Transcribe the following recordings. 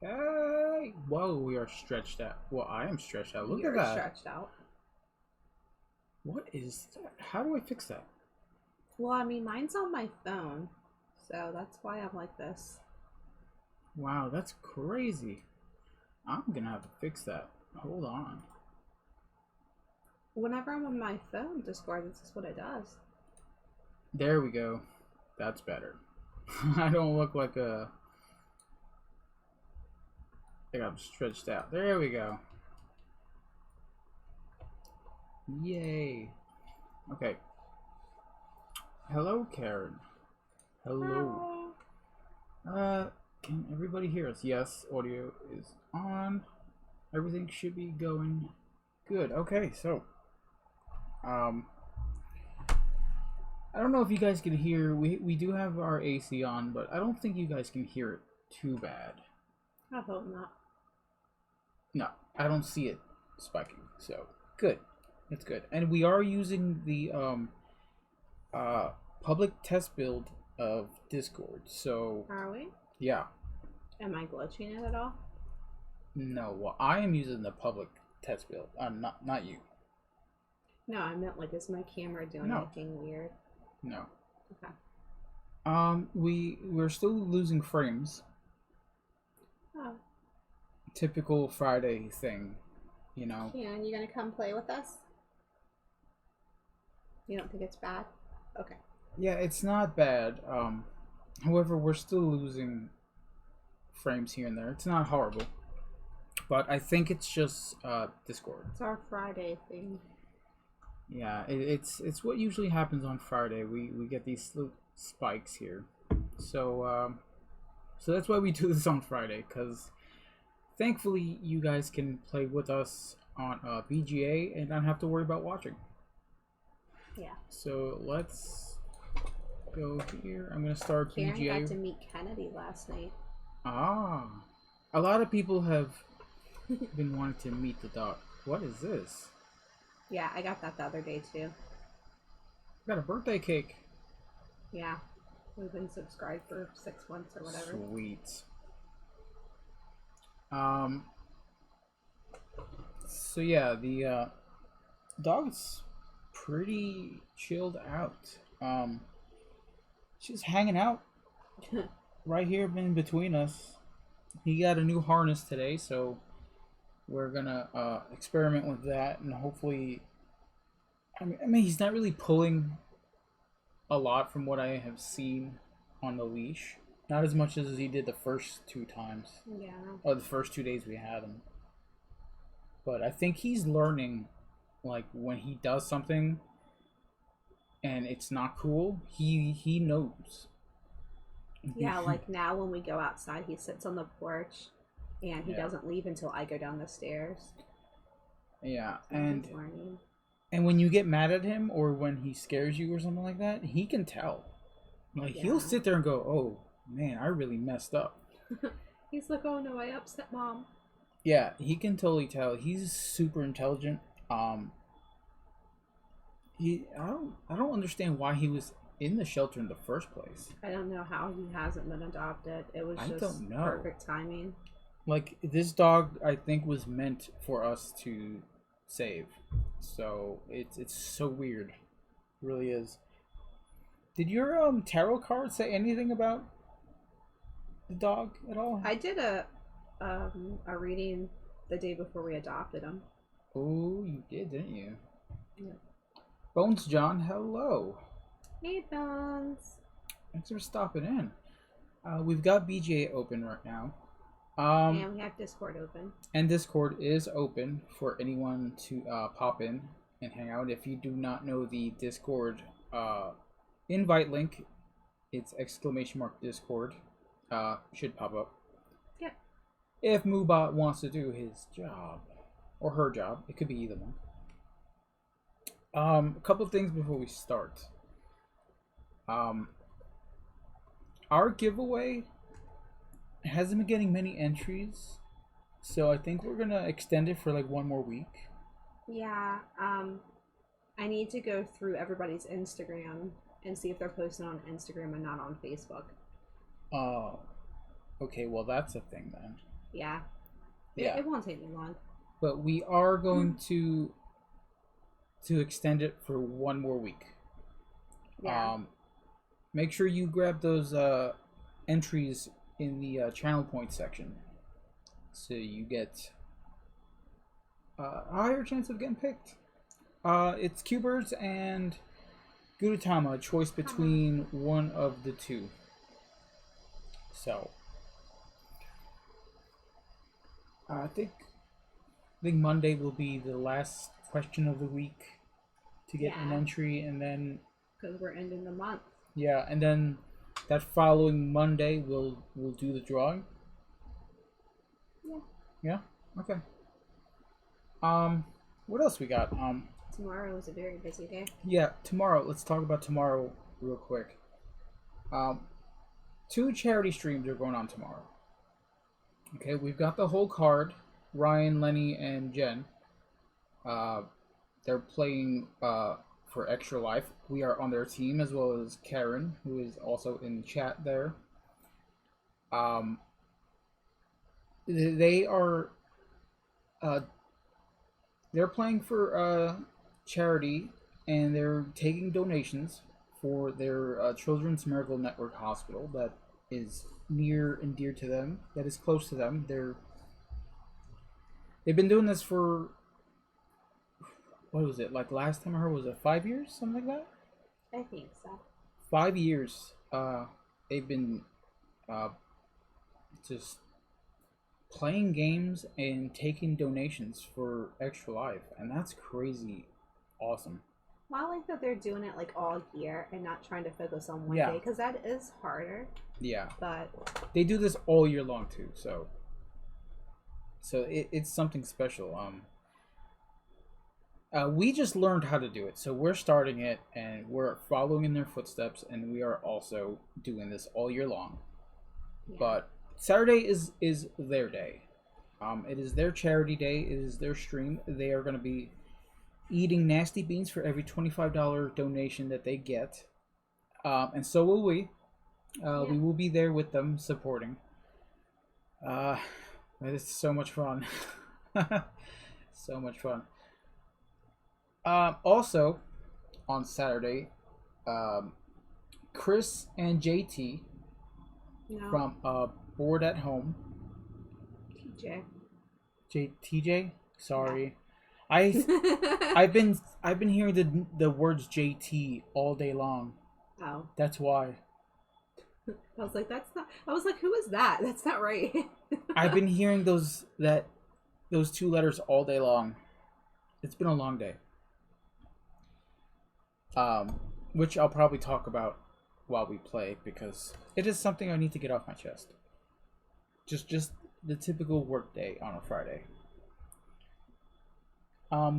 Hey! Whoa, we are stretched out. Well, I am stretched out. Look at You're that. stretched out. What is that? How do I fix that? Well, I mean, mine's on my phone, so that's why I'm like this. Wow, that's crazy. I'm gonna have to fix that. Hold on. Whenever I'm on my phone, Discord, this is what it does. There we go. That's better. I don't look like a... I think I'm stretched out. There we go. Yay. Okay. Hello, Karen. Hello. Can everybody hear us? Yes, audio is on. Everything should be going good. Okay, so I don't know if you guys can hear. We do have our AC on, but I don't think you guys can hear it too bad. I hope not. No, I don't see it spiking. So good. That's good. And we are using the public test build of Discord. So Are we? yeah. Am I glitching it at all? No, well, I am using the public test build. Not you. No, I meant like, is my camera doing No. anything weird? No. Okay. We're still losing frames. Oh. Typical Friday thing, you know. Can you gonna come play with us? You don't think it's bad? Okay. Yeah, it's not bad. However, we're still losing frames here and there. It's not horrible, but I think it's just Discord. It's our Friday thing. Yeah, it's what usually happens on Friday. We get these little spikes here, so that's why we do this on Friday. Because thankfully you guys can play with us on VGA and not have to worry about watching. Yeah. So let's go here. I'm gonna start Karen VGA. got to meet Kennedy last night. Ah, a lot of people have been wanting to meet the dog. What is this? Yeah, I got that the other day too. Got a birthday cake. Yeah. We've been subscribed for 6 months or whatever. Sweet. So yeah, the dog's pretty chilled out. She's hanging out right here in between us. He got a new harness today, so we're gonna experiment with that, and hopefully, I mean, he's not really pulling a lot from what I have seen on the leash. Not as much as he did the first 2 times. Yeah. Or the first 2 days we had him. But I think he's learning, like, when he does something and it's not cool, he knows. Yeah, like now when we go outside, he sits on the porch and he doesn't leave until I go down the stairs. Yeah, So he's learning. and when you get mad at him or when he scares you or something like that, he can tell. Like, he'll sit there and go, "Oh, man, I really messed up." He's like, "Oh no, I upset mom." Yeah, he can totally tell. He's super intelligent. I don't understand why he was in the shelter in the first place. I don't know how he hasn't been adopted. It was just perfect timing. Like, this dog, I think, was meant for us to save. So it's so weird. It really is. Did your tarot card say anything about the dog at all? I did a reading the day before we adopted him. Oh, you did, didn't you? Yeah. Bones John, hello. Hey, Bones. Thanks for stopping in. We've got BGA open right now. And we have Discord open. And Discord is open for anyone to pop in and hang out. If you do not know the Discord invite link, it's !Discord. Should pop up. Yep. If Moobot wants to do his job or her job, it could be either one. A couple of things before we start. Our giveaway hasn't been getting many entries, so I think we're gonna extend it for like 1 more week. Yeah. I need to go through everybody's Instagram and see if they're posting on Instagram and not on Facebook. Okay, well that's a thing then. Yeah. Yeah. It won't take me long. But we are going to extend it for one more week. Yeah. Make sure you grab those entries in the channel point section, so you get a higher chance of getting picked. It's Cubers and Gudetama, a choice between one of the two. So, I think Monday will be the last question of the week to get an entry, and then because we're ending the month. Yeah, and then that following Monday we'll do the drawing. Yeah. Yeah. Okay. What else we got? Tomorrow is a very busy day. Yeah, tomorrow. Let's talk about tomorrow real quick. 2 charity streams are going on tomorrow. Okay, we've got the whole card. Ryan, Lenny, and Jen. They're playing for Extra Life. We are on their team, as well as Karen, who is also in chat there. They are they're playing for charity, and they're taking donations for their Children's Miracle Network Hospital that is near and dear to them, that is close to them. They've been doing this for, what was it, like last time I heard, was it 5 years, something like that? I think so. 5 years. They've been just playing games and taking donations for Extra Life, and that's crazy awesome. Well, I like that they're doing it like all year and not trying to focus on one day, because that is harder. Yeah, but they do this all year long too, so it's something special. We just learned how to do it, so we're starting it and we're following in their footsteps, and we are also doing this all year long. Yeah. But Saturday is their day. It is their charity day. It is their stream. They are going to be eating nasty beans for every $25 donation that they get, and so will we. We will be there with them, supporting. It's so much fun. So much fun. Also, on Saturday, Chris and JT from Bored at Home. TJ. Sorry, yeah. I've been hearing the words JT all day long. Oh, that's why. I was like, that's not. I was like, who is that? That's not right. I've been hearing those 2 letters all day long. It's been a long day. Which I'll probably talk about while we play, because it is something I need to get off my chest. Just the typical work day on a Friday.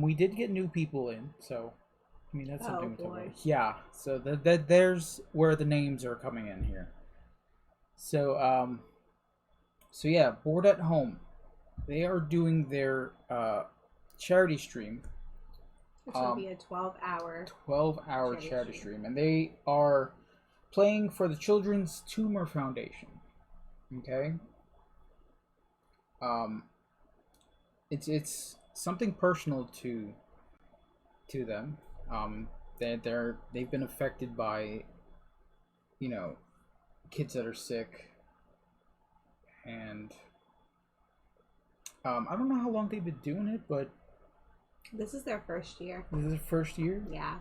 We did get new people in, so I mean that's something to talk about. Yeah, so there's where the names are coming in here. So yeah, Bored at Home. They are doing their charity stream. Which will be a 12-hour charity stream, and they are playing for the Children's Tumor Foundation. Okay. It's something personal to them. They've been affected by, kids that are sick, and I don't know how long they've been doing it, but this is their first year. This is their first year? Yeah.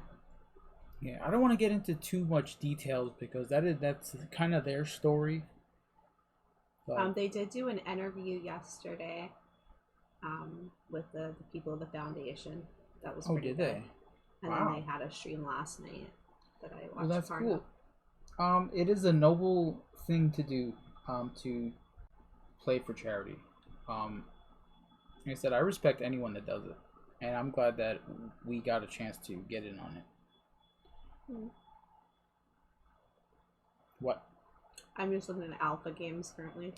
Yeah, I don't want to get into too much details, because that's kind of their story. But they did do an interview yesterday with the people of the foundation. That was pretty good. They? And wow. Then they had a stream last night that I watched. Well, that's cool. It is a noble thing to do, to play for charity. Like I said, I respect anyone that does it. And I'm glad that we got a chance to get in on it. What? I'm just looking at alpha games currently.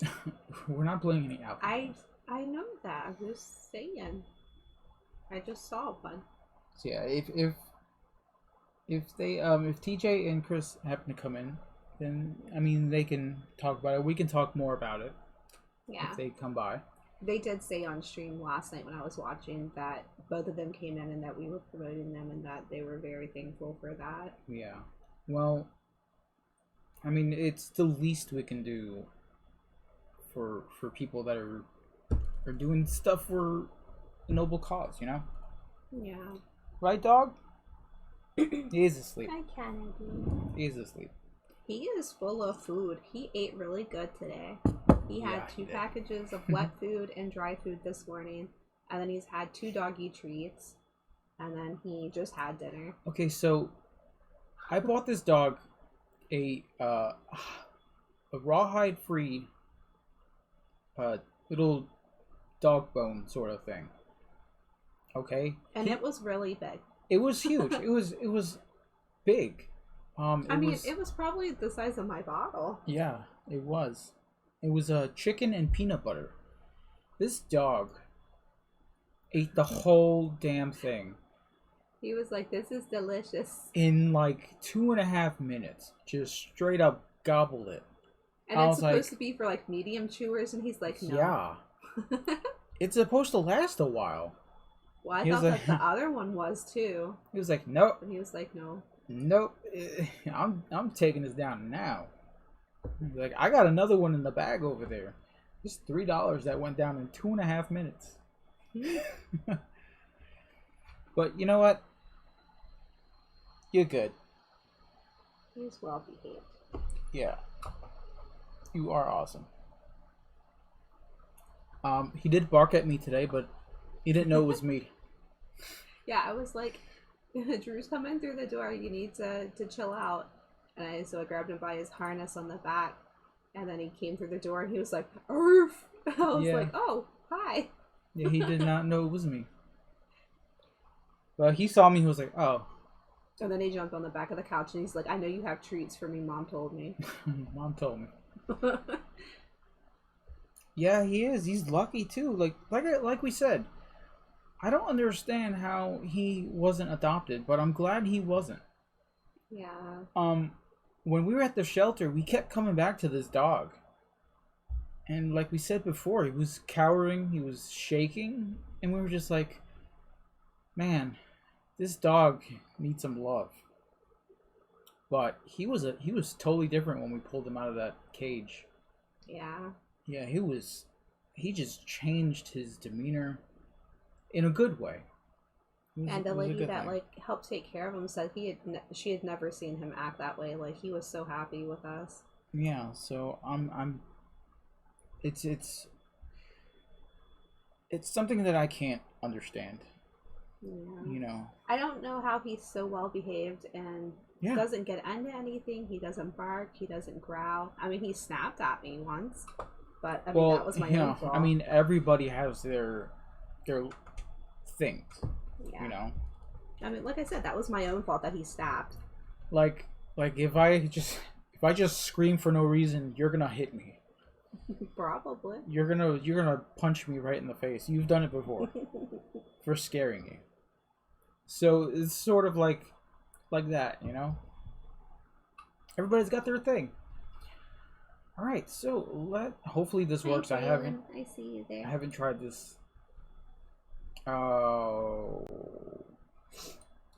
We're not playing any alpha games. I know that. I'm just saying. I just saw one. So yeah, if TJ and Chris happen to come in, then I mean they can talk about it. We can talk more about it. Yeah. if they come by. They did say on stream last night when I was watching that both of them came in and that we were promoting them and that they were very thankful for that. Yeah. Well, I mean, it's the least we can do for people that are doing stuff for a noble cause, you know? Yeah. Right, dog? He is asleep. Hi, Kennedy. He is asleep. He is full of food. He ate really good today. He had 2 packages of wet food and dry food this morning, and then he's had 2 doggy treats, and then he just had dinner. Okay, so I bought this dog a rawhide free little dog bone sort of thing. Okay, and it was really big. It was huge. it was big. It was probably the size of my bottle. Yeah, it was. It was chicken and peanut butter. This dog ate the whole damn thing. He was like, "This is delicious." In like 2.5 minutes, just straight up gobbled it. And it's supposed to be for like medium chewers, and he's like, "No." Yeah. It's supposed to last a while. Well, I thought that the other one was too. He was like, "Nope." And he was like, "No." Nope. I'm taking this down now. Like, I got another one in the bag over there. It's $3 that went down in 2.5 minutes. But you know what? You're good. He's well behaved. Yeah. You are awesome. He did bark at me today, but he didn't know it was me. Yeah, I was like, Drew's coming through the door. You need to chill out. And so I grabbed him by his harness on the back. And then he came through the door and he was like, "Arf!" I was like, "Oh, hi." Yeah, he did not know it was me. But he saw me, he was like, "Oh." And then he jumped on the back of the couch and he's like, "I know you have treats for me, Mom told me." Mom told me. Yeah, he is. He's lucky too. Like we said, I don't understand how he wasn't adopted, but I'm glad he wasn't. Yeah. When we were at the shelter, we kept coming back to this dog. And like we said before, he was cowering, he was shaking, and we were just like, man, this dog needs some love. But he was totally different when we pulled him out of that cage. Yeah. Yeah, he just changed his demeanor in a good way. And the lady that like helped take care of him said she had never seen him act that way. Like, he was so happy with us. Yeah, so it's something that I can't understand. Yeah. You know, I don't know how he's so well behaved and doesn't get into anything. He doesn't bark. He doesn't growl. I mean, he snapped at me once, but I mean, that was my own fault. I mean, everybody has their things. Yeah. You know. I mean, like I said, that was my own fault that he snapped. Like if I just scream for no reason, you're gonna hit me. Probably. You're gonna punch me right in the face. You've done it before. For scaring me. So it's sort of like that, you know? Everybody's got their thing. Alright, so hopefully this works. I see you there. I haven't tried this. Oh,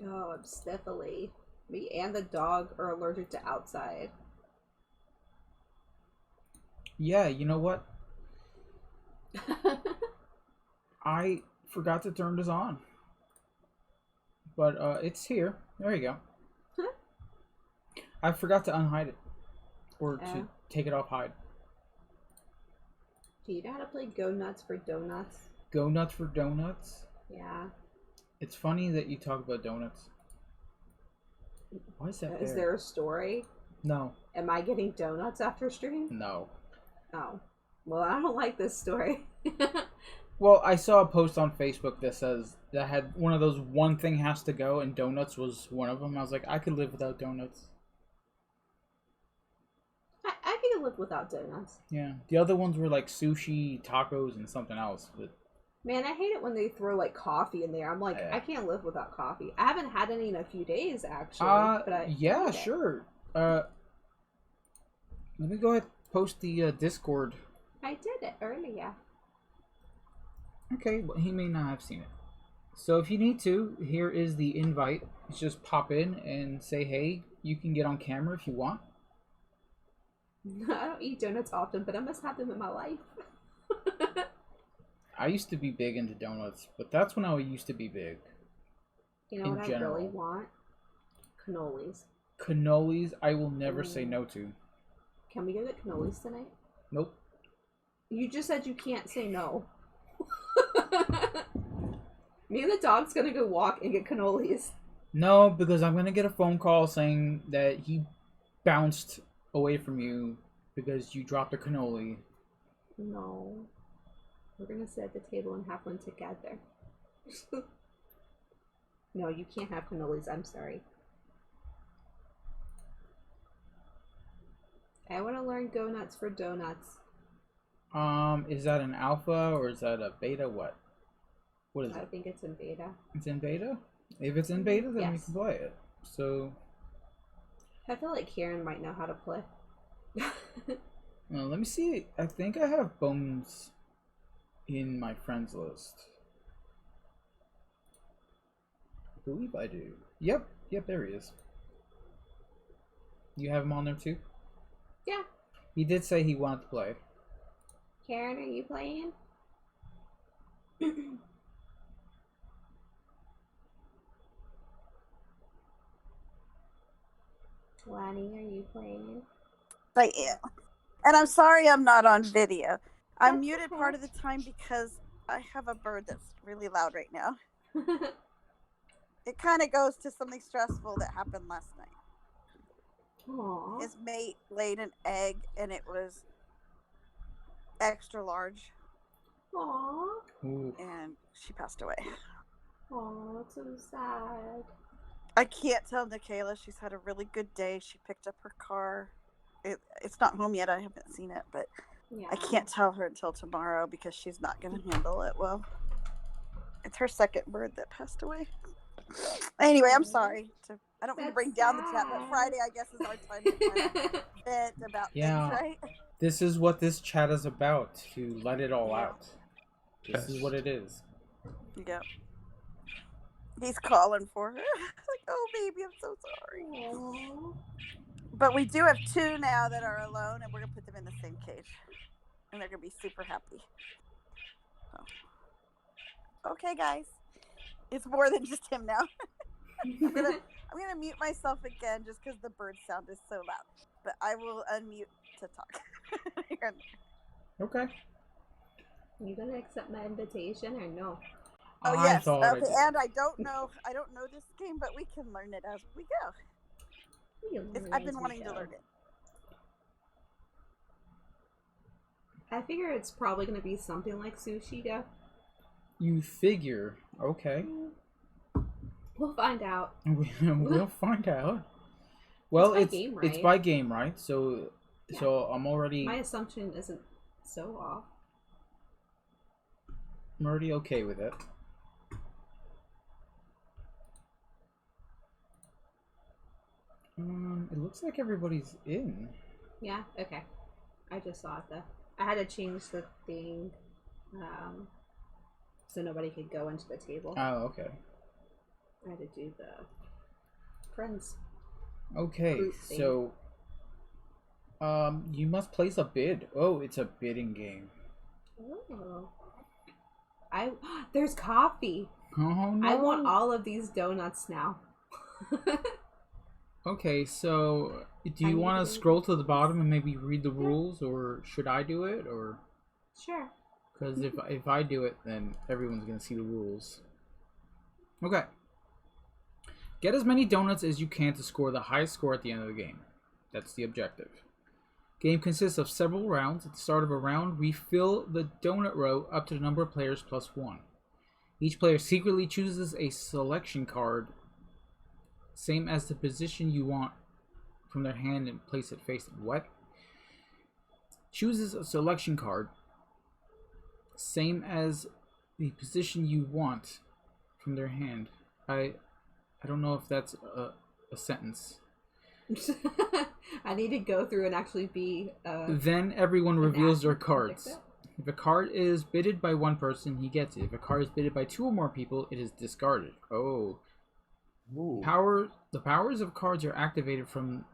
I'm sniffly. Me and the dog are allergic to outside. Yeah, you know what? I forgot to turn this on. But it's here. There you go. Huh? I forgot to unhide it. Or to take it off hide. Do you know how to play Go Nuts for Donuts? Go Nuts for Donuts? Yeah. It's funny that you talk about donuts. Why is that Is there a story? No. Am I getting donuts after stream? No. Oh. Well, I don't like this story. Well, I saw a post on Facebook that had one of those one thing has to go, and donuts was one of them. I was like, I could live without donuts. I can live without donuts. Yeah. The other ones were like sushi, tacos, and something else. But man, I hate it when they throw like coffee in there. I'm like, I can't live without coffee. I haven't had any in a few days, actually. But sure. Let me go ahead and post the Discord I did it earlier. Okay, well, he may not have seen it. So if you need to, here is the invite. Just pop in and say, hey, you can get on camera if you want. I don't eat donuts often, but I must have them in my life. I used to be big into donuts, but that's when I used to be big. You know what I really want? Cannolis. Cannolis, I will never say no to. Can we go get cannolis tonight? Nope. You just said you can't say no. Me and the dog's gonna go walk and get cannolis. No, because I'm gonna get a phone call saying that he bounced away from you because you dropped a cannoli. No. We're gonna sit at the table and have one together. No, you can't have cannolis. I'm sorry. I want to learn go nuts for donuts. Is that an alpha or is that a beta? What is it? I think it's in beta. It's in beta? If it's in beta, then we can play it. So I feel like Karen might know how to play. Well, let me see. I think I have Bones in my friends list. I believe I do. Yep, there he is. You have him on there too? Yeah. He did say he wanted to play. Karen, are you playing? Lonnie, are you playing? I am. And I'm sorry I'm not on video. I'm muted part of the time because I have a bird that's really loud right now. It kind of goes to something stressful that happened last night. Aww. His mate laid an egg and it was extra large. Aww. Ooh. And she passed away. Aww, that's so sad. I can't tell Nikayla. She's had a really good day. She picked up her car. It's not home yet. I haven't seen it, but yeah. I can't tell her until tomorrow because she's not going to handle it well. It's her second bird that passed away. Anyway, I'm sorry. I don't mean to bring down the chat, but Friday, I guess, is our time to kind of vent about things, right? This is what this chat is about, to let it all out. This is what it is. Yeah. He's calling for her. Like, oh, baby, I'm so sorry. Aww. But we do have two now that are alone, and we're going to put them in the same cage. And they're going to be super happy. So. Okay, guys. It's more than just him now. I'm gonna mute myself again just because the bird sound is so loud. But I will unmute to talk. Okay. Are you gonna accept my invitation or no? Oh yes. Okay. And I don't know this game, but we can learn it as we go. I've been wanting to learn it. I figure it's probably gonna be something like Sushi Go. You figure? Okay. We'll find out. We'll find out. Well, it's by game, right? So I'm already. My assumption isn't so off. I'm already okay with it. It looks like everybody's in. Yeah. Okay. I just saw it though. I had to change the thing, so nobody could go into the table. Oh, okay. I had to do the friends. Okay, so you must place a bid. Oh, it's a bidding game. Oh. There's coffee. Oh no. I want all of these donuts now. Okay, so do you want to scroll to the bottom and maybe read the rules, or should I do it, or? Sure. Because if I do it, then everyone's gonna see the rules. Okay. Get as many donuts as you can to score the highest score at the end of the game. That's the objective. Game consists of several rounds. At the start of a round, we fill the donut row up to the number of players plus 1. Each player secretly chooses a selection card, same as the position you want, from their hand and place it facing. What? Chooses a selection card, same as the position you want from their hand. I don't know if that's a sentence. I I need to go through and actually be. Then everyone reveals their cards. If a card is bidded by one person, he gets it. If a card is bidded by 2 or more people, it is discarded. Oh. Ooh. The powers of cards are activated from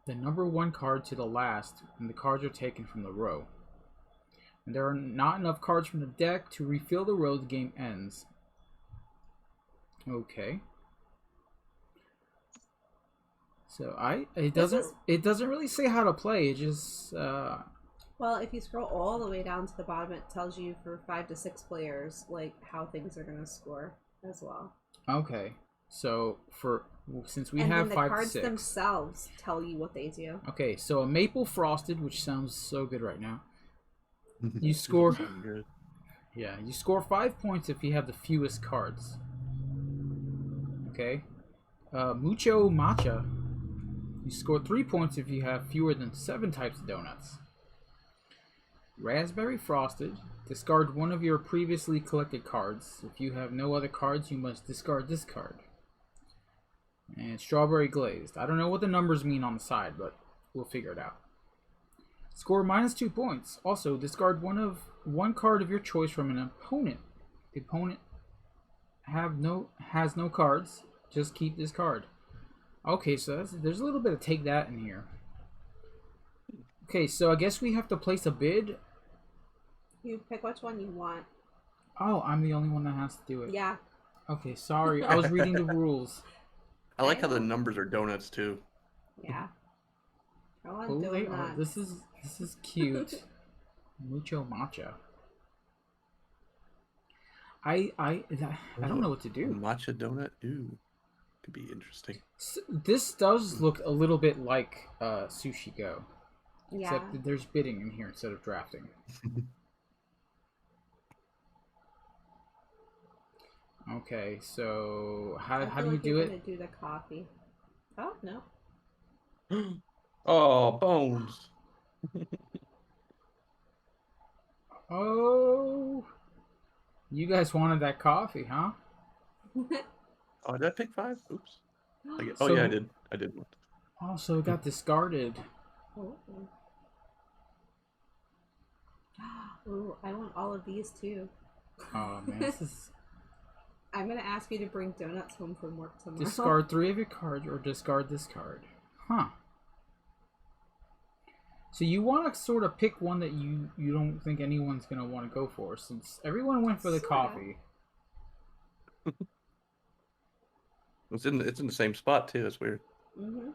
the number 1 card to the last, and the cards are taken from the row. And there are not enough cards from the deck to refill the row, the game ends. Okay. So it doesn't really say how to play. It just well, if you scroll all the way down to the bottom, it tells you for 5 to 6 players like how things are going to score as well. Okay. So since we have 5 to 6, the cards themselves tell you what they do. Okay, so a maple frosted, which sounds so good right now. You score. Yeah, you score 5 points if you have the fewest cards. Okay. Mucho matcha. You score 3 points if you have fewer than 7 types of donuts. Raspberry frosted. Discard one of your previously collected cards. If you have no other cards, you must discard this card. And strawberry glazed. I don't know what the numbers mean on the side, but we'll figure it out. Score -2 points. Also, discard one card of your choice from an opponent. The opponent has no cards. Just keep this card. Okay, so there's a little bit of take that in here. Okay, so I guess we have to place a bid. You pick which one you want. Oh, I'm the only one that has to do it. Yeah. Okay, sorry. I was reading the rules. I like how the numbers are donuts too. Yeah. Oh, they are. This is cute. Mucho matcha. I don't know what to do. Matcha donut? Ooh. Could be interesting. This does look a little bit like Sushi Go. Yeah. Except that there's bidding in here instead of drafting. Okay, so how do you do it? I'm gonna do the coffee. Oh no. Oh, bones. Oh, you guys wanted that coffee, huh? Oh, did I pick 5? Oops. Oh yeah, I did. I did one. Also, it got discarded. Ooh, I want all of these too. Oh man, this is. I'm gonna ask you to bring donuts home from work tomorrow. Discard 3 of your cards or discard this card. Huh. So you want to sort of pick one that you don't think anyone's going to want to go for, since everyone went for the coffee. It's in the same spot too. That's weird. Mm-hmm.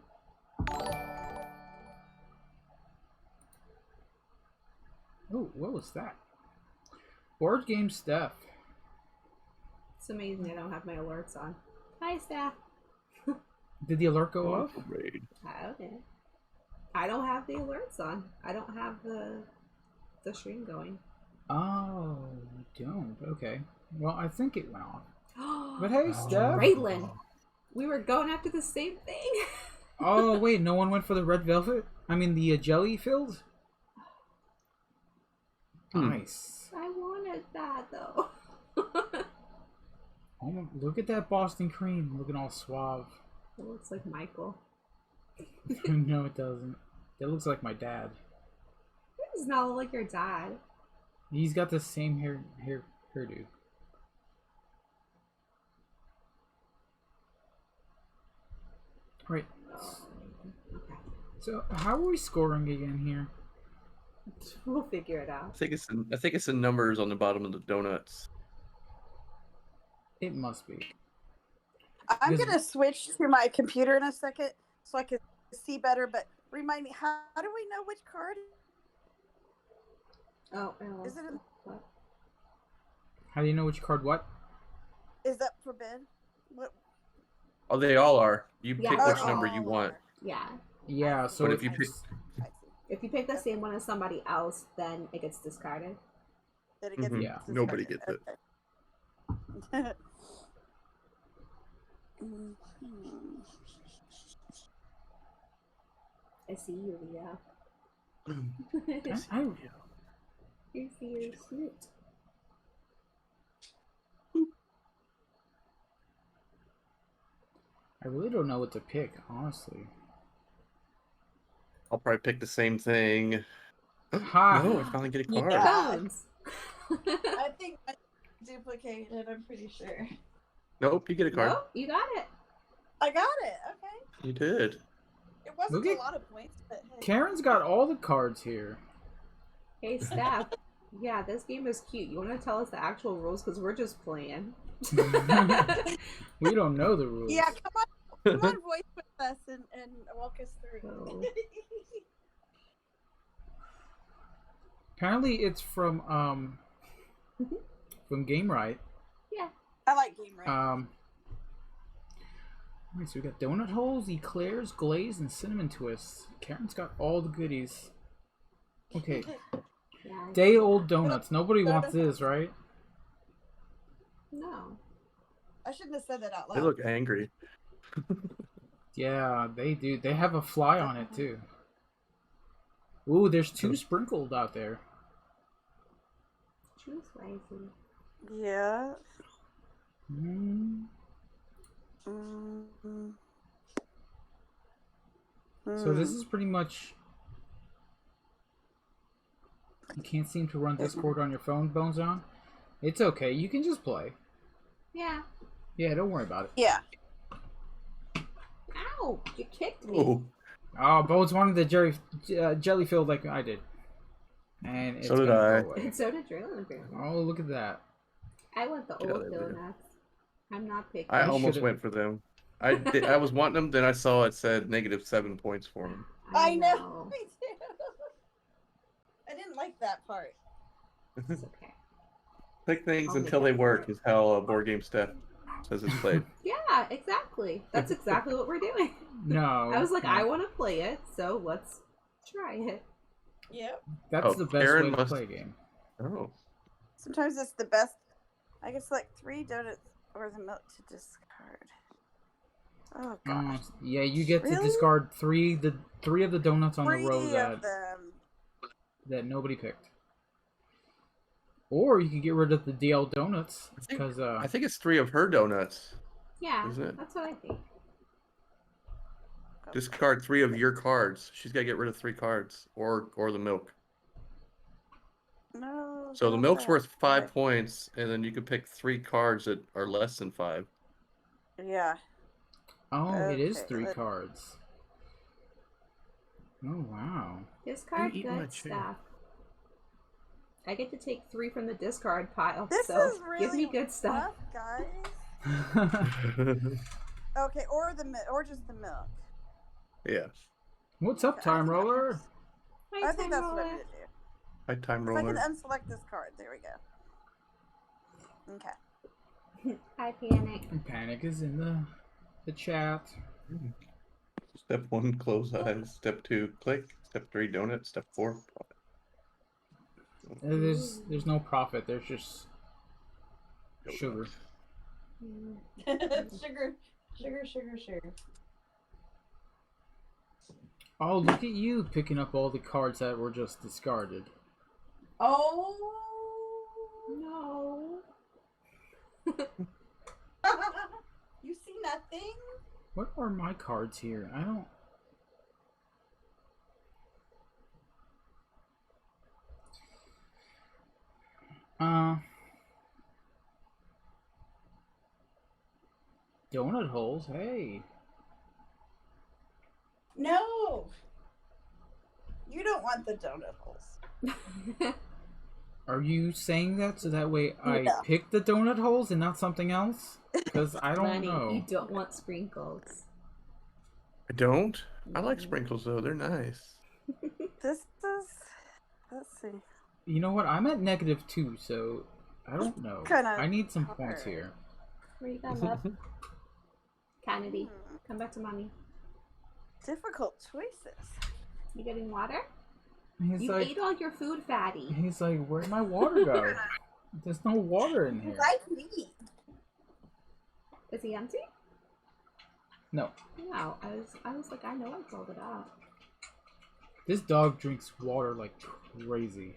Oh, what was that? Board game stuff. It's amazing I don't have my alerts on. Hi, Steph. Did the alert go off? Okay. I don't have the alerts on. I don't have the stream going. Oh, you don't? Okay. Well, I think it went off. But hey, Steph. Raylan. We were going after the same thing. Oh, wait. No one went for the red velvet? I mean, the jelly filled? Nice. I wanted that, though. Oh, look at that Boston cream. Looking all suave. It looks like Michael. No, it doesn't. It looks like my dad. It does not look like your dad. He's got the same hairdo. Right. Okay. So, how are we scoring again here? We'll figure it out. I think it's the numbers on the bottom of the donuts. It must be. I'm going to switch to my computer in a second so I can see better, but remind me, how do we know which card? Oh, is it what? How do you know which card what? Is that for bid? What? Oh, they all are. You pick which number you want. Yeah. Yeah, so but if you pick the same one as somebody else, then it gets discarded. Then it gets yeah. discarded. Nobody gets it. Okay. I see you, Leah. You see your snoot. I really don't know what to pick, honestly. I'll probably pick the same thing. Ha! No, I finally get a card. Yeah. I think I duplicated, I'm pretty sure. Nope, you get a card. Nope, you got it. I got it, okay. You did. It wasn't a lot of points, but hey. Karen's got all the cards here. Hey, Steph. Yeah, this game is cute. You want to tell us the actual rules? Because we're just playing. We don't know the rules. Yeah, come on voice with us and walk us through. Oh. Apparently it's from GameNight. Yeah. I like GameNight. Alright, so we got donut holes, eclairs, glaze, and cinnamon twists. Karen's got all the goodies. Okay. Yeah. Day-old donuts. Nobody wants this, right? No. I shouldn't have said that out loud. They look angry. Yeah, they do. They have a fly on it, too. Ooh, there's 2 sprinkled out there. Choose wisely. Yeah. So this is pretty much... You can't seem to run Discord on your phone, Bonezone? It's okay. You can just play. Yeah. Yeah, don't worry about it. Yeah. Ow! You kicked me. Oh, Oh, Bones wanted the jelly filled like I did. And it's So did gonna I. go away. And so did Drillin, apparently. Oh, look at that. I want the Yeah, old they do. donuts. I'm not picky. I almost should've- went for them. I was wanting them, then I saw it said -7 points for them. I know. Me too. I didn't like that part. It's okay. Pick things I'll until make they it work work. is how Board Game Steph says it's played. Yeah, exactly. That's exactly what we're doing. No. I was like, I want to play it, so let's try it. Yep. That's Oh, the best Aaron way to must- play a game. Oh. Sometimes it's the best. I guess like 3 donuts or the milk to discard. Oh gosh. Yeah, you get to Really? discard three of the donuts on 3 the row of them. that nobody picked. Or you can get rid of the DL donuts because I think it's 3 of her donuts. Yeah, Isn't it? that's what I think. Discard 3 of your cards. She's got to get rid of 3 cards or the milk. No. So the not milk's that. worth 5 Okay. points, and then you can pick 3 cards that are less than 5. Yeah. oh, it is Okay, 3 let- cards. Oh wow. Discard eating my good chair? stuff. I get to take 3 from the discard pile, This so is really give me good stuff. rough, guys. Okay, or just the milk. Yeah. What's up, Time Roller? Hi, I think Time that's what I'm Roller. gonna do. Hi, Time If I Roller. can unselect this card, there we go. Okay. Hi, Panic. Panic is in the chat. Step 1, close eyes. Step 2, click. Step 3, donut. Step 4, profit. There's no profit. There's just sugar. sugar. Oh, look at you picking up all the cards that were just discarded. Oh No. You seen that thing? What are my cards here? I don't... Donut holes, hey. No. You don't want the donut holes. Are you saying that so that way I Yeah. pick the donut holes and not something else? Because I don't Money, know. you don't want sprinkles. I don't? I like sprinkles, though. They're nice. This is. Let's see. You know what? I'm at -2, so I don't know. Kinda I need some points hard. here. Where you going, love? Kennedy, come back to mommy. Difficult choices. You getting water? He's You like, ate all your food, fatty. he's like, where'd my water go? There's no water in here. Like me. Is he empty? No. No, I was like, I know I filled it up. This dog drinks water like crazy.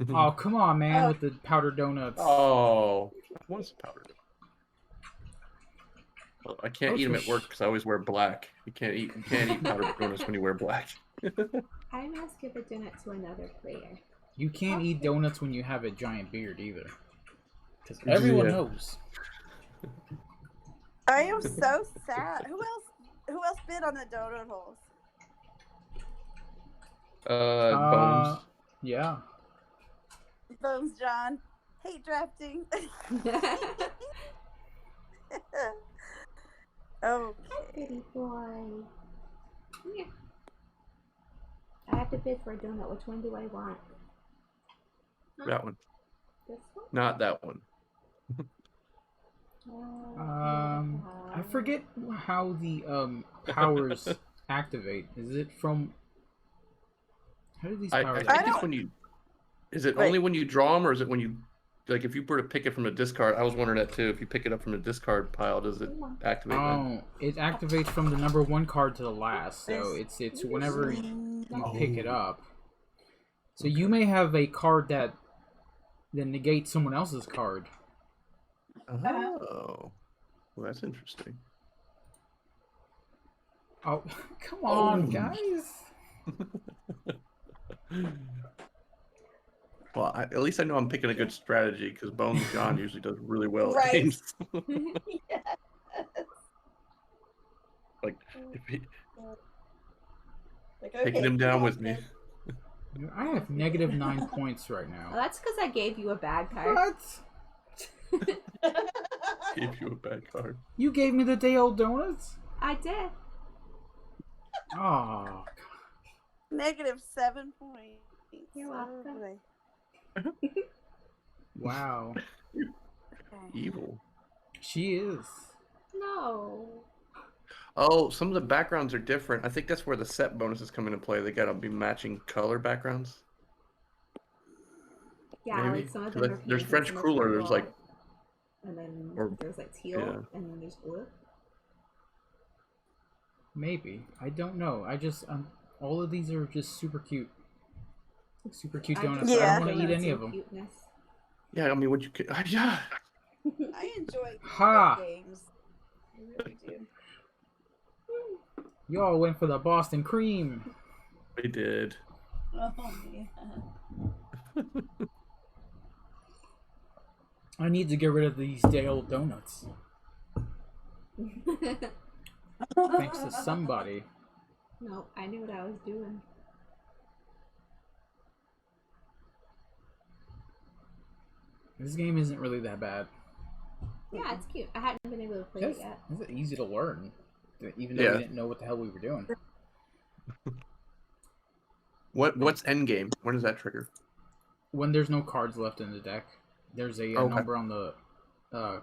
Oh, come on, man, with the powdered donuts. Oh, I want some powder. Well, I can't Oh, eat them for at work because I always wear black. You can't eat powdered donuts when you wear black. I must give a donut to another player. You can't eat donuts when you have a giant beard either. Because everyone knows. I am so sad. Who else bid on the donut holes? Bones. Yeah. Bones John. Hate drafting. Okay. Pretty boy. Yeah. I have to bid for a donut. Which one do I want? That one. This one? Not that one. I forget how the powers activate. Is it from? How do these powers? I think it's when you. Is it only when you draw them, or is it when you, like, if you were to pick it from a discard? I was wondering that too. If you pick it up from a discard pile, does it activate? Oh, it activates from the number 1 card to the last. So it's whenever you pick it up. So you may have a card that then negates someone else's card. Oh, well, that's interesting. Oh, come on, guys. Well, at least I know I'm picking a good strategy, because Bones John usually does really well at games. Yes. Like, okay, taking him down with me. I have -9 points right now. Well, that's because I gave you a bad card. What? Gave you a bad card. You gave me the day-old donuts? I did. Oh. -7 points. You're welcome. Wow. Evil. She is. No. Oh, some of the backgrounds are different. I think that's where the set bonuses come into play. They gotta be matching color backgrounds. Yeah, Maybe? like some of them are There's pink, French some are Cruller. There's purple, like, and then or- there's like teal, yeah. and then there's blue. Maybe. I don't know. I just all of these are just super cute. Super cute donuts. I don't want to eat any of them. Cuteness. yeah. I mean, what you could, yeah. I enjoy Ha! games. I really do. Y'all went for the Boston cream. We did. Oh yeah. I need to get rid of these day-old donuts. Thanks to somebody. No, I knew what I was doing. This game isn't really that bad. Yeah, it's cute. I hadn't been able to play it yet. It's easy to learn, even though we didn't know what the hell we were doing. What's endgame? When does that trigger? When there's no cards left in the deck, there's a number on the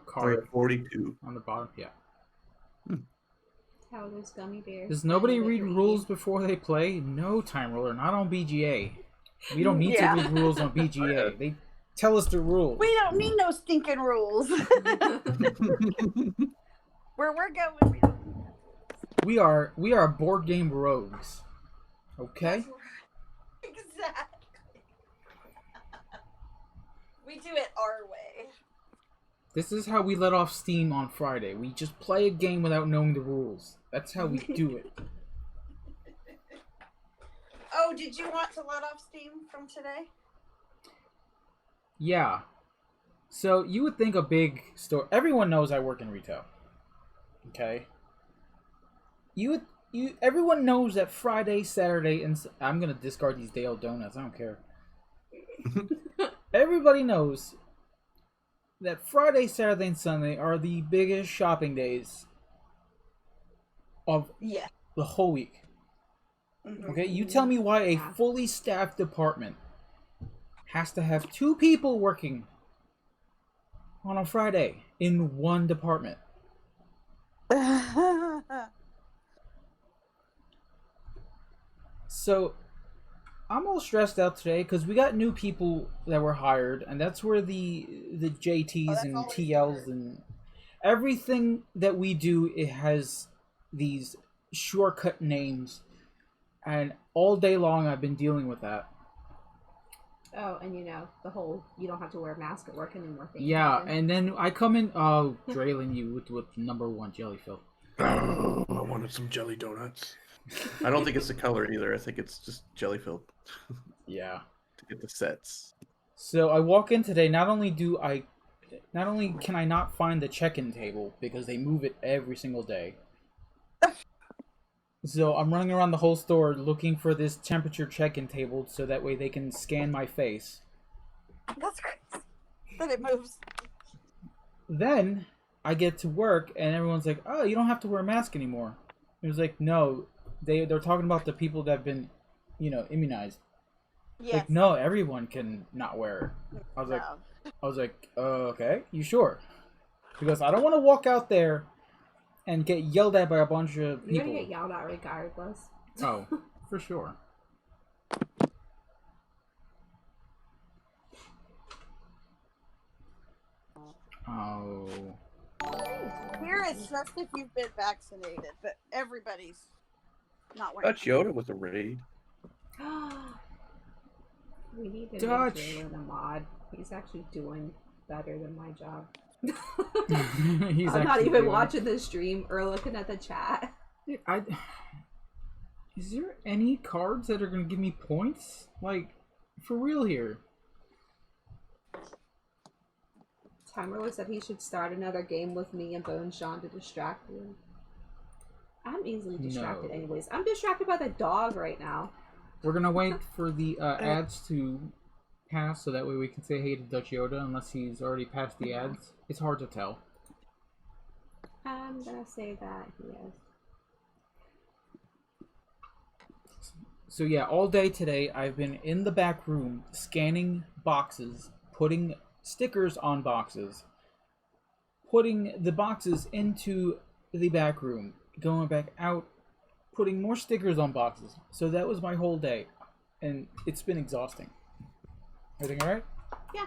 card. 42. On the bottom, yeah. How those gummy bears. Does nobody read rules before they play? No, Time Roller, not on BGA. We don't need to read rules on BGA. They tell us the rules. We don't need no stinking rules. Where we're going, we don't need that. We are board game rogues. Okay? Exactly. We do it our way. This is how we let off steam on Friday. We just play a game without knowing the rules. That's how we do it. Oh, did you want to let off steam from today? Yeah. So you would think a big store. Everyone knows I work in retail. Okay. Everyone knows that Friday, Saturday, and I'm gonna discard these day-old donuts. I don't care. Everybody knows that Friday, Saturday, and Sunday are the biggest shopping days of the whole week. Okay, you tell me why a fully staffed department has to have 2 people working on a Friday in one department. So I'm all stressed out today because we got new people that were hired, and that's where the JTs and TLs and everything that we do, it has these shortcut names, and all day long I've been dealing with that. Oh, and the whole you don't have to wear a mask at work anymore thing. Yeah, and then I come in, Draylin, you with number 1 jelly fill. I wanted some jelly donuts. I don't think it's the color either. I think it's just jelly filled. Yeah. To get the sets. So I walk in today. Not only can I not find the check-in table because they move it every single day. So I'm running around the whole store looking for this temperature check-in table so that way they can scan my face. That's crazy. That it moves. Then I get to work and everyone's like, "Oh, you don't have to wear a mask anymore." It was like, "No, they're talking about the people that have been, immunized." Yes. Like, no, everyone can not wear it. I was like, okay, you sure? Because I don't want to walk out there and get yelled at by a bunch of people. You're gonna get yelled at regardless. Oh, for sure. Oh. Here it's just if you've been vaccinated, but everybody's not wearing. Dutch Yoda was a raid. We need to make Jalen a mod. He's actually doing better than my job. I'm not even watching the stream or looking at the chat. Is there any cards that are going to give me points? Like, for real here. Timerless said he should start another game with me and Bone Sean to distract him. I'm easily distracted anyways. I'm distracted by the dog right now. We're going to wait for the ads to pass so that way we can say hey to Dutch Yoda unless he's already passed the ads. It's hard to tell. I'm going to say that he is. So yeah, all day today I've been in the back room scanning boxes, putting stickers on boxes, putting the boxes into the back room, going back out, putting more stickers on boxes. So that was my whole day, and it's been exhausting. Everything all right? Yeah.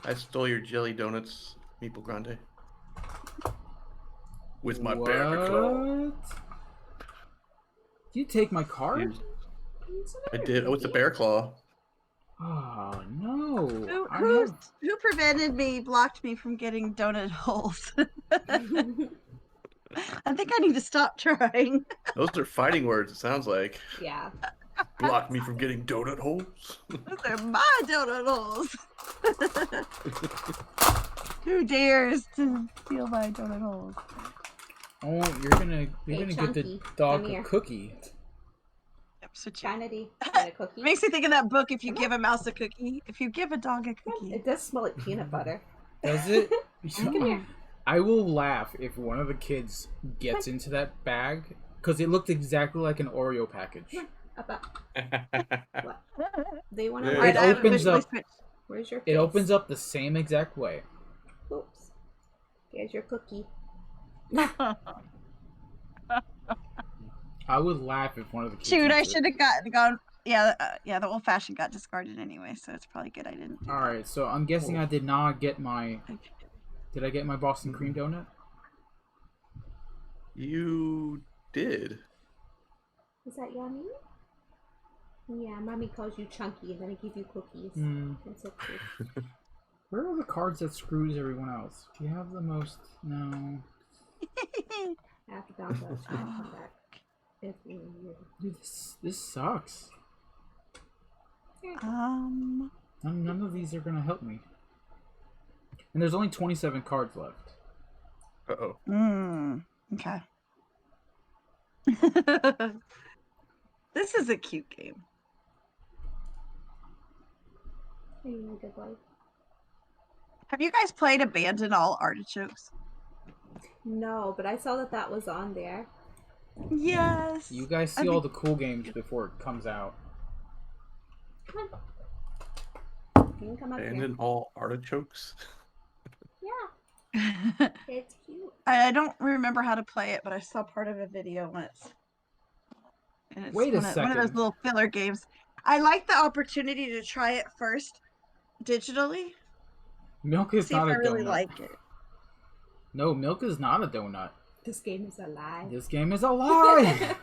I stole your jelly donuts, Meeple Grande. With my bear claw. Did you take my card? I did. With the bear claw. Oh no! Who prevented me? Blocked me from getting donut holes. I think I need to stop trying. Those are fighting words. It sounds like. Yeah. Block me from getting donut holes. Those are my donut holes. Who dares to steal my donut holes? Oh, you're gonna get the dog a cookie. Yep, so Kennedy, a cookie. Makes me think of that book. If you give a mouse a cookie, if you give a dog a cookie, it does smell like peanut butter. Does it? Come here. I will laugh if one of the kids gets into that bag because it looked exactly like an Oreo package. What? They want to. It opens up. Where's your face? It opens up the same exact way. Oops. Here's your cookie. I would laugh if one of the kids. Shoot, I should have gone. Yeah, the old fashioned got discarded anyway, so it's probably good I didn't. All right, so I'm guessing I did not get my. Did I get my Boston cream donut? You did. Is that yummy? Yeah, mommy calls you chunky, and then I give you cookies. That's so cute. Where are the cards that screws everyone else? Do you have the most? No. I have to bounce out and come back. Dude, this sucks. None of these are gonna help me. And there's only 27 cards left. Okay. This is a cute game. Are you a good boy? Have you guys played Abandon All Artichokes? No, but I saw that was on there. Yes. You guys see all the cool games before it comes out. Come on. You can come up And here. then all artichokes. Yeah. It's cute. I don't remember how to play it, but I saw part of a video once. And it's Wait a second. One of those little filler games. I like the opportunity to try it first digitally. Milk is not a donut. See if I really like it. No, Milk is not a donut. This game is a lie. This game is a lie.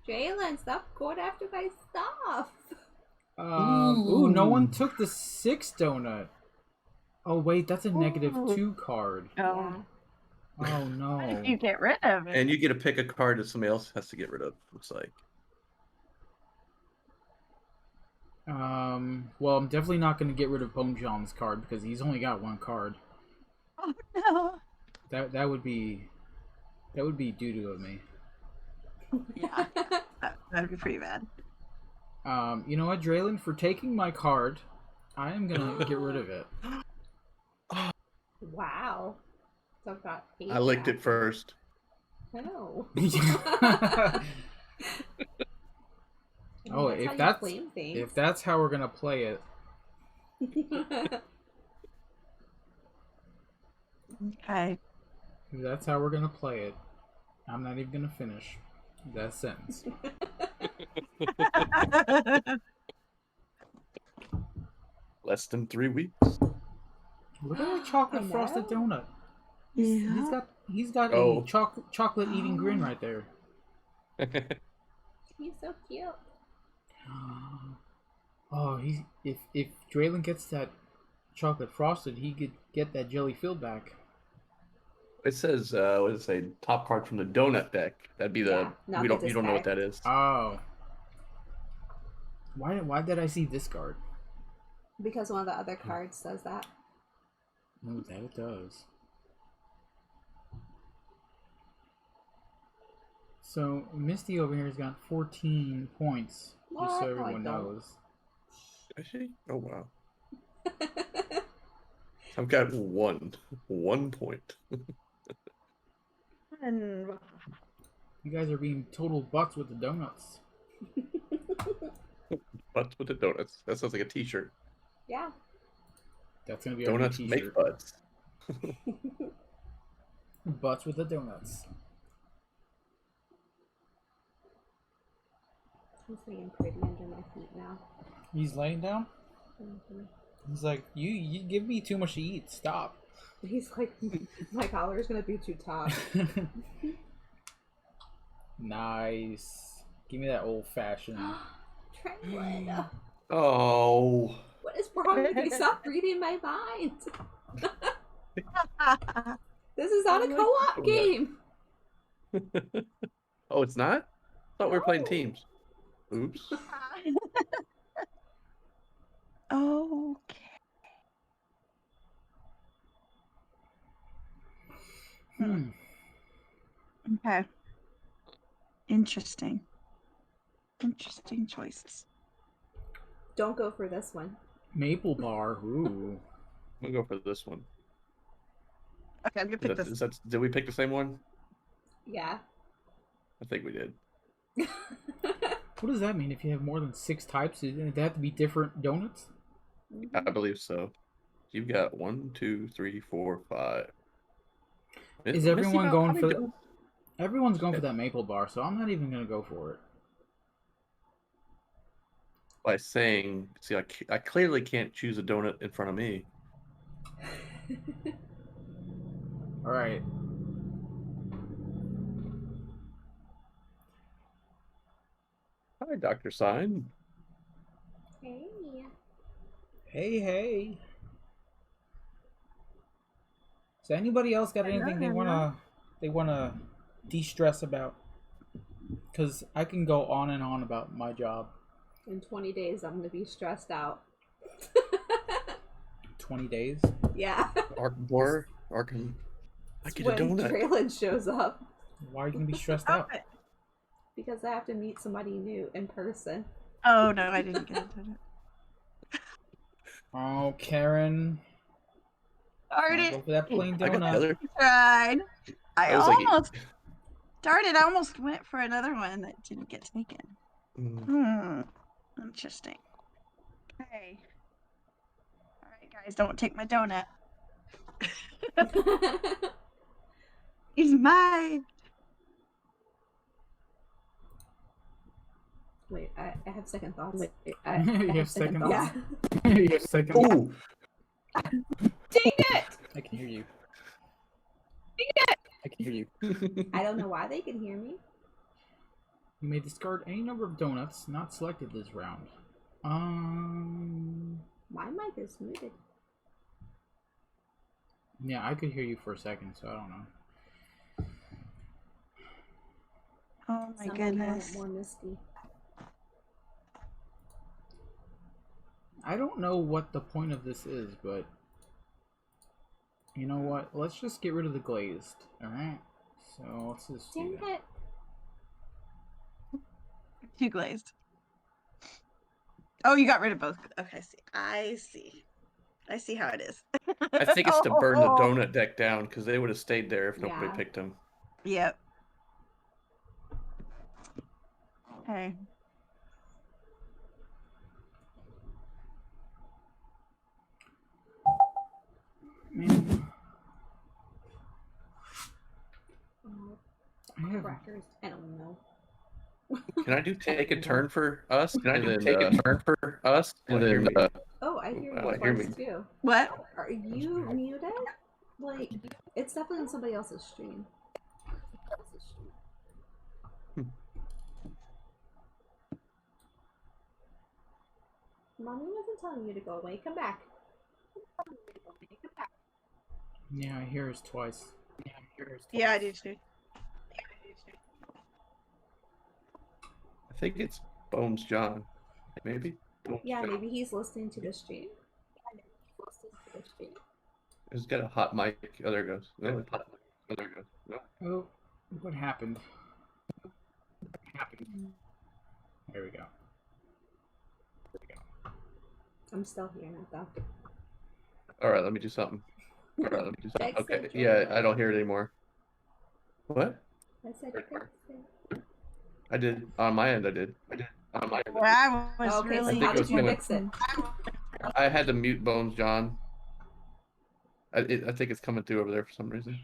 Jalen, stop going after my stuff. Ooh, no one took the 6 donut. Oh wait, that's a -2 card. Yeah. Oh no. What if you get rid of it? And you get to pick a card that somebody else has to get rid of, looks like. Well, I'm definitely not going to get rid of Bonjohn's card because he's only got one card. Oh no. That would be doo-doo of me. Yeah. That'd be pretty bad. You know what, Draylon, for taking my card, I am going to get rid of it. Wow. So I've got 8 I licked back. it first. No. Oh, if that's how we're gonna play it. Okay. If that's how we're gonna play it, I'm not even gonna finish that sentence. Less than 3 weeks. Look at that chocolate frosted donut. Yeah. He's got a chocolate eating grin right there. He's so cute. Oh, if Draylon gets that chocolate frosted, he could get that jelly filled back. It says, what does it say? Top card from the donut deck. That'd be the you don't know what that is. Oh. Why did I see this card? Because one of the other cards says that. Oh, that it does. So Misty over here has got 14 points, just so everyone knows. Is she? Oh wow. I've got 1 point. You guys are being total butts with the donuts. Butts with the donuts. That sounds like a t-shirt. Yeah. That's gonna be donuts our make butts. Butts with the donuts. He's laying pretty under my feet now. He's laying down? Mm-hmm. He's like, you give me too much to eat. Stop. He's like, my collar's gonna be too taut. Nice. Give me that old fashioned. Tremblin'. Oh. What is wrong with you? Stop reading my mind. This is not a co-op game. Oh, it's not? I thought we were playing teams. Oops. Okay. Okay. Interesting choices. Don't go for this one. Maple bar. Ooh. We'll go for this one. Okay, I'm gonna pick this. Did we pick the same one? Yeah. I think we did. What does that mean? If you have more than 6 types, they have to be different donuts? I believe so. You've got 1, 2, 3, 4, 5. Is everyone going for? Everyone's going for that maple bar, so I'm not even gonna go for it. By saying, see, I clearly can't choose a donut in front of me. All right. Hi, Dr. Sign. Hey. Hey. So anybody else got anything they wanna de-stress about? Because I can go on and on about my job. In 20 days, I'm gonna be stressed out. 20 days? Yeah. Arkham. I get a donut. When Draylon shows up. Why are you gonna be stressed out? Because I have to meet somebody new in person. Oh no, I didn't get into it. Oh, Karen. Darn it. Go for that plain donut. I tried. I almost. Like... Darn it, I almost went for another one that didn't get taken. Interesting. Okay. Alright, guys, don't take my donut. He's mine. Wait, I have second thoughts. You have second thoughts? Yeah. You have second thoughts? Ooh! Dang it! I can hear you. Dang it! I can hear you. I don't know why they can hear me. You may discard any number of donuts not selected this round. My mic is muted. Yeah, I could hear you for a second, so I don't know. Oh my goodness. More misty. I don't know what the point of this is, but you know what? Let's just get rid of the glazed. Alright? So let's just do that. Too glazed. Oh, you got rid of both. Okay, I see how it is. I think it's to burn the donut deck down because they would have stayed there if nobody picked them. Yep. Okay. Man. Crackers. I don't know. Can I do take a turn for us? Can I do take a turn for us? And then, oh, I hear you twice too. What? Are you muted? Like, it's definitely on somebody else's stream. Mommy wasn't telling you to go away. Come back. Yeah, I hear us twice. Yeah, I do too. I think it's Bones John. Maybe? Yeah, maybe he's listening to the stream. He's got a hot mic. Oh, there it goes. Oh, there it goes. No. Oh, what happened? There we go. I'm still hearing it though. Alright, let me do something. Okay, yeah, I don't hear it anymore. What? I said fix it. I did. On my end, I did. Well, I was okay, really... so how did you fix it? I had to mute Bones John. I think it's coming through over there for some reason.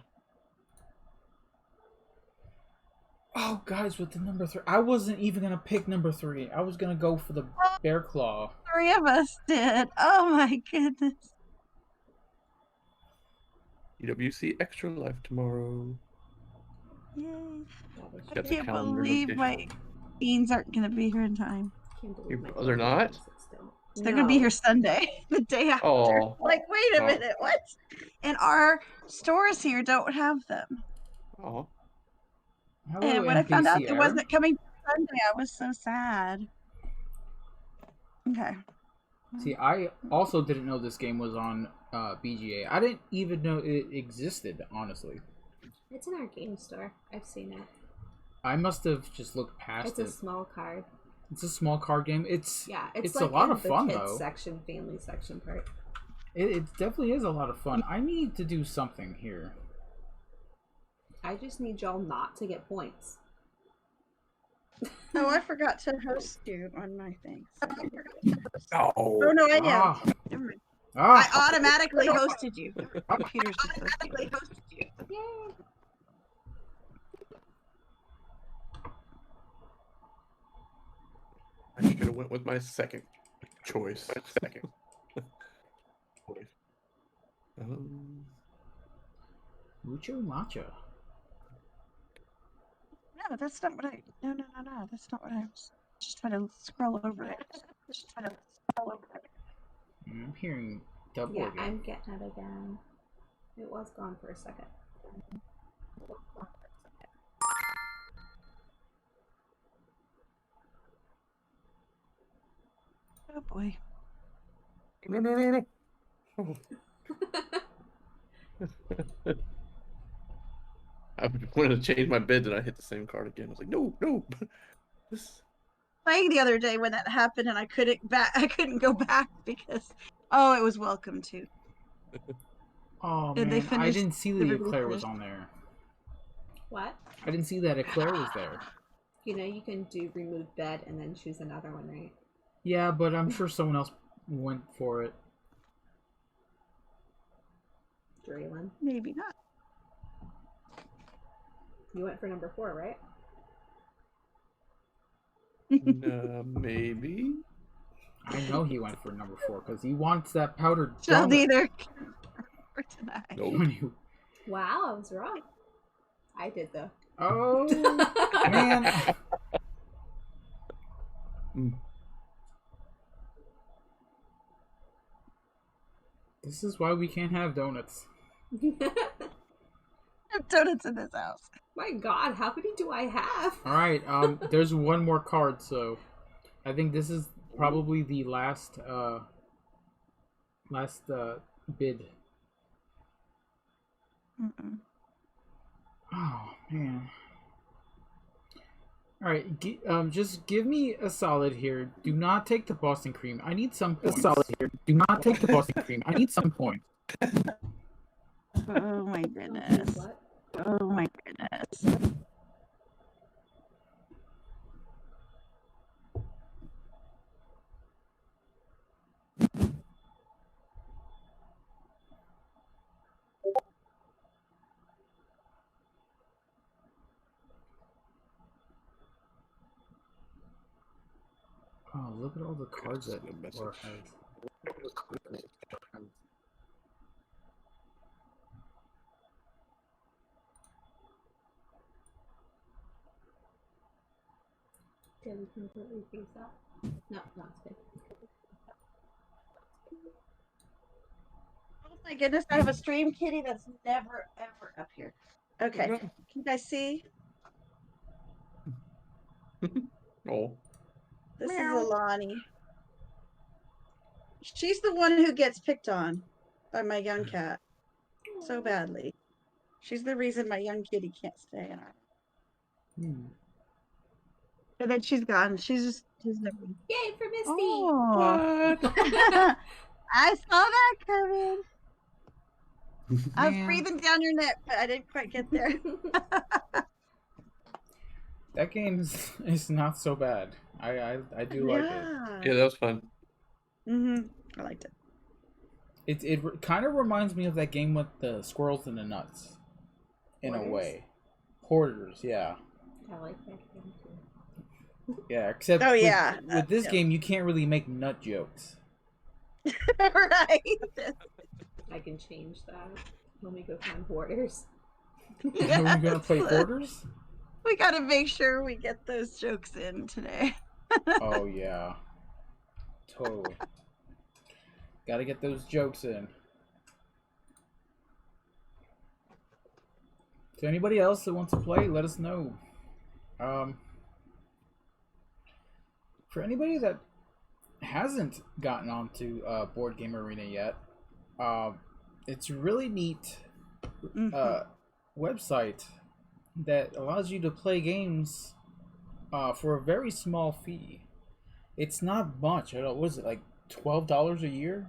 Oh, guys, with the number 3. I wasn't even going to pick number 3. I was going to go for the bear claw. 3 of us did. Oh my goodness. EWC Extra Life tomorrow. Yay. I Got can't believe my beans aren't going to be here in time. Oh, they're not? They're going to be here Sunday, the day after. Oh. Like, wait a minute, what? And our stores here don't have them. Oh. And when I found out it wasn't coming Sunday, I was so sad. Okay. See, I also didn't know this game was on BGA. I didn't even know it existed, honestly. It's in our game store. I've seen it. I must have just looked past it. It's a small card. It's a small card game. It's like a lot of fun, kids though. Section, family section part. It definitely is a lot of fun. I need to do something here. I just need y'all not to get points. Oh, I forgot to host you on my thing. Oh no, I did. Never mind. I automatically hosted you. Computer's just hosted you. Yay. I should have went with my second choice. Mucho matcha. No, that's not what I. No. That's not what I was. Just trying to scroll over it. I'm hearing double again. I'm getting it again. It was gone for a second. Oh boy. No. Oh. I wanted to change my bid, and I hit the same card again. I was like, no. This... Playing the other day when that happened, and I couldn't go back because it was welcome to. Oh man, I didn't see that Eclair was on there. What? I didn't see that Eclair was there. You know, you can do remove bed and then choose another one, right? Yeah, but I'm sure someone else went for it. Draylin? Maybe not. You went for number 4, right? Maybe. I know he went for number 4 because he wants that powdered She'll donut. neither for tonight. Nope. Wow, I was wrong. I did though. Oh man. This is why we can't have donuts. Donuts in this house. My God, how many do I have? All right. There's one more card, so I think this is probably the last bid. Mm-mm. Oh man. All right. Just give me a solid here. Do not take the Boston cream. I need some points. A solid here. Do not take the Boston cream. I need some points. Oh my goodness. What? Oh my goodness. Oh, look at all the cards that Laura has. Did we completely freeze that? No, that's good. Oh my goodness, I have a stream kitty that's never ever up here. Okay. Can you guys see? Oh. This is Alani. She's the one who gets picked on by my young cat so badly. She's the reason my young kitty can't stay in our. And then she's gone. She's never. Yay for Misty! Oh. I saw that coming. I was breathing down your neck, but I didn't quite get there. That game is not so bad. I do like it. Yeah, that was fun. I liked it. It kind of reminds me of that game with the squirrels and the nuts, in a way. Hoarders, yeah. I like that game too. Yeah, except with this game you can't really make nut jokes. Right. I can change that when we go find hoarders. Are we gonna play hoarders? We gotta make sure we get those jokes in today. Oh yeah, totally. Gotta get those jokes in. So anybody else that wants to play, let us know. For anybody that hasn't gotten onto Board Game Arena yet, it's a really neat website that allows you to play games for a very small fee. It's not much. I don't know, what is it, like $12 a year?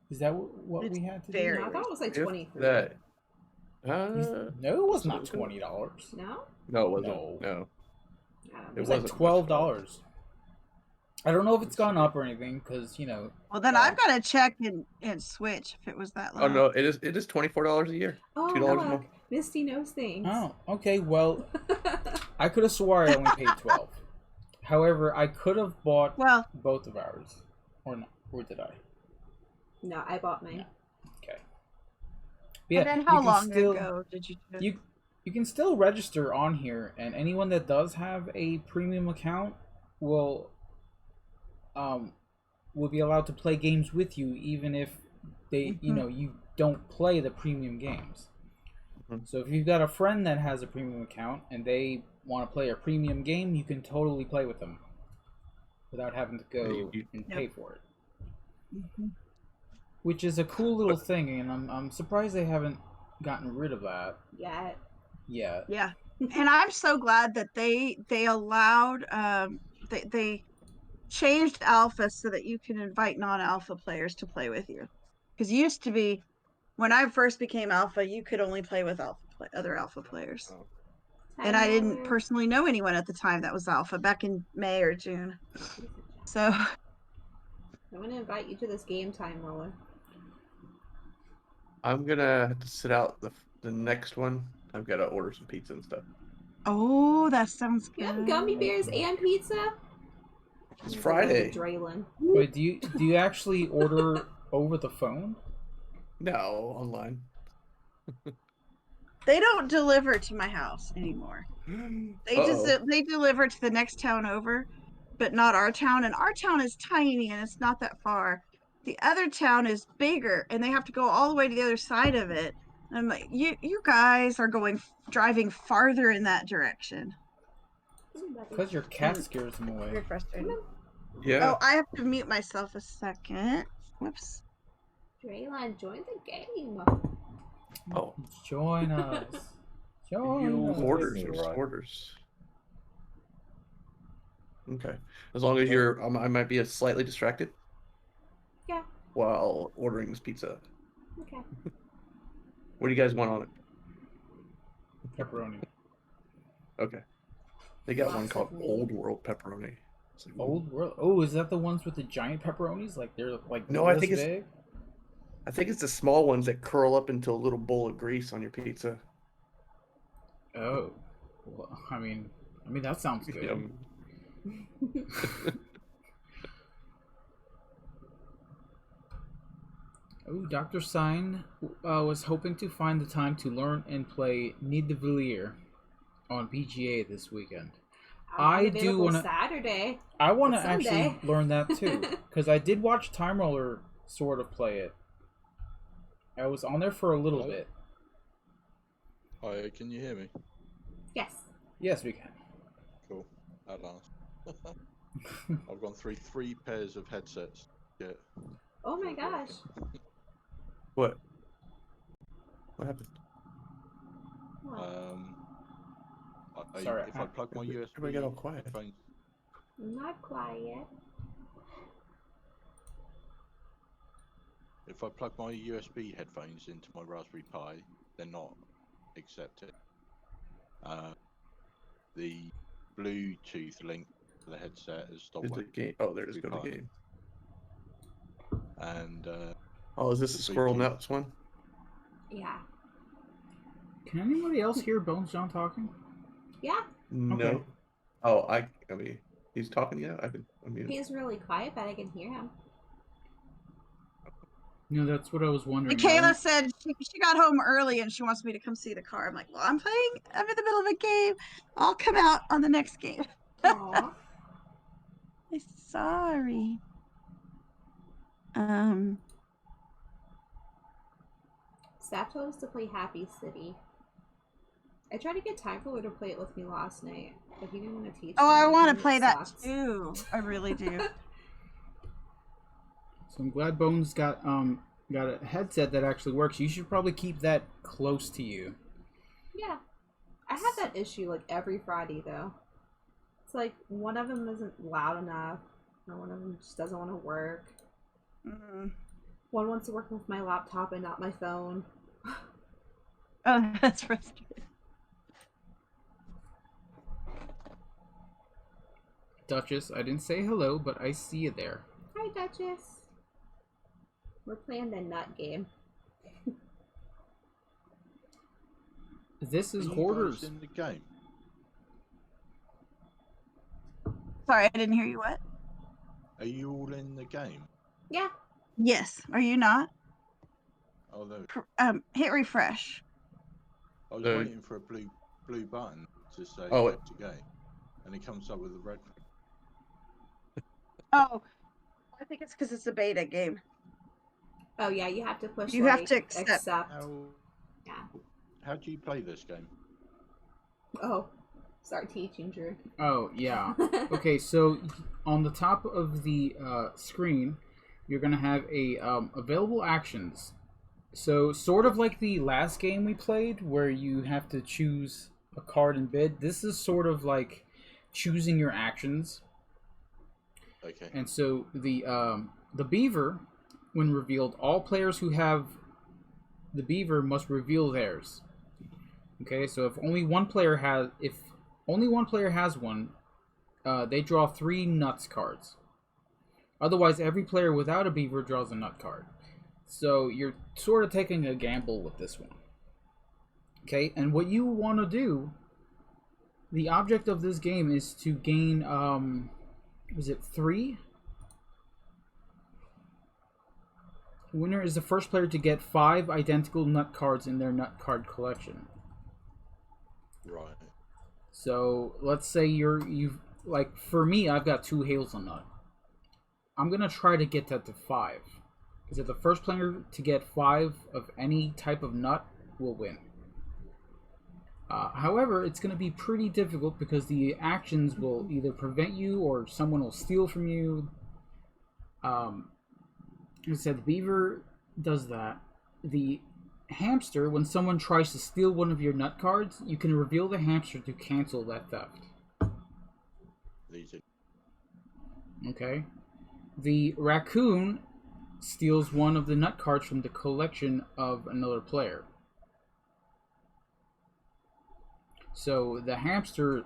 Is that what we had to do? No, I thought it was like 23. No, it was not $20. No? No, it wasn't. No. It was like $12. I don't know if it's gone up or anything, because, you know. Well, then I've got to check and switch if it was that low. Oh, no, it is $24 a year. Oh, $2 a month. Misty knows things. Oh, okay, well, I could have swore I only paid $12. However, I could have bought both of ours. Or not. Or did I? No, I bought mine. Yeah. Okay. But yeah, and then how long ago did you do? You can still register on here, and anyone that does have a premium account will be allowed to play games with you, even if they you don't play the premium games. So if you've got a friend that has a premium account and they want to play a premium game, you can totally play with them without having to go and pay for it. Which is a cool little thing, and I'm surprised they haven't gotten rid of that yet. Yeah. Yeah. And I'm so glad that they allowed they changed alpha so that you can invite non-alpha players to play with you. Because used to be, when I first became alpha, you could only play with other alpha players. And I didn't personally know anyone at the time that was alpha back in May or June. So I'm going to invite you to this game time, Lola. I'm going to have to sit out the next one. I've got to order some pizza and stuff. Oh, that sounds good. You have gummy bears and pizza? It's Friday. Wait, do you actually order over the phone? No, online. They don't deliver to my house anymore. They deliver to the next town over, but not our town. And our town is tiny and it's not that far. The other town is bigger and they have to go all the way to the other side of it. I'm like, you guys are driving farther in that direction. Because your cat scares them away. Very frustrating. Yeah. Oh, I have to mute myself a second. Whoops. Draylan, join the game. Oh. Join us. Join us. Orders. Okay. As long as you're, I might be slightly distracted. Yeah. While ordering this pizza. Okay. What do you guys want on it? Pepperoni. Okay. They got one called Old World Pepperoni. Like, Old World? Oh, is that the ones with the giant pepperonis? Like they're like no, I think big? I think it's the small ones that curl up into a little bowl of grease on your pizza. Oh. Well, I mean that sounds good. Oh, Dr. Sign was hoping to find the time to learn and play Need the Villiers on PGA this weekend. I do want to Saturday. I want to actually learn that too, because I did watch Time Roller sort of play it. I was on there for a little bit. Hi, can you hear me? Yes. Yes, we can. Cool. At last. I've gone through 3 pairs of headsets. Yeah. Oh my gosh. What? What happened? Sorry, if I plug my USB, everybody got all quiet. Headphones, Not quiet. if I plug my USB headphones into my Raspberry Pi, they're not accepted. The Bluetooth link for the headset has stopped working. Oh, there it is. Go to game. And is this the Squirrel Nuts one? Yeah. Can anybody else hear Bones John talking? Yeah. No. Okay. Oh, I mean, he's talking. Yeah, He's really quiet, but I can hear him. No, that's what I was wondering. Michaela said she got home early and she wants me to come see the car. I'm like, well, I'm in the middle of a game. I'll come out on the next game. Aww. Sorry. Staff told us to play Happy City. I tried to get Time Roller to play it with me last night, but he didn't want to teach me. I want to play that too. I really do. So I'm glad Bones got a headset that actually works. You should probably keep that close to you. Yeah. I have that issue like every Friday though. It's like one of them isn't loud enough, or one of them just doesn't want to work. One wants to work with my laptop and not my phone. Oh, that's frustrating. Duchess, I didn't say hello, but I see you there. Hi, Duchess. We're playing the nut game. This is Hoarders. In the game. Sorry, I didn't hear you. What? Are you all in the game? Yeah. Yes. Are you not? Oh, no. Hit refresh. I was waiting for a blue button to say to go, and it comes up with a red. Oh, I think it's because it's a beta game. Oh yeah, you have to push. You have to accept. Yeah. How do you play this game? Oh, start teaching, Drew. Oh yeah. Okay, so on the top of the screen, you're gonna have a available actions. So sort of like the last game we played, where you have to choose a card and bid. This is sort of like choosing your actions. Okay. And so the beaver, when revealed, all players who have the beaver must reveal theirs. Okay, so if only one player has one, they draw 3 nuts cards. Otherwise, every player without a beaver draws a nut card. So you're sort of taking a gamble with this one. Okay, and what you want to do, the object of this game is to gain, was it 3? The winner is the first player to get 5 identical nut cards in their nut card collection. Right. So let's say you've like, for me, I've got 2 hazelnut. I'm gonna try to get that to 5. Because if the first player to get 5 of any type of nut will win. However, it's going to be pretty difficult because the actions will either prevent you or someone will steal from you. Like I said, the beaver does that. The hamster, when someone tries to steal one of your nut cards, you can reveal the hamster to cancel that theft. Easy. Okay. The raccoon steals one of the nut cards from the collection of another player. So the hamster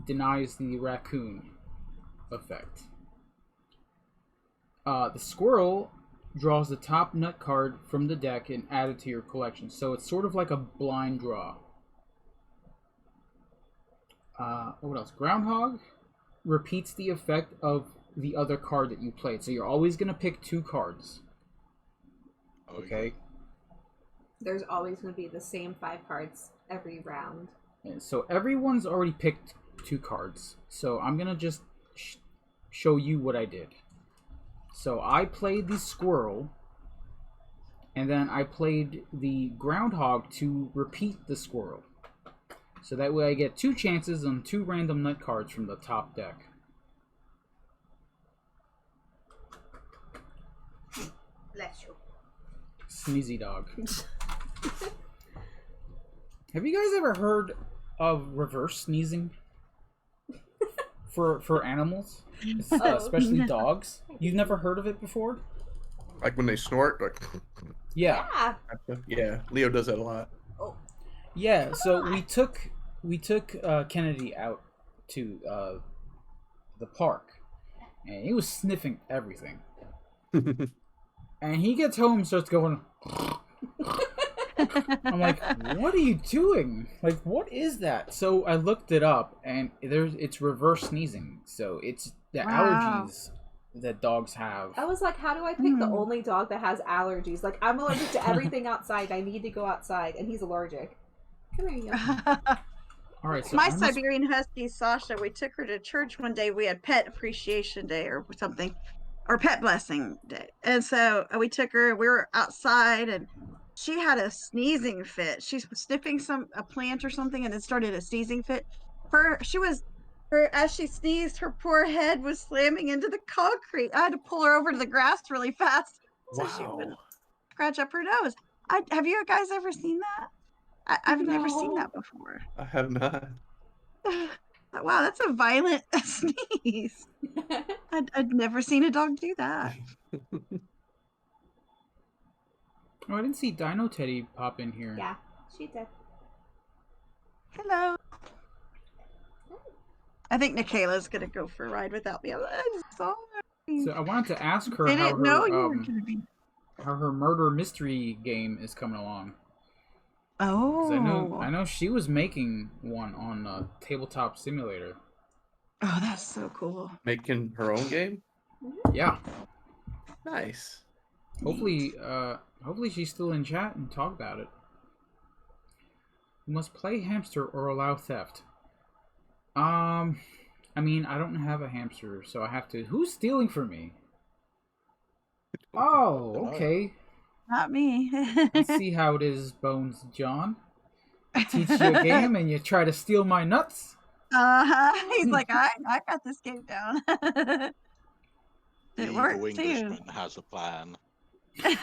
denies the raccoon effect. The squirrel draws the top nut card from the deck and add it to your collection. So it's sort of like a blind draw. What else? Groundhog repeats the effect of the other card that you played. So you're always going to pick 2 cards. Okay? There's always going to be the same 5 cards every round. And so everyone's already picked 2 cards. So I'm going to just show you what I did. So I played the squirrel, and then I played the groundhog to repeat the squirrel. So that way I get 2 chances on 2 random nut cards from the top deck. Bless you. Sneezy dog. Have you guys ever heard of reverse sneezing? For animals? Especially dogs? You've never heard of it before? Like when they snort? Like... Yeah. Yeah, Leo does that a lot. Oh. Yeah, so we took Kennedy out to the park, and he was sniffing everything. And he gets home and starts going... I'm like, what are you doing? Like, what is that? So I looked it up, and it's reverse sneezing. So it's the allergies that dogs have. I was like, how do I pick the only dog that has allergies? Like, I'm allergic to everything outside. I need to go outside, and he's allergic. Come here, you. All right. So my Siberian Husky, Sasha, we took her to church one day. We had Pet Appreciation Day or something, or Pet Blessing Day. And so we took her, we were outside, and she had a sneezing fit. She's sniffing a plant or something, and then started a sneezing fit. As she sneezed, her poor head was slamming into the concrete. I had to pull her over to the grass really fast so she wouldn't scratch up her nose. Have you guys ever seen that? I've never seen that before. I have not. Wow, that's a violent sneeze. I'd never seen a dog do that. Oh, I didn't see Dino Teddy pop in here. Yeah, she did. Hello. I think Nikayla's gonna go for a ride without me. I'm sorry. So I wanted to ask her how her murder mystery game is coming along. Oh. I know she was making one on Tabletop Simulator. Oh, that's so cool. Making her own game? Yeah. Nice. Hopefully she's still in chat and talk about it. You must play hamster or allow theft. I mean, I don't have a hamster, so I have to... Who's stealing from me? Oh, okay. Not me. Let's see how it is, Bones John. I teach you a game and you try to steal my nuts? He's like, I got this game down. It worked too. Englishman has a plan. There's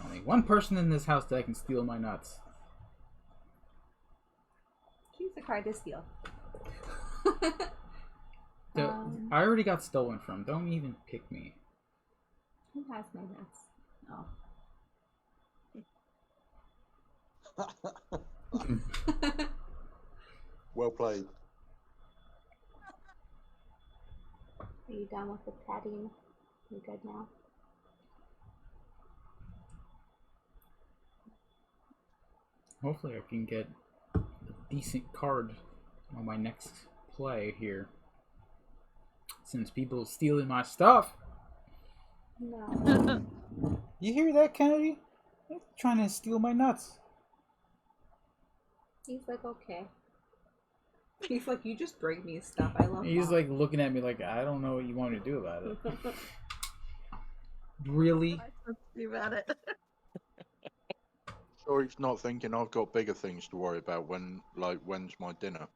only one person in this house that can steal my nuts. Choose a card to steal. I already got stolen from. Don't even pick me. Who has my nuts? Oh. Well played. Are you done with the petting? You good now? Hopefully I can get a decent card on my next play here. Since people are stealing my stuff. No. You hear that, Kennedy? They're trying to steal my nuts. He's like, okay. He's like, you just bring me stuff. I love. He's like looking at me like, I don't know what you want me to do about it. Really? I supposed to do about it. Sure, he's not thinking I've got bigger things to worry about when's my dinner.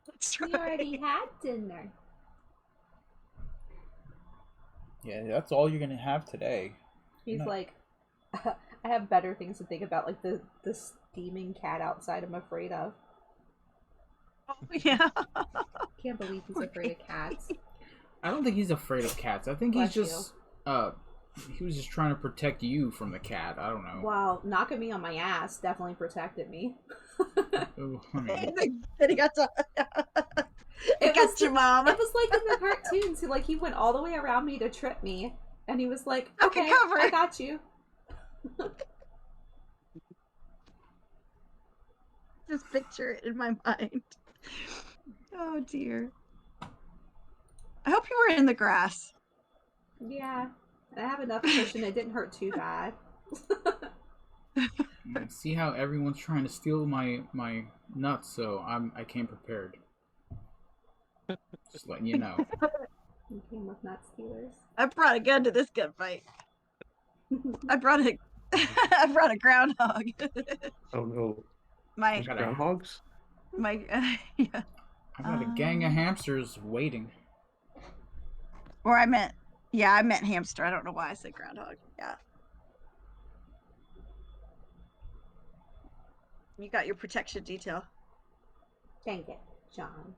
That's We already had dinner. Yeah, that's all you're gonna have today. He's like, I have better things to think about, like the steaming cat outside I'm afraid of. Oh, yeah. Can't believe he's afraid of cats. I don't think he's afraid of cats. I think he's just he was just trying to protect you from the cat. I don't know. Well, knocking me on my ass definitely protected me. Ooh, I mean, Then he got to. It got your mom. It was like in the cartoons. He went all the way around me to trip me, and he was like, Okay, "Okay, cover. I got you." Just picture it in my mind. Oh dear. I hope you were in the grass. Yeah, I have enough cushion. It didn't hurt too bad. see how everyone's trying to steal my nuts, so I came prepared. Just letting you know. You came with nut stealers. I brought a gun to this gunfight. I brought a groundhog. Oh no. My Groundhogs? yeah. I got a gang of hamsters waiting. Or I meant hamster. I don't know why I said groundhog. Yeah. You got your protection detail. Dang it, John.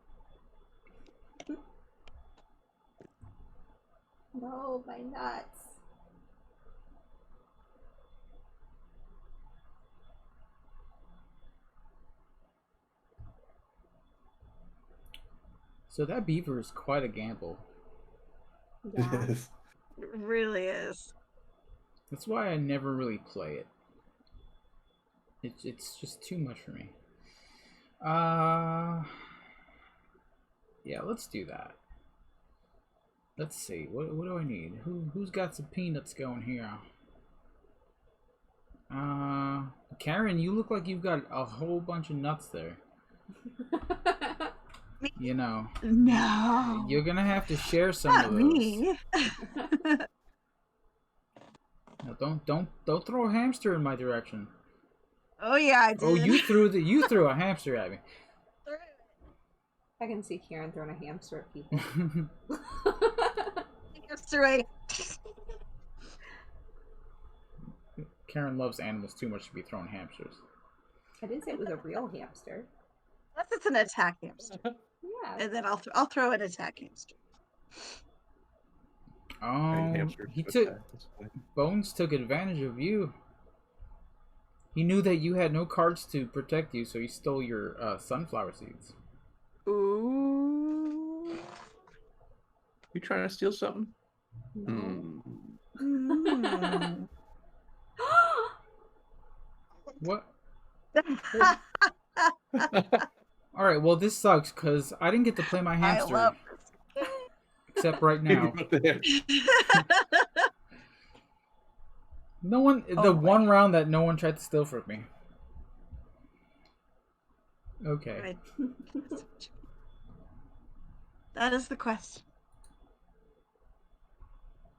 No, my nuts. So that beaver is quite a gamble. Yeah. It really is. That's why I never really play it. It's just too much for me. Yeah, let's do that. Let's see. What do I need? Who's got some peanuts going here? Karen, you look like you've got a whole bunch of nuts there. You know. No. You're gonna have to share some Not of those. me. No, don't throw a hamster in my direction. Oh yeah, I did. Oh, you threw a hamster at me. I can see Karen throwing a hamster at people. That's right. Karen loves animals too much to be throwing hamsters. I didn't say it was a real hamster. Unless it's an attack hamster. Yeah. And then I'll throw an attack hamster. Oh, Bones took advantage of you. He knew that you had no cards to protect you, so he stole your sunflower seeds. Ooh. You trying to steal something? No. Mm. What? All right, well this sucks because I didn't get to play my hamster. I love this. Except right now. No one. The one round that no one tried to steal from me. Okay. That is the question.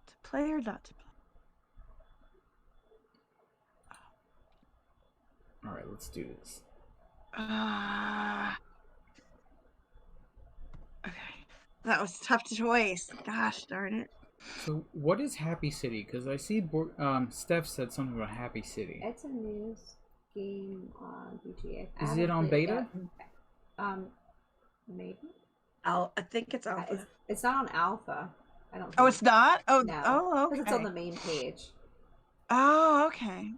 To play or not to play? All right, let's do this. Okay. That was a tough choice. Gosh darn it. So, what is Happy City? Because I see Steph said something about Happy City. It's a news game on BGA. Is it on beta? Maybe. I think it's alpha. It's not on alpha. I don't. Oh, it's not. Oh, no. Oh, okay. Because it's on the main page. Oh, okay.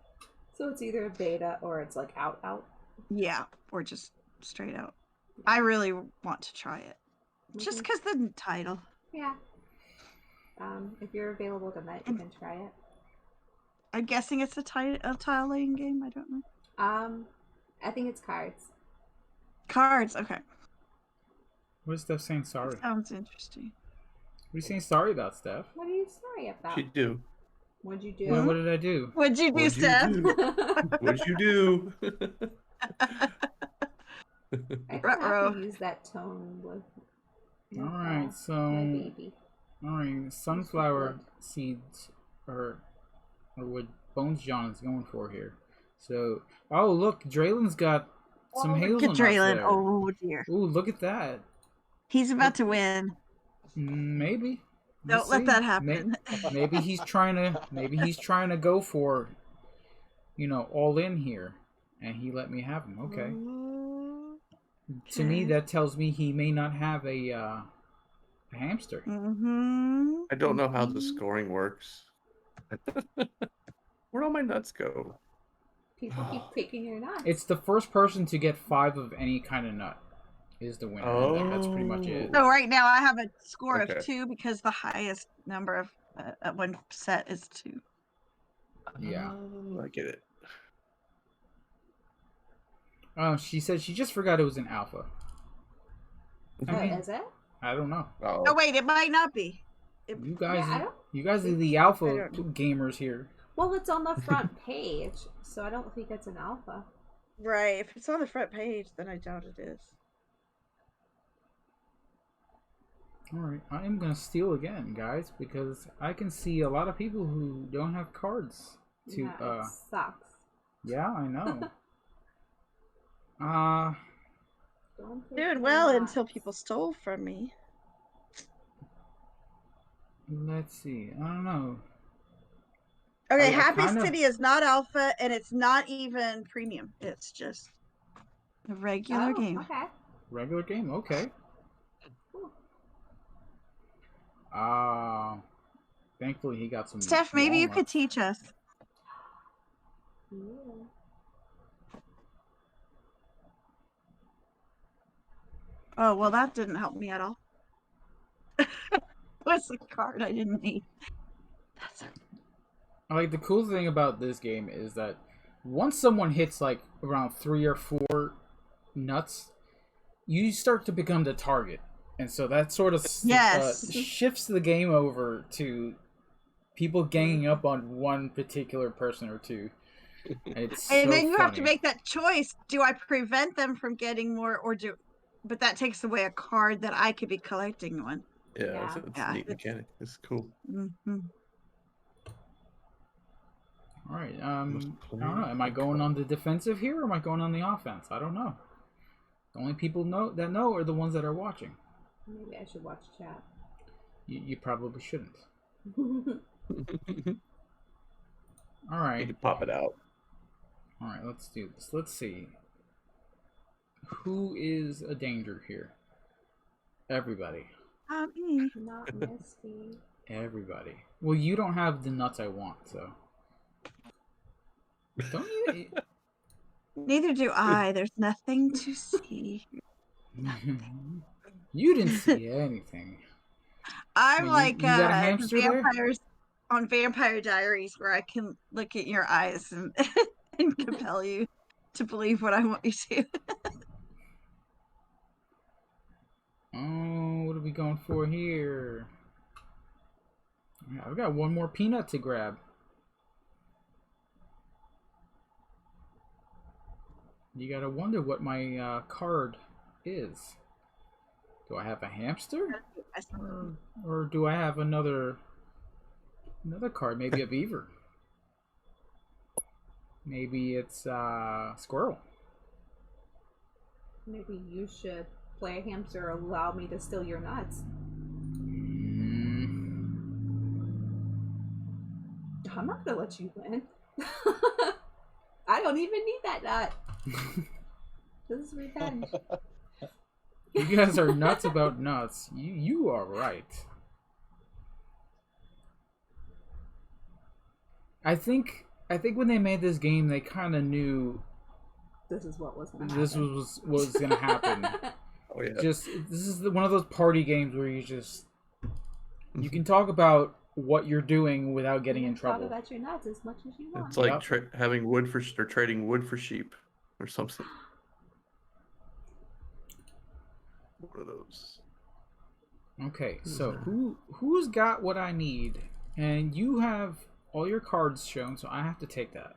So it's either a beta or it's like out. Yeah, or just straight out. I really want to try it, just because the title. Yeah. If you're available tonight, you can try it. I'm guessing it's a tile laying game. I don't know. I think it's cards. Cards. Okay. What is Steph saying sorry? Sounds interesting. What are you saying sorry about, Steph? What are you sorry about? What you do? What'd you do? What did I do? What'd you do, Steph? What'd you do? I have to use that tone with. All right, so my baby. All right, sunflower seeds are what Bones John is going for here. So, oh look, Draylen's got some hazelnuts there. Oh dear. Ooh, look at that. He's about to win. Maybe. Don't let that happen. Maybe he's trying to. Maybe he's trying to go for, all in here, and he let me have him. Okay. To me, that tells me he may not have a hamster. I don't know how the scoring works. Where'd all my nuts go? People keep picking your nuts. It's the first person to get 5 of any kind of nut is the winner. Oh. That's pretty much it. So right now I have a score of 2 because the highest number of one set is 2. Yeah. I get it. Oh, she said she just forgot it was an alpha. Is it? I don't know. Oh wait, it might not be. You guys are the alpha gamers here. Well, it's on the front page, so I don't think it's an alpha. Right. If it's on the front page, then I doubt it is. Alright, I am gonna steal again, guys, because I can see a lot of people who don't have cards to it sucks. Yeah, I know. Doing well until people stole from me. Let's see. I don't know. Okay, Happy City is not alpha, and it's not even premium. It's just a regular game. Okay. Regular game, okay. Thankfully he got some. Steph, maybe you could teach us. Yeah. Oh, well, that didn't help me at all. What's the card I didn't need? That's Like, the cool thing about this game is that once someone hits like around 3 or 4 nuts, you start to become the target, and so that sort of shifts the game over to people ganging up on one particular person or two. And then you have to make that choice: do I prevent them from getting more, or do? But that takes away a card that I could be collecting one. Yeah, it's a neat mechanic. It's cool. Mm-hmm. All right. I don't know. Am I going on the defensive here, or am I going on the offense? I don't know. The only people that know are the ones that are watching. Maybe I should watch chat. You probably shouldn't. All right. You can pop it out. All right. Let's do this. Let's see. Who is a danger here? Everybody. Not Misty. Everybody. Well, you don't have the nuts I want, so. Don't you? Neither do I. There's nothing to see. You didn't see anything. I'm like you got a hamster vampires there? On Vampire Diaries, where I can look at your eyes and and compel you to believe what I want you to. Oh, what are we going for here? I've got one more peanut to grab. You gotta wonder what my card is. Do I have a hamster? Or do I have another card? Maybe a beaver. Maybe it's squirrel. Maybe you should play a hamster or allow me to steal your nuts. I'm not gonna let you win. I don't even need that nut. This is revenge. You guys are nuts about nuts. You are right. I think when they made this game, they kind of knew this is what was going to happen. This was what was going to happen. Oh yeah. This is one of those party games where you can talk about what you're doing without getting in trouble. Talk about your nuts as much as you want. It's like having wood or trading wood for sheep or something. One of those. Okay, so who's got what I need? And you have all your cards shown, so I have to take that.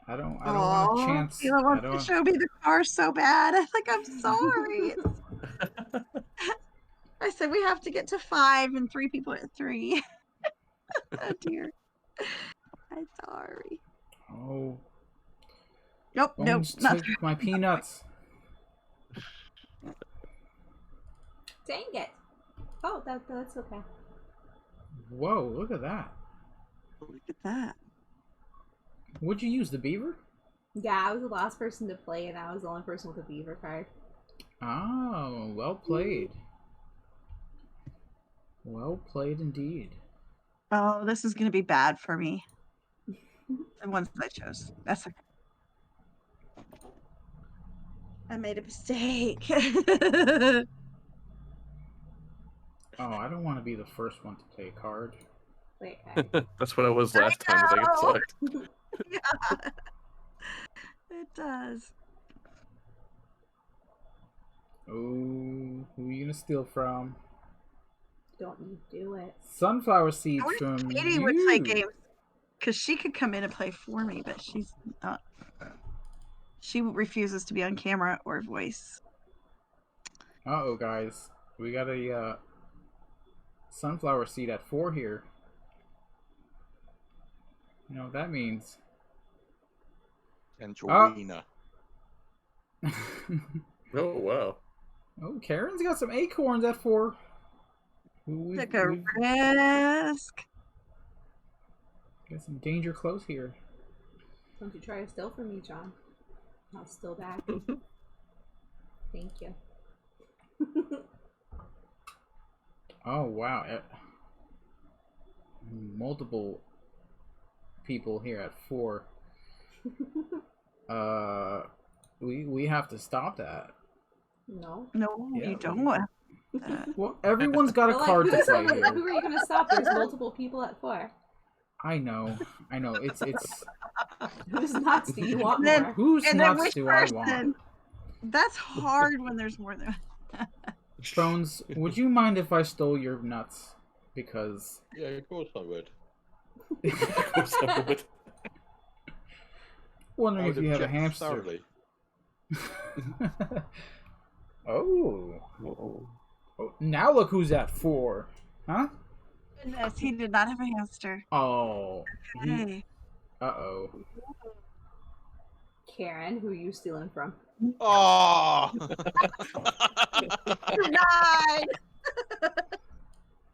I don't want a chance. Sheila wants to show me the car so bad. I'm like, I'm sorry. I said we have to get to 5 and 3 people at 3. Oh dear. I'm sorry. Oh. Nope, Bones not took my peanuts. Dang it. Oh, that's okay. Whoa, look at that. Look at that. What'd you use, the beaver? Yeah, I was the last person to play, and I was the only person with a beaver card. Oh, well played. Well played indeed. Oh, this is going to be bad for me. The ones that I chose. That's okay. I made a mistake. Oh, I don't want to be the first one to play a card. Wait, That's what I was last time. I got sucked. Yeah. It does. Oh, who are you gonna steal from? don't you do it. Sunflower seeds I wish from Katie you. would play games because she could come in and play for me, but she's not. She refuses to be on camera or voice. Uh-oh, guys. We got a sunflower seed at 4 here. You know what that means? Angelina. Oh, wow. Oh, Karen's got some acorns at 4. Took a risk. Got some danger close here. Don't you try to steal from me, John. I'll steal back. Thank you. Oh, wow. Multiple people here at 4. We have to stop that. No. No, Yeah, you don't. Well, everyone's got a card to play here. Who are you going to stop? There's multiple people at 4. I know. It's. Who's nuts do you want more? Whose nuts do I want? That's hard when there's more than. Bones, would you mind if I stole your nuts? Because. Yeah, of course I would. Of course I would. Wondering if you have a hamster. Oh. Whoa. Oh. Now look who's at 4. Huh? Goodness, he did not have a hamster. Oh. Hey. Uh-oh. Karen, who are you stealing from? Oh! Denied!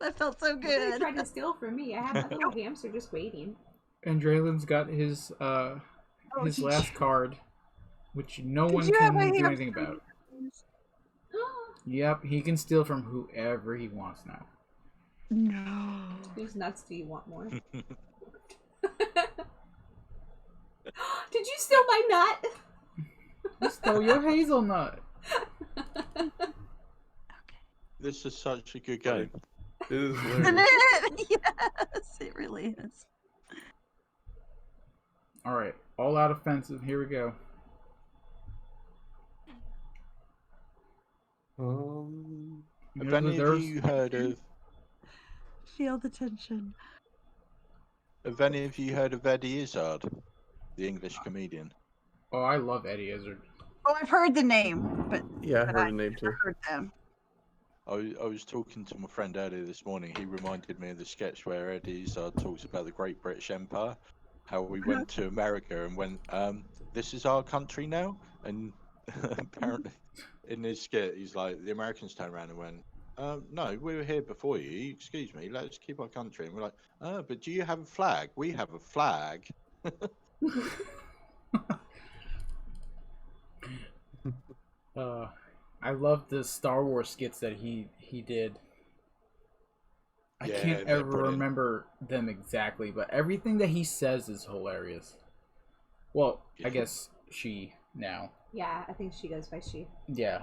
That felt so You good. tried to steal from me. I have that little hamster just waiting. And Draylen's got his last card, which no one you have can a do hamster? anything about. Yep, he can steal from whoever he wants now. No. Whose nuts do you want more? Did you steal my nut? You stole your hazelnut. This is such a good game. It is Isn't it? Yes, it really is. Alright, all out offensive. Here we go. Have any of you heard of... Feel the tension. Have any of you heard of Eddie Izzard, the English comedian? Oh, I love Eddie Izzard. Oh, I've heard the name, but yeah, I heard the name too. heard them. I was talking to my friend earlier this morning. He reminded me of the sketch where Eddie Izzard talks about the Great British Empire, how we went to America and went, this is our country now? And apparently in this skit, he's like, the Americans turned around and went, no, we were here before you. Excuse me, let's keep our country. And we're like, but do you have a flag? We have a flag. I love the Star Wars skits that he did. I can't ever remember them exactly, but everything that he says is hilarious. Well, I guess she now. Yeah, I think she goes by she. Yeah.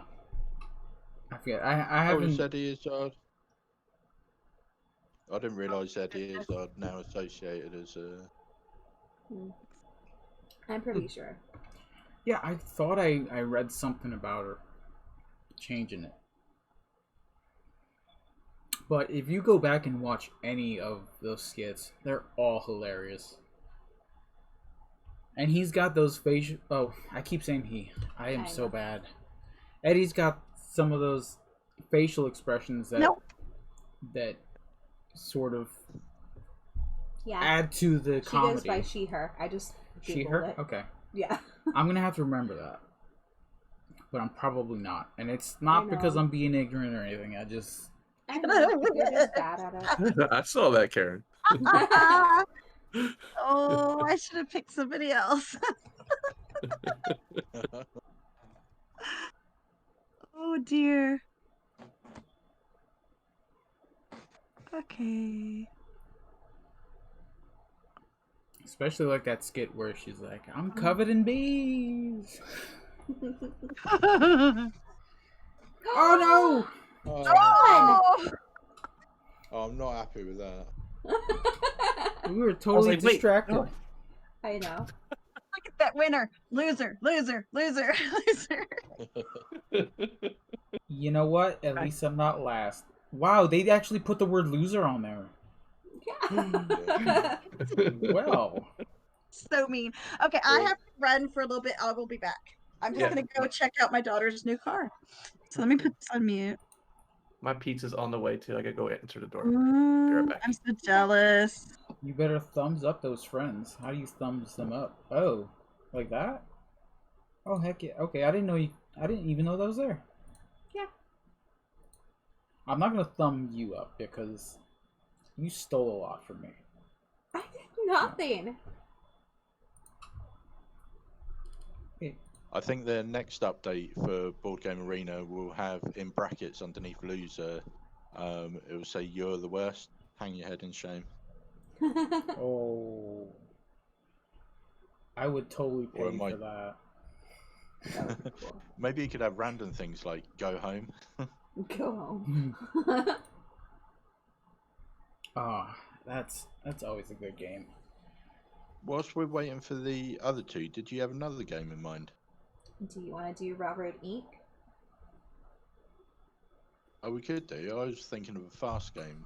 I forget. I haven't. Eddie Izzard? I didn't realise Eddie Izzard now associated as a... I'm pretty sure. Yeah, I thought I read something about her changing it. But if you go back and watch any of those skits, they're all hilarious. And he's got those facial. Oh, I keep saying he. I am so bad. Eddie's got some of those facial expressions that sort of add to the comedy. She goes by she, her. I just Googled she, her? It. Okay. Yeah. I'm going to have to remember that. But I'm probably not. And it's not because I'm being ignorant or anything. I know. You're just bad at it. I saw that, Karen. Oh, I should have picked somebody else. Oh, dear. Okay. Especially like that skit where she's like, I'm covered in bees. Oh no! Oh, I'm not happy with that. We were totally distracted. Wait, I know. Look at that winner. Loser, loser, loser, loser. You know what? At least I'm not last. Wow, they actually put the word loser on there. Yeah. Well. So mean. Okay, I have to run for a little bit. I will be back. I'm just going to go check out my daughter's new car. So let me put this on mute. My pizza's on the way, too. I gotta go answer the door. Ooh, I'm so jealous. You better thumbs up those friends. How do you thumbs them up? Oh, like that? Oh, heck yeah. Okay, I didn't even know that was there. Yeah. I'm not going to thumb you up because you stole a lot from me. I did nothing. I think the next update for Board Game Arena will have in brackets underneath loser, it will say you're the worst. Hang your head in shame. Oh. I would totally pay for that. Cool. Maybe you could have random things like go home. Go home. That's always a good game. Whilst we're waiting for the other two, did you have another game in mind? Do you want to do Railroad Inc? Oh, we could do. I was thinking of a fast game.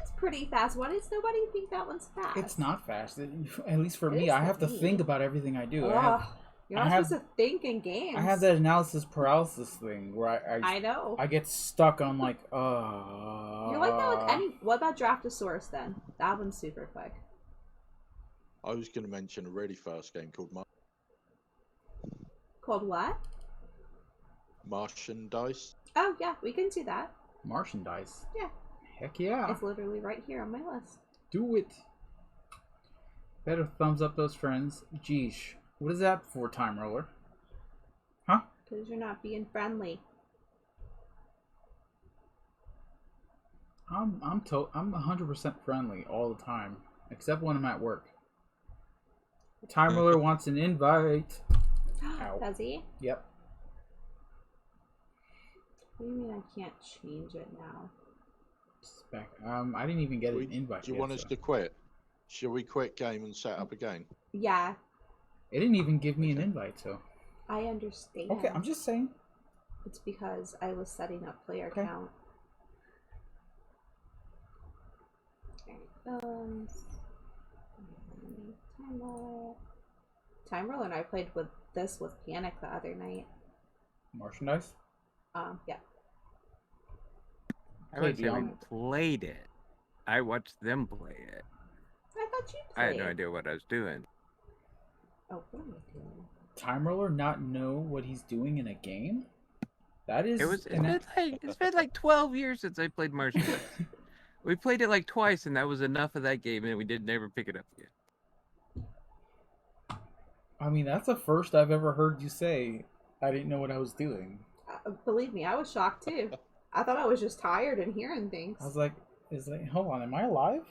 It's pretty fast. Why does nobody think that one's fast? It's not fast. At least for me, I have to think about everything I do. You're not supposed to think in games. I have that analysis paralysis thing where I know. I get stuck on like, You're like that with any. What about Draftosaurus then? That one's super quick. I was going to mention a really fast game called Called what? Martian Dice. Oh yeah, we can do that. Martian Dice. Yeah. Heck yeah. It's literally right here on my list. Do it. Better thumbs up those friends. Geesh. What is that for, Time Roller? Huh? Because you're not being friendly. I'm 100% friendly all the time, except when I'm at work. Time Roller wants an invite. Ow. Does he? Yep. What do you mean I can't change it now? I didn't even get an invite. Do you want us to quit? Shall we quit game and set up again? Yeah. It didn't even give me an invite, so. I understand. Okay, I'm just saying. It's because I was setting up player count. Time Roller and I played with Panic the other night. Martian Dice? Yeah. I wouldn't say we played it. I watched them play it. I thought you played. I had no idea what I was doing. Oh, what am I doing? Time Roller not know what he's doing in a game? That is... It's been like 12 years since I played Martian Dice. We played it like twice, and that was enough of that game, and we did never pick it up again. I mean, that's the first I've ever heard you say, I didn't know what I was doing. Believe me, I was shocked too. I thought I was just tired and hearing things. I was like, hold on, am I alive?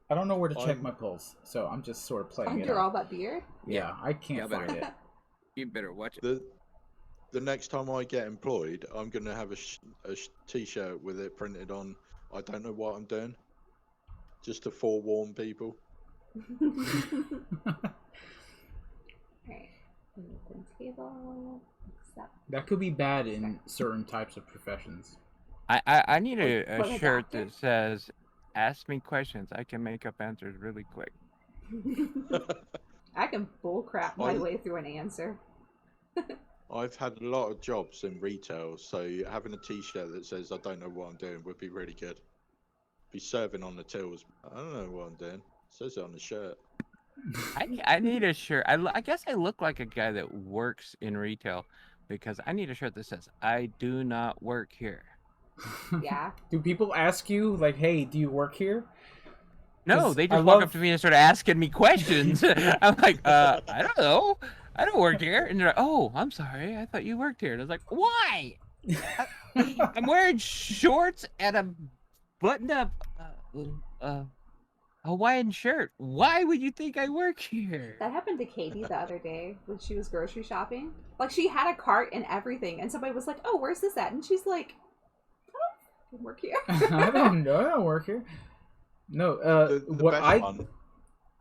I don't know where to check my pulse, so I'm just sort of playing it. Under all that beard? Yeah, I can't find it. You better watch it. The next time I get employed, I'm going to have a t-shirt with it printed on, I don't know what I'm doing. Just to forewarn people. Alright. Open table. Accept. That could be bad in certain types of professions. I need a shirt that says, ask me questions. I can make up answers really quick. I can bullcrap my way through an answer. I've had a lot of jobs in retail, so having a T-shirt that says "I don't know what I'm doing" would be really good. Be serving on the tills. I don't know what I'm doing. It says it on the shirt. I need a shirt. I guess I look like a guy that works in retail because I need a shirt that says "I do not work here." Yeah. Do people ask you like, "Hey, do you work here?" No, they just walk up to me and start asking me questions. I'm like, I don't know. I don't work here. And they're like, "Oh, I'm sorry. I thought you worked here." And I was like, "Why? I'm wearing shorts and a buttoned-up Hawaiian shirt. Why would you think I work here?" That happened to Katie the other day when she was grocery shopping. Like, she had a cart and everything, and somebody was like, "Oh, where's this at?" And she's like, "I don't work here." I don't know. I don't work here. No, the best one.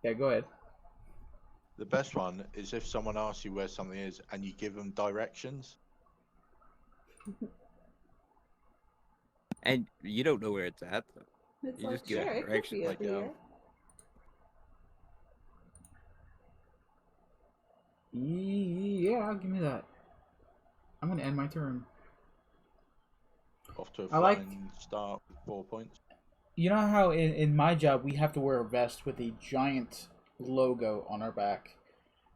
Yeah, go ahead. The best one is if someone asks you where something is and you give them directions. And you don't know where it's at. So it's you like, just give directions. Like, yeah, give me that. I'm gonna end my turn. Off to a flying start with 4 points. You know how in my job we have to wear a vest with a giant logo on our back,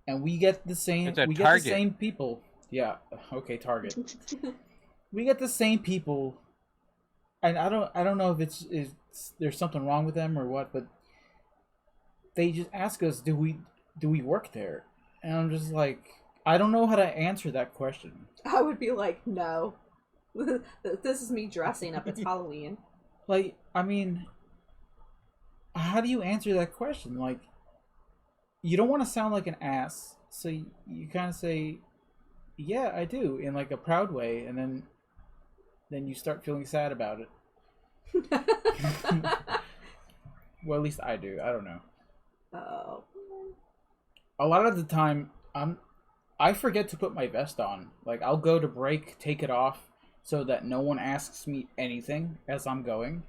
and we get the same. It's a we Target. get the same people. Yeah. Okay, Target. We get the same people, and I don't know if it's there's something wrong with them or what, but they just ask us, do we work there? And I'm just like, I don't know how to answer that question. I would be like, no. This is me dressing up. It's Halloween. Like, I mean, how do you answer that question? Like, you don't want to sound like an ass, so you kind of say, yeah, I do, in like a proud way, and then you start feeling sad about it. Well, at least I do. I don't know. Oh. A lot of the time, I forget to put my vest on. Like, I'll go to break, take it off, so that no one asks me anything as I'm going.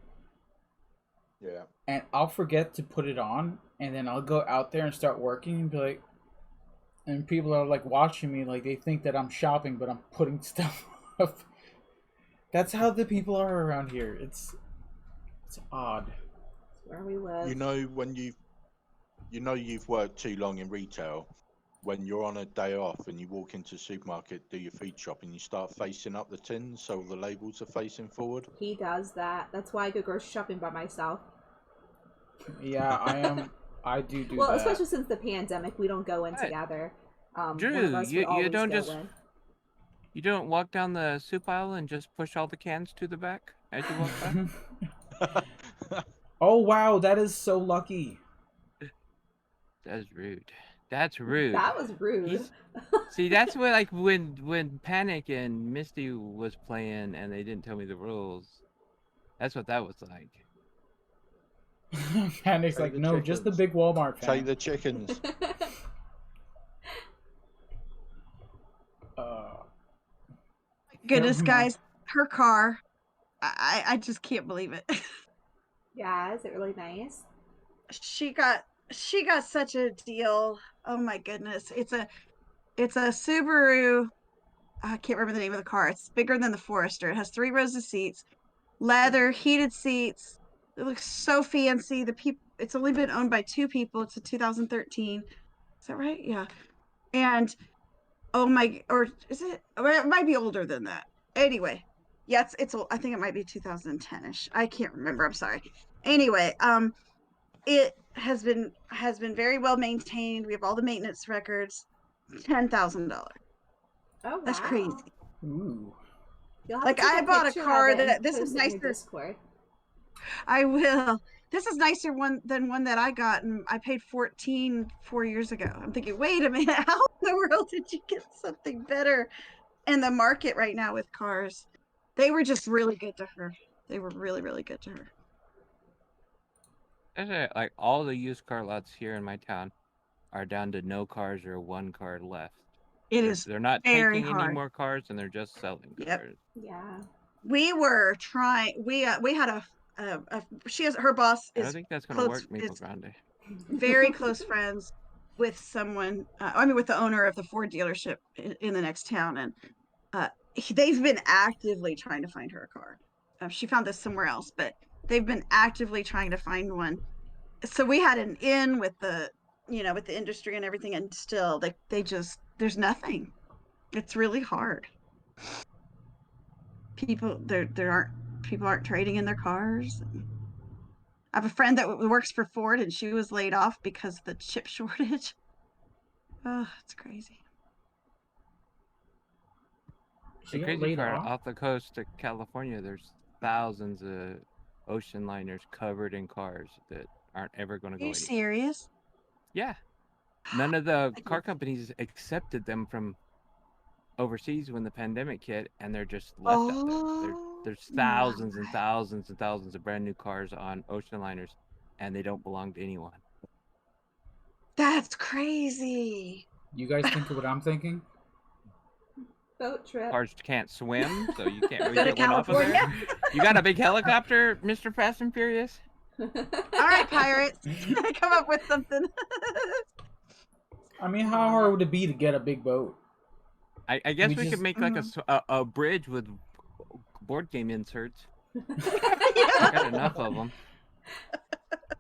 Yeah. And I'll forget to put it on, and then I'll go out there and start working and be like, and people are like watching me like they think that I'm shopping, but I'm putting stuff up. That's how the people are around here. It's odd. It's where we live. You know when you've worked too long in retail, when you're on a day off and you walk into the supermarket, do your feed shop, and you start facing up the tins so the labels are facing forward. He does that. That's why I go grocery shopping by myself. Yeah, I do well, that. Especially since the pandemic, we don't go in together. Drew, you don't just you don't walk down the soup aisle and just push all the cans to the back as you walk by. Oh wow, that is so lucky. That's rude. That's rude. That was rude. See, that's what, like, when Panic and Misty was playing and they didn't tell me the rules. That's what that was like. Panic's like, no, just the big Walmart fan. Take the chickens. Goodness, guys, her car. I just can't believe it. Yeah, is it really nice? She got such a deal. Oh my goodness. It's a Subaru. I can't remember the name of the car. It's bigger than the Forester. It has 3 rows of seats, leather, heated seats. It looks so fancy. It's only been owned by 2 people. It's a 2013. Is that right? Yeah. And or is it? Or it might be older than that. Anyway, yeah, it's old. I think it might be 2010ish. I can't remember. I'm sorry. Anyway, it has been very well maintained. We have all the maintenance records. $10,000. Oh, wow. That's crazy. Ooh. Like, I bought a car that this is nicer. I will. This is nicer than one that I got, and I paid $14 4 years ago. I'm thinking, wait a minute, how in the world did you get something better? In the market right now with cars, they were just really good to her. They were really, really good to her. Like, all the used car lots here in my town are down to no cars or 1 car left. They're not taking any more cars, and they're just selling cars. Yeah. We were trying. We had her boss is. I don't think that's gonna work, Maple Grande. very close friends with someone. With the owner of the Ford dealership in the next town, and they've been actively trying to find her a car. She found this somewhere else, but they've been actively trying to find one. So we had an in with the, with the industry and everything, and still they just, there's nothing. It's really hard. People aren't trading in their cars. I have a friend that works for Ford, and she was laid off because of the chip shortage. Oh, it's crazy. The crazy part, off the coast of California, there's thousands of ocean liners covered in cars that aren't ever going to go anywhere. Are you serious? Yeah. None of the car companies accepted them from overseas when the pandemic hit, and they're just left out there. There's thousands and thousands and thousands of brand new cars on ocean liners, and they don't belong to anyone. That's crazy. You guys think of what I'm thinking? Boat trip. Cars can't swim, so you can't really get one off of there. You got a big helicopter, Mr. Fast and Furious? All right, pirates. Come up with something. I mean, how hard would it be to get a big boat? I guess we could make like a bridge with board game inserts. I got enough of them.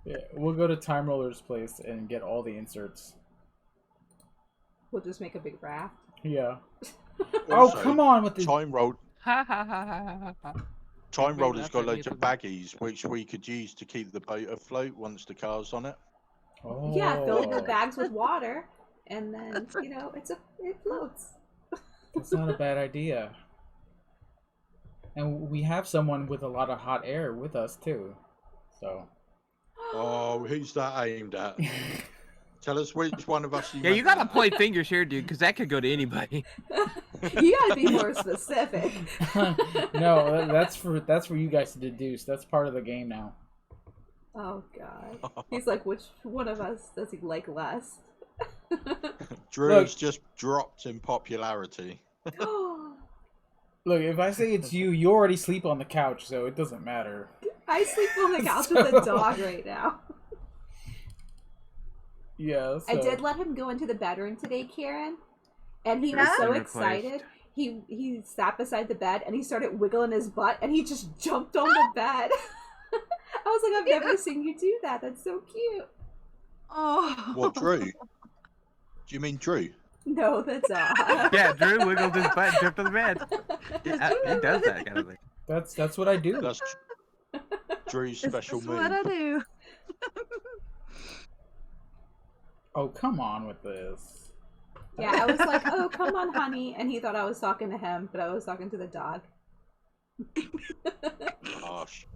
Yeah, we'll go to Time Roller's place and get all the inserts. We'll just make a big raft. Yeah. Also, come on with this. Time Roller's got that's loads of baggies which we could use to keep the boat afloat once the car's on it. Oh. Yeah, fill the bags with water, and then it floats. That's not a bad idea. And we have someone with a lot of hot air with us too. So. Oh, who's that aimed at? Tell us which one of us you. Yeah, you gotta point fingers here, dude, because that could go to anybody. You gotta be more specific. No, that's for you guys to deduce. That's part of the game now. Oh god. He's like, which one of us does he like less? Drew's just dropped in popularity. Look, if I say it's you, you already sleep on the couch, so it doesn't matter. I sleep on the couch with a dog right now. Yeah. I did let him go into the bedroom today, Karen, and he was so excited. He sat beside the bed and he started wiggling his butt and he just jumped on the bed. I was like, I've never seen you do that. That's so cute. Oh. What, Drew? Do you mean Drew? No, that's odd. Yeah, Drew wiggled his butt and jumped on the bed. He does that kind of thing. That's what I do. That's Drew's special move. That's what I do. Oh, come on with this. Yeah, I was like, oh, come on, honey. And he thought I was talking to him, but I was talking to the dog. Gosh.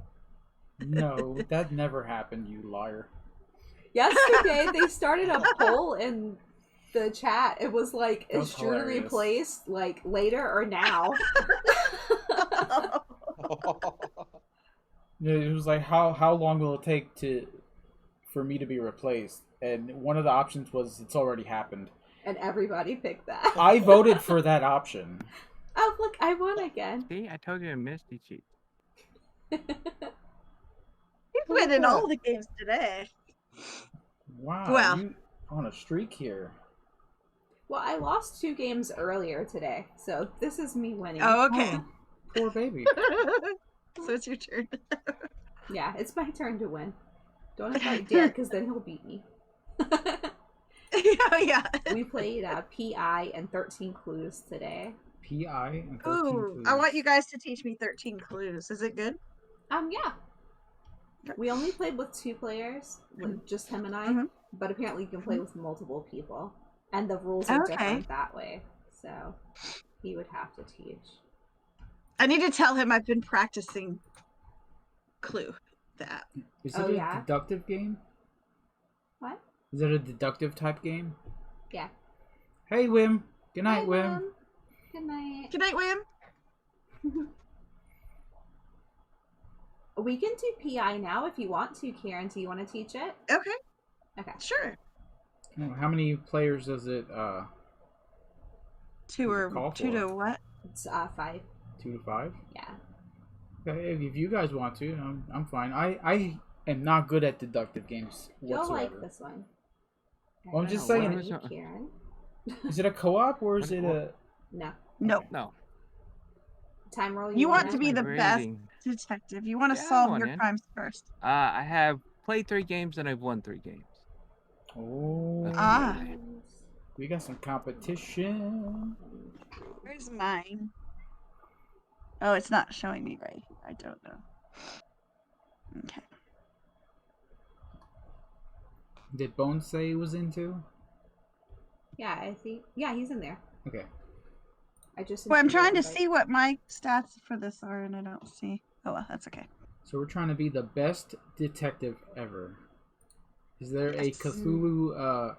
No, that never happened, you liar. Yesterday, they started a poll in the chat. It was like, is Drew replaced, like, later or now? It was like, how long will it take for me to be replaced? And one of the options was it's already happened. And everybody picked that. I voted for that option. Oh, look, I won again. See, I told you I missed you, cheat. He's winning all the games today. Wow. Well, you on a streak here. Well, I lost 2 games earlier today, so this is me winning. Oh, okay. Oh, poor baby. So it's your turn. Yeah, it's my turn to win. Don't invite Dan, because then he'll beat me. Yeah. We played PI and 13 Clues today. PI and 13 Ooh, Clues. I want you guys to teach me 13 Clues. Is it good? Yeah. We only played with 2 players, just him and I, but apparently you can play with multiple people. And the rules are different that way, so he would have to teach. I need to tell him I've been practicing Clue. That. Is it a deductive game? What? Is it a deductive type game? Yeah. Hey, Wim. Good night, Hi, Wim. Good night. Good night, Wim. We can do PI now if you want to, Karen. Do you want to teach it? Okay. Okay. Sure. How many players does it 2 to what? It's 5. 2 to 5? Yeah. Okay, if you guys want to, I'm fine. I am not good at deductive games whatsoever. You'll like this one. Well, I'm just saying. Karen. Is it a co-op or is it a? No. Nope. No. Time roll. You want to be the best detective. You want to solve your crimes first. I have played 3 games and I've won 3 games. Oh. We got some competition. Where's mine? Oh, it's not showing me right. I don't know. Okay. Did Bones say he was into? Yeah, I think. Yeah, he's in there. Okay. Well, I'm trying to see what my stats for this are, and I don't see. Oh, well, that's okay. So we're trying to be the best detective ever. Is there a Cthulhu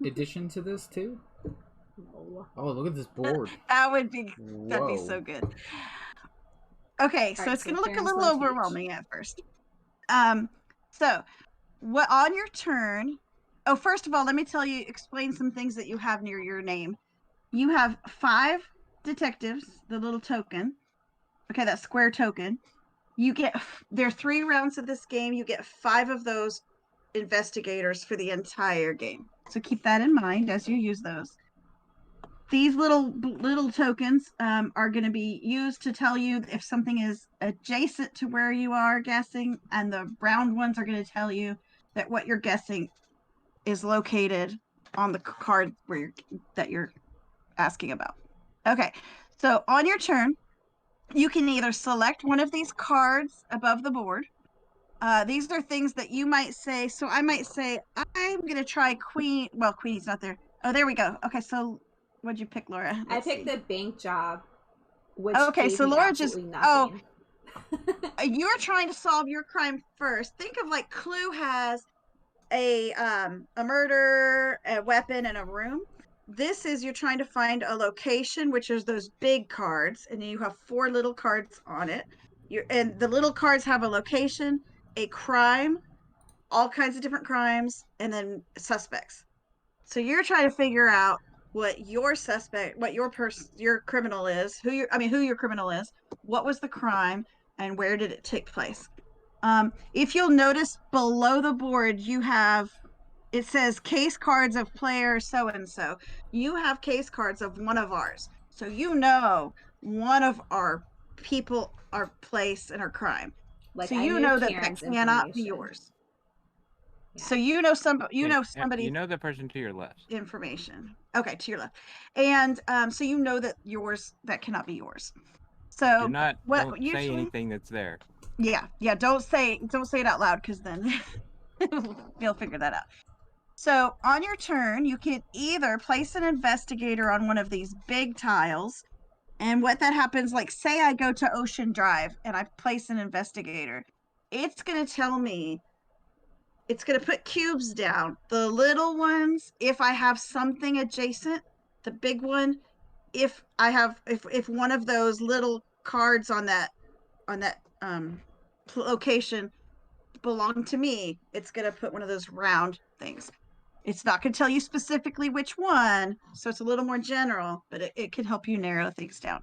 addition to this too? No. Oh, look at this board. That'd be so good. Okay, so it's gonna look a little overwhelming at first. So what on your turn? Oh, first of all, let me explain some things that you have near your name. You have 5 detectives, the little token. Okay, that square token. There are 3 rounds of this game. You get 5 of those investigators for the entire game. So keep that in mind as you use those. These little tokens are going to be used to tell you if something is adjacent to where you are guessing, and the round ones are going to tell you that what you're guessing is located on the card that you're asking about. Okay, so on your turn, you can either select one of these cards above the board. These are things that you might say. So I might say, I'm going to try Queen. Well, Queenie's not there. Oh, there we go. Okay, so what'd you pick, Laura? I picked the bank job. Which so Laura just nothing. You're trying to solve your crime first. Think of like Clue has a murder, a weapon, and a room. This is you're trying to find a location, which is those big cards, and you have 4 little cards on it. And the little cards have a location, a crime, all kinds of different crimes, and then suspects. So you're trying to figure out what your suspect, what your criminal is, who your criminal is, what was the crime, and where did it take place. If you'll notice below the board, it says case cards of player so and so. You have case cards of one of ours, so you know one of our people, our place, and our crime. Like, so you know that cannot be yours. Yeah. So you know somebody. You know the person to your left. Information. Okay, to your left, and so you know that that cannot be yours. So don't say anything that's there. Yeah. Don't say it out loud, because then you'll figure that out. So on your turn, you can either place an investigator on one of these big tiles, and what that happens, like say I go to Ocean Drive and I place an investigator, it's going to tell me, it's going to put cubes down. The little ones, if I have something adjacent, the big one, if one of those little cards on that location belong to me, it's going to put one of those round things. It's not going to tell you specifically which one, so it's a little more general, but it can help you narrow things down.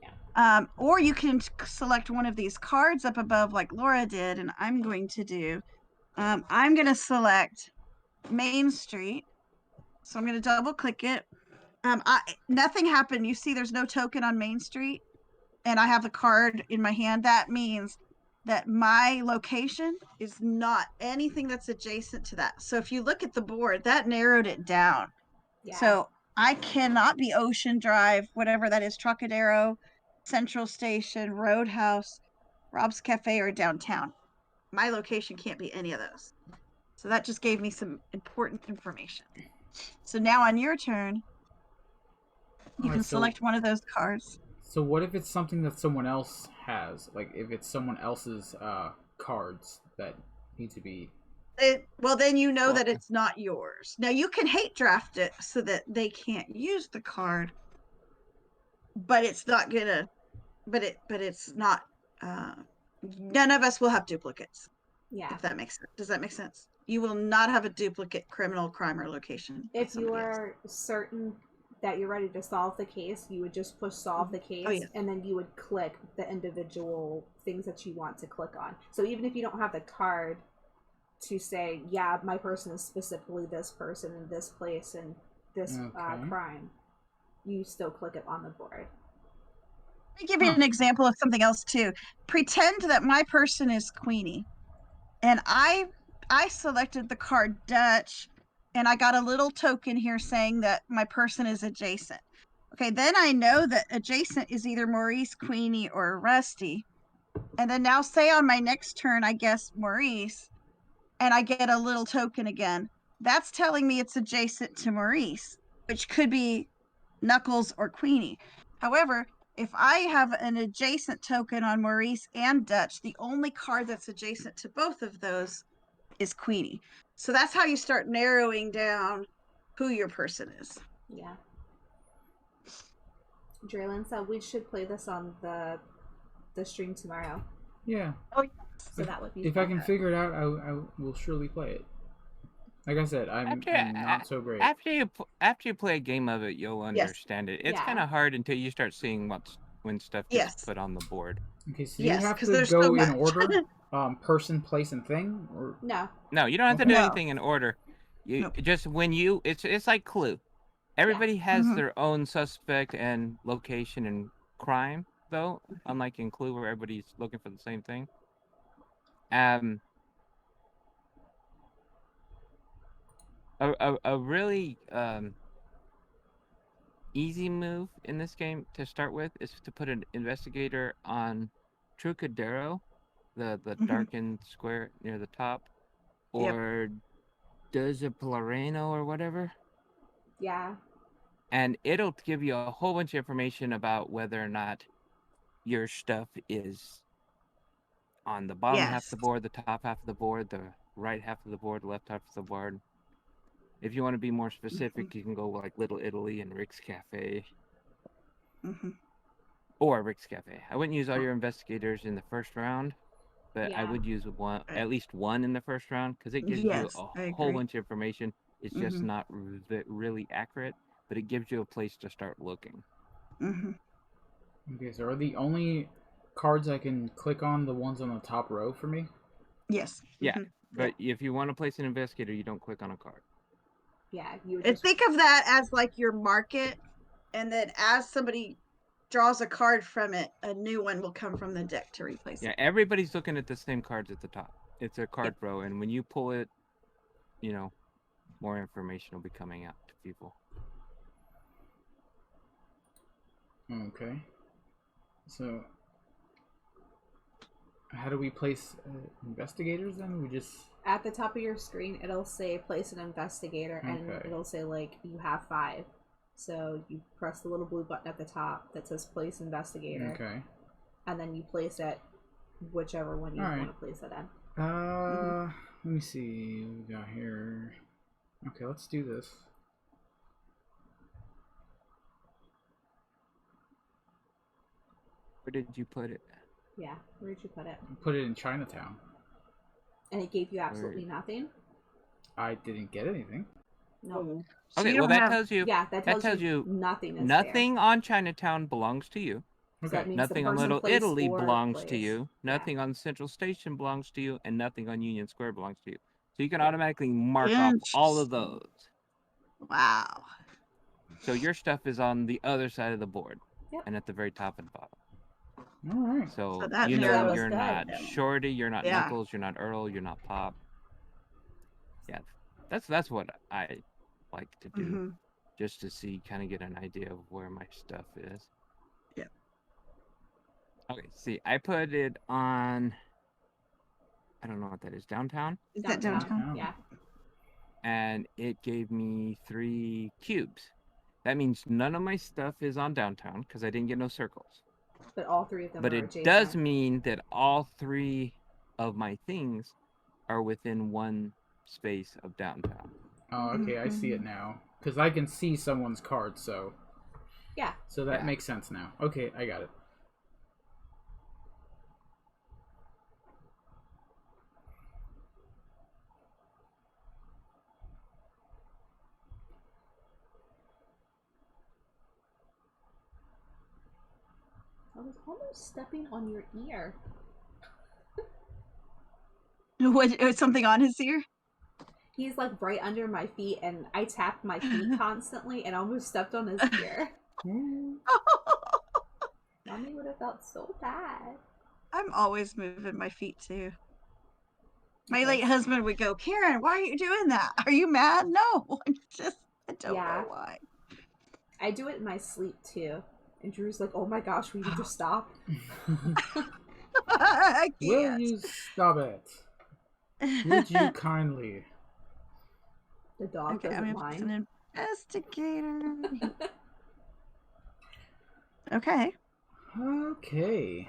Yeah. Or you can select one of these cards up above like Laura did, and I'm going to select Main Street. So I'm going to double click it. Nothing happened. You see there's no token on Main Street, and I have the card in my hand. That means that my location is not anything that's adjacent to that. So if you look at the board, that narrowed it down. Yeah. So I cannot be Ocean Drive, whatever that is, Trocadero, Central Station, Roadhouse, Rob's Cafe, or downtown. My location can't be any of those. So that just gave me some important information. So now on your turn, you can select one of those cards. So what if it's something that someone else has? Like if it's someone else's cards that need to be... Well, then you know that it's not yours. Now you can hate draft it so that they can't use the card, but it's not gonna. But it's not. None of us will have duplicates. Yeah. If that makes sense. Does that make sense? You will not have a duplicate criminal, crime, or location. If you are certain that you're ready to solve the case, you would just push solve the case, and then you would click the individual things that you want to click on. So even if you don't have the card to say, yeah, my person is specifically this person in this place and this crime, you still click it on the board. Let me give you an example of something else too. Pretend that my person is Queenie, and I selected the card Dutch, and I got a little token here saying that my person is adjacent. Okay, then I know that adjacent is either Maurice, Queenie, or Rusty. And then now say on my next turn I guess Maurice, and I get a little token again. That's telling me it's adjacent to Maurice, which could be Knuckles or Queenie. However, if I have an adjacent token on Maurice and Dutch, the only card that's adjacent to both of those is Queenie. So that's how you start narrowing down who your person is. Yeah. Draylin said we should play this on the stream tomorrow. Yeah. Oh, yes. So that would be if fun. I can figure it out, I will surely play it. Like I said, I'm not so great. After you play a game of it, you'll understand it. It's kind of hard until you start seeing when stuff gets put on the board. Okay, so you have to go in order, person, place, and thing, or no, you don't have to do anything in order. You just it's like Clue. Everybody has their own suspect and location and crime, though. Unlike in Clue, where everybody's looking for the same thing. A really easy move in this game to start with is to put an investigator on Trucadero, the darkened square near the top, or does a Plurano or whatever. Yeah. And it'll give you a whole bunch of information about whether or not your stuff is on the bottom half of the board, the top half of the board, the right half of the board, the left half of the board. If you want to be more specific, you can go like Little Italy and Rick's Cafe. Or Rick's Cafe. I wouldn't use all your investigators in the first round, but I would use at least one in the first round, because it gives you a whole bunch of information. It's just not really accurate, but it gives you a place to start looking. Okay, so are the only cards I can click on the ones on the top row for me? Yes. Yeah, but if you want to place an investigator, you don't click on a card. Yeah, you would just... think of that as like your market, and then as somebody draws a card from it, a new one will come from the deck to replace it. Yeah, everybody's looking at the same cards at the top. It's a card row, and when you pull it, more information will be coming out to people. Okay. So, how do we place investigators then? We just... At the top of your screen, it'll say place an investigator, and it'll say, like, you have 5. So you press the little blue button at the top that says place investigator. Okay. And then you place it whichever one you want to place it in. Let me see what we got here. Okay, let's do this. Where did you put it? Yeah, where did you put it? Put it in Chinatown. And it gave you absolutely nothing? I didn't get anything. No. So okay, well that tells you. Yeah, that tells you nothing is nothing there. On Chinatown belongs to you. Okay. So nothing on Little Italy belongs to you. Nothing on Central Station belongs to you, and nothing on Union Square belongs to you. So you can automatically mark off all of those. Wow. So your stuff is on the other side of the board, and at the very top and bottom. All right. So you're not Shorty, you're not Knuckles, you're not Earl, you're not Pop. Yeah, that's what I like to do, just to kind of get an idea of where my stuff is. Yeah. Okay, see, I put it on. I don't know what that is. Downtown? Is that downtown? Yeah. And it gave me 3 cubes. That means none of my stuff is on downtown because I didn't get no circles. But all 3 of them but are it adjacent. Does mean that all 3 of my things are within 1 space of downtown. Oh, okay, I see it now. Because I can see someone's card, so... Yeah. So that makes sense now. Okay, I got it. was almost stepping on your ear. What? Something on his ear? He's like right under my feet, and I tapped my feet constantly, and almost stepped on his ear. Mommy would have felt so bad. I'm always moving my feet too. My late husband would go, Karen, why are you doing that? Are you mad? No, I don't know why. I do it in my sleep too. And Drew's like, oh my gosh, will you just stop? Will you stop it? Would you kindly? The dog doesn't mind. An investigator. Okay. Okay.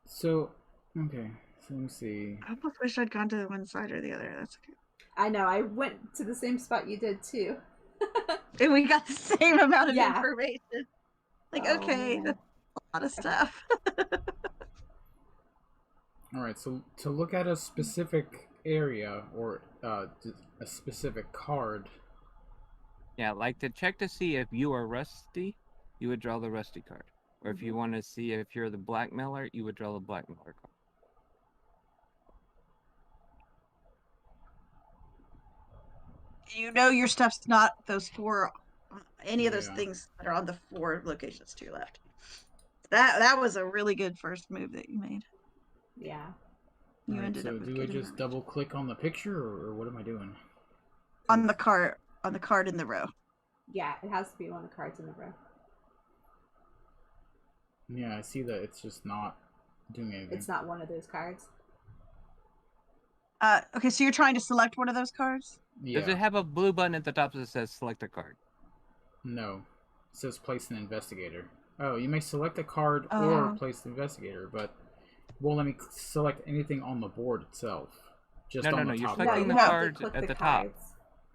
So, okay. So let me see. I almost wish I'd gone to the one side or the other. That's okay. I know. I went to the same spot you did too. And we got the same amount of information. Like, okay, that's a lot of stuff. All right. So to look at a specific area or a specific card. Yeah, like to check to see if you are Rusty, you would draw the Rusty card. Or if you want to see if you're the blackmailer, you would draw the blackmailer card. You know your stuff's not those four, any of those things that are on the 4 locations to your left. That was a really good first move that you made. Yeah. You ended up with do I just double click on the picture, or what am I doing? On the card in the row. Yeah, it has to be one of the cards in the row. Yeah, I see that it's just not doing anything. It's not one of those cards. Okay, so you're trying to select one of those cards? Yeah. Does it have a blue button at the top that says select a card? No. It says place an investigator. Oh, you may select a card or place the investigator, but won't let me select anything on the board itself. Just no, on the you're top selecting the cards at the top.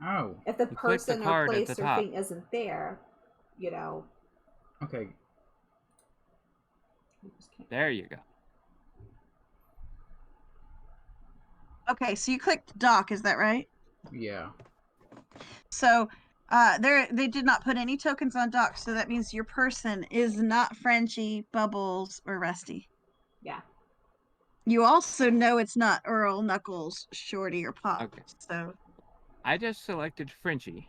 Oh. If the person or place or thing isn't there, you know. Okay. There you go. Okay, so you clicked dock, is that right? Yeah. So they did not put any tokens on dock, so that means your person is not Frenchie, Bubbles, or Rusty. Yeah. You also know it's not Earl, Knuckles, Shorty, or Pop. Okay. So I just selected Frenchie.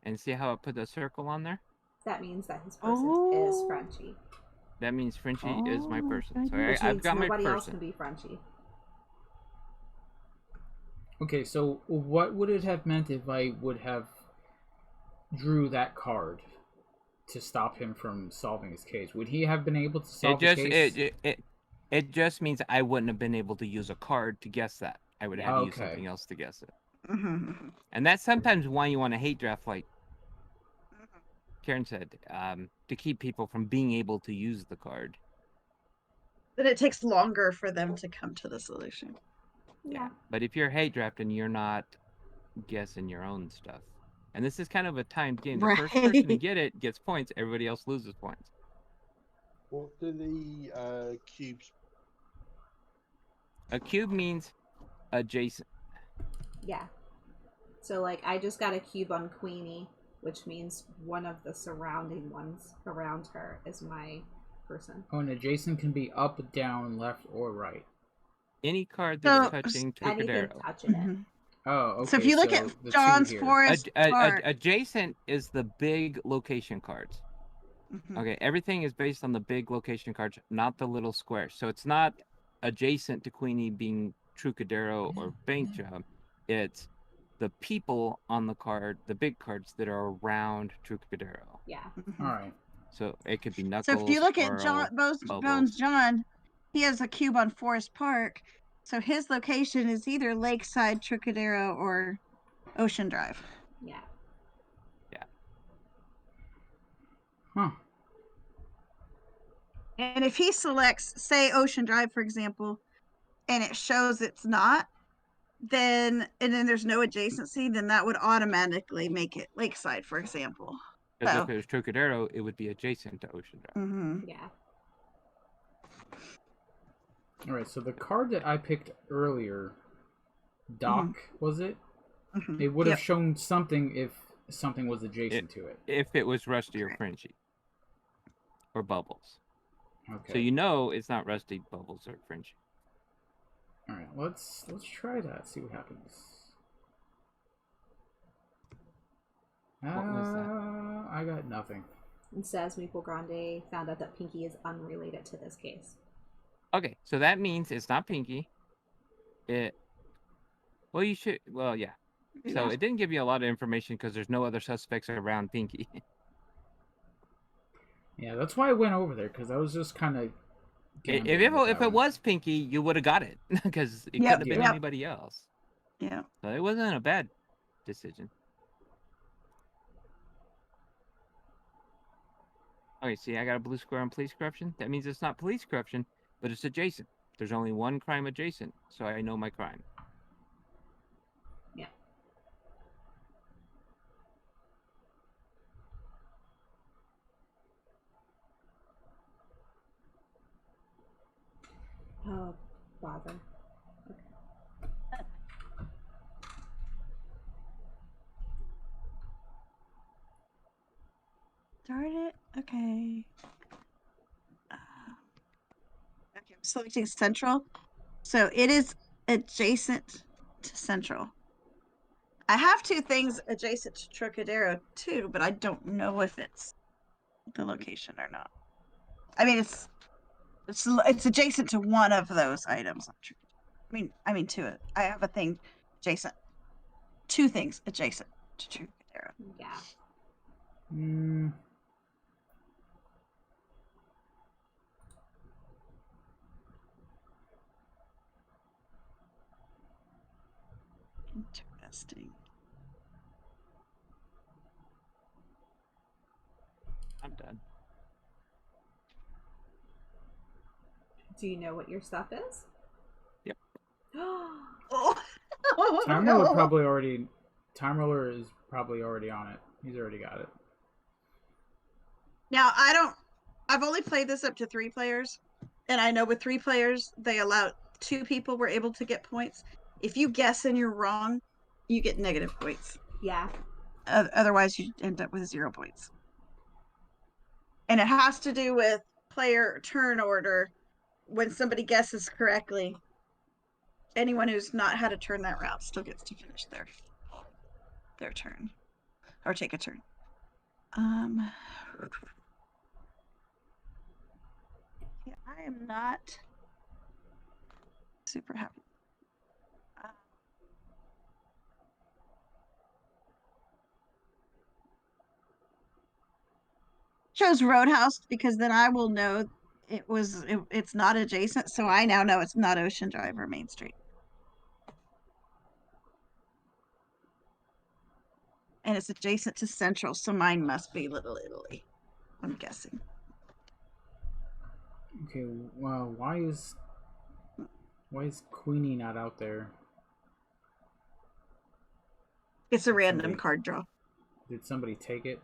And see how it put the circle on there? That means that his person is Frenchie. That means Frenchie is my person. So I've got my person. Nobody else can be Frenchie. Okay, so what would it have meant if I would have drew that card to stop him from solving his case? Would he have been able to solve the case? It just means I wouldn't have been able to use a card to guess that. I would have to use something else to guess it. And that's sometimes why you want a hate draft, like Karen said, to keep people from being able to use the card. But it takes longer for them to come to the solution. Yeah. But if you're hate drafting, you're not guessing your own stuff. And this is kind of a timed game. The first person to get it gets points. Everybody else loses points. What do the cubes? A cube means adjacent. Yeah. So, like, I just got a cube on Queenie, which means one of the surrounding ones around her is my person. Oh, and adjacent can be up, down, left, or right. Any card that's touching Trocadero. Anything touching it. Oh, okay. So if you look at John's forest adjacent is the big location cards. Okay, everything is based on the big location cards, not the little squares. So it's not adjacent to Queenie being Trocadero or Bank Job. It's the people on the card, the big cards that are around Trocadero. Yeah. All right. So it could be Knuckles. So if you look at Earl, Bones John, he has a cube on Forest Park. So his location is either Lakeside, Trocadero, or Ocean Drive. Yeah. Yeah. Huh. And if he selects, say, Ocean Drive, for example, and it shows it's not, then there's no adjacency, then that would automatically make it Lakeside, for example. Because if it was Trocadero, it would be adjacent to Ocean Drive. Yeah. All right, so the card that I picked earlier, Doc, was it? It would have shown something if something was adjacent to it. If it was Rusty or Frenchie. or Bubbles. Okay. So you know it's not Rusty, Bubbles, or French. All right, let's try that. See what happens. What was that? I got nothing. It says Maple Grande found out that Pinky is unrelated to this case. Okay, so that means it's not Pinky. Well, you should. Well, yeah. So it didn't give you a lot of information because there's no other suspects around Pinky. Yeah, that's why I went over there, because I was just kind of. If it was Pinky, you would have got it because it could have been anybody else. Yeah. So it wasn't a bad decision. Okay, see, I got a blue square on police corruption. That means it's not police corruption, but it's adjacent. There's only one crime adjacent, so I know my crime. Yeah. Oh, bother. Okay. Darn it. Okay. Okay, I'm selecting Central. So it is adjacent to Central. I have 2 things adjacent to Trocadero too, but I don't know if it's the location or not. I mean, it's adjacent to one of those items. I mean to it. I have a thing adjacent. 2 things adjacent to Trocadero. Yeah. Interesting. I'm done. Do you know what your stuff is? Yep. Time Roller probably already. Time Roller is probably already on it. He's already got it. Now I've only played this up to 3 players, and I know with 3 players they allow 2 people were able to get points. If you guess and you're wrong, you get negative points. Yeah. Otherwise, you end up with 0 points. And it has to do with player turn order. When somebody guesses correctly, anyone who's not had a turn that round still gets to finish their turn or take a turn. Yeah, I am not super happy. Chose Roadhouse because then I will know it's not adjacent, so I now know it's not Ocean Drive or Main Street. And it's adjacent to Central, so mine must be Little Italy, I'm guessing. Okay, well, why is Queenie not out there? It's a random card draw. Did somebody take it?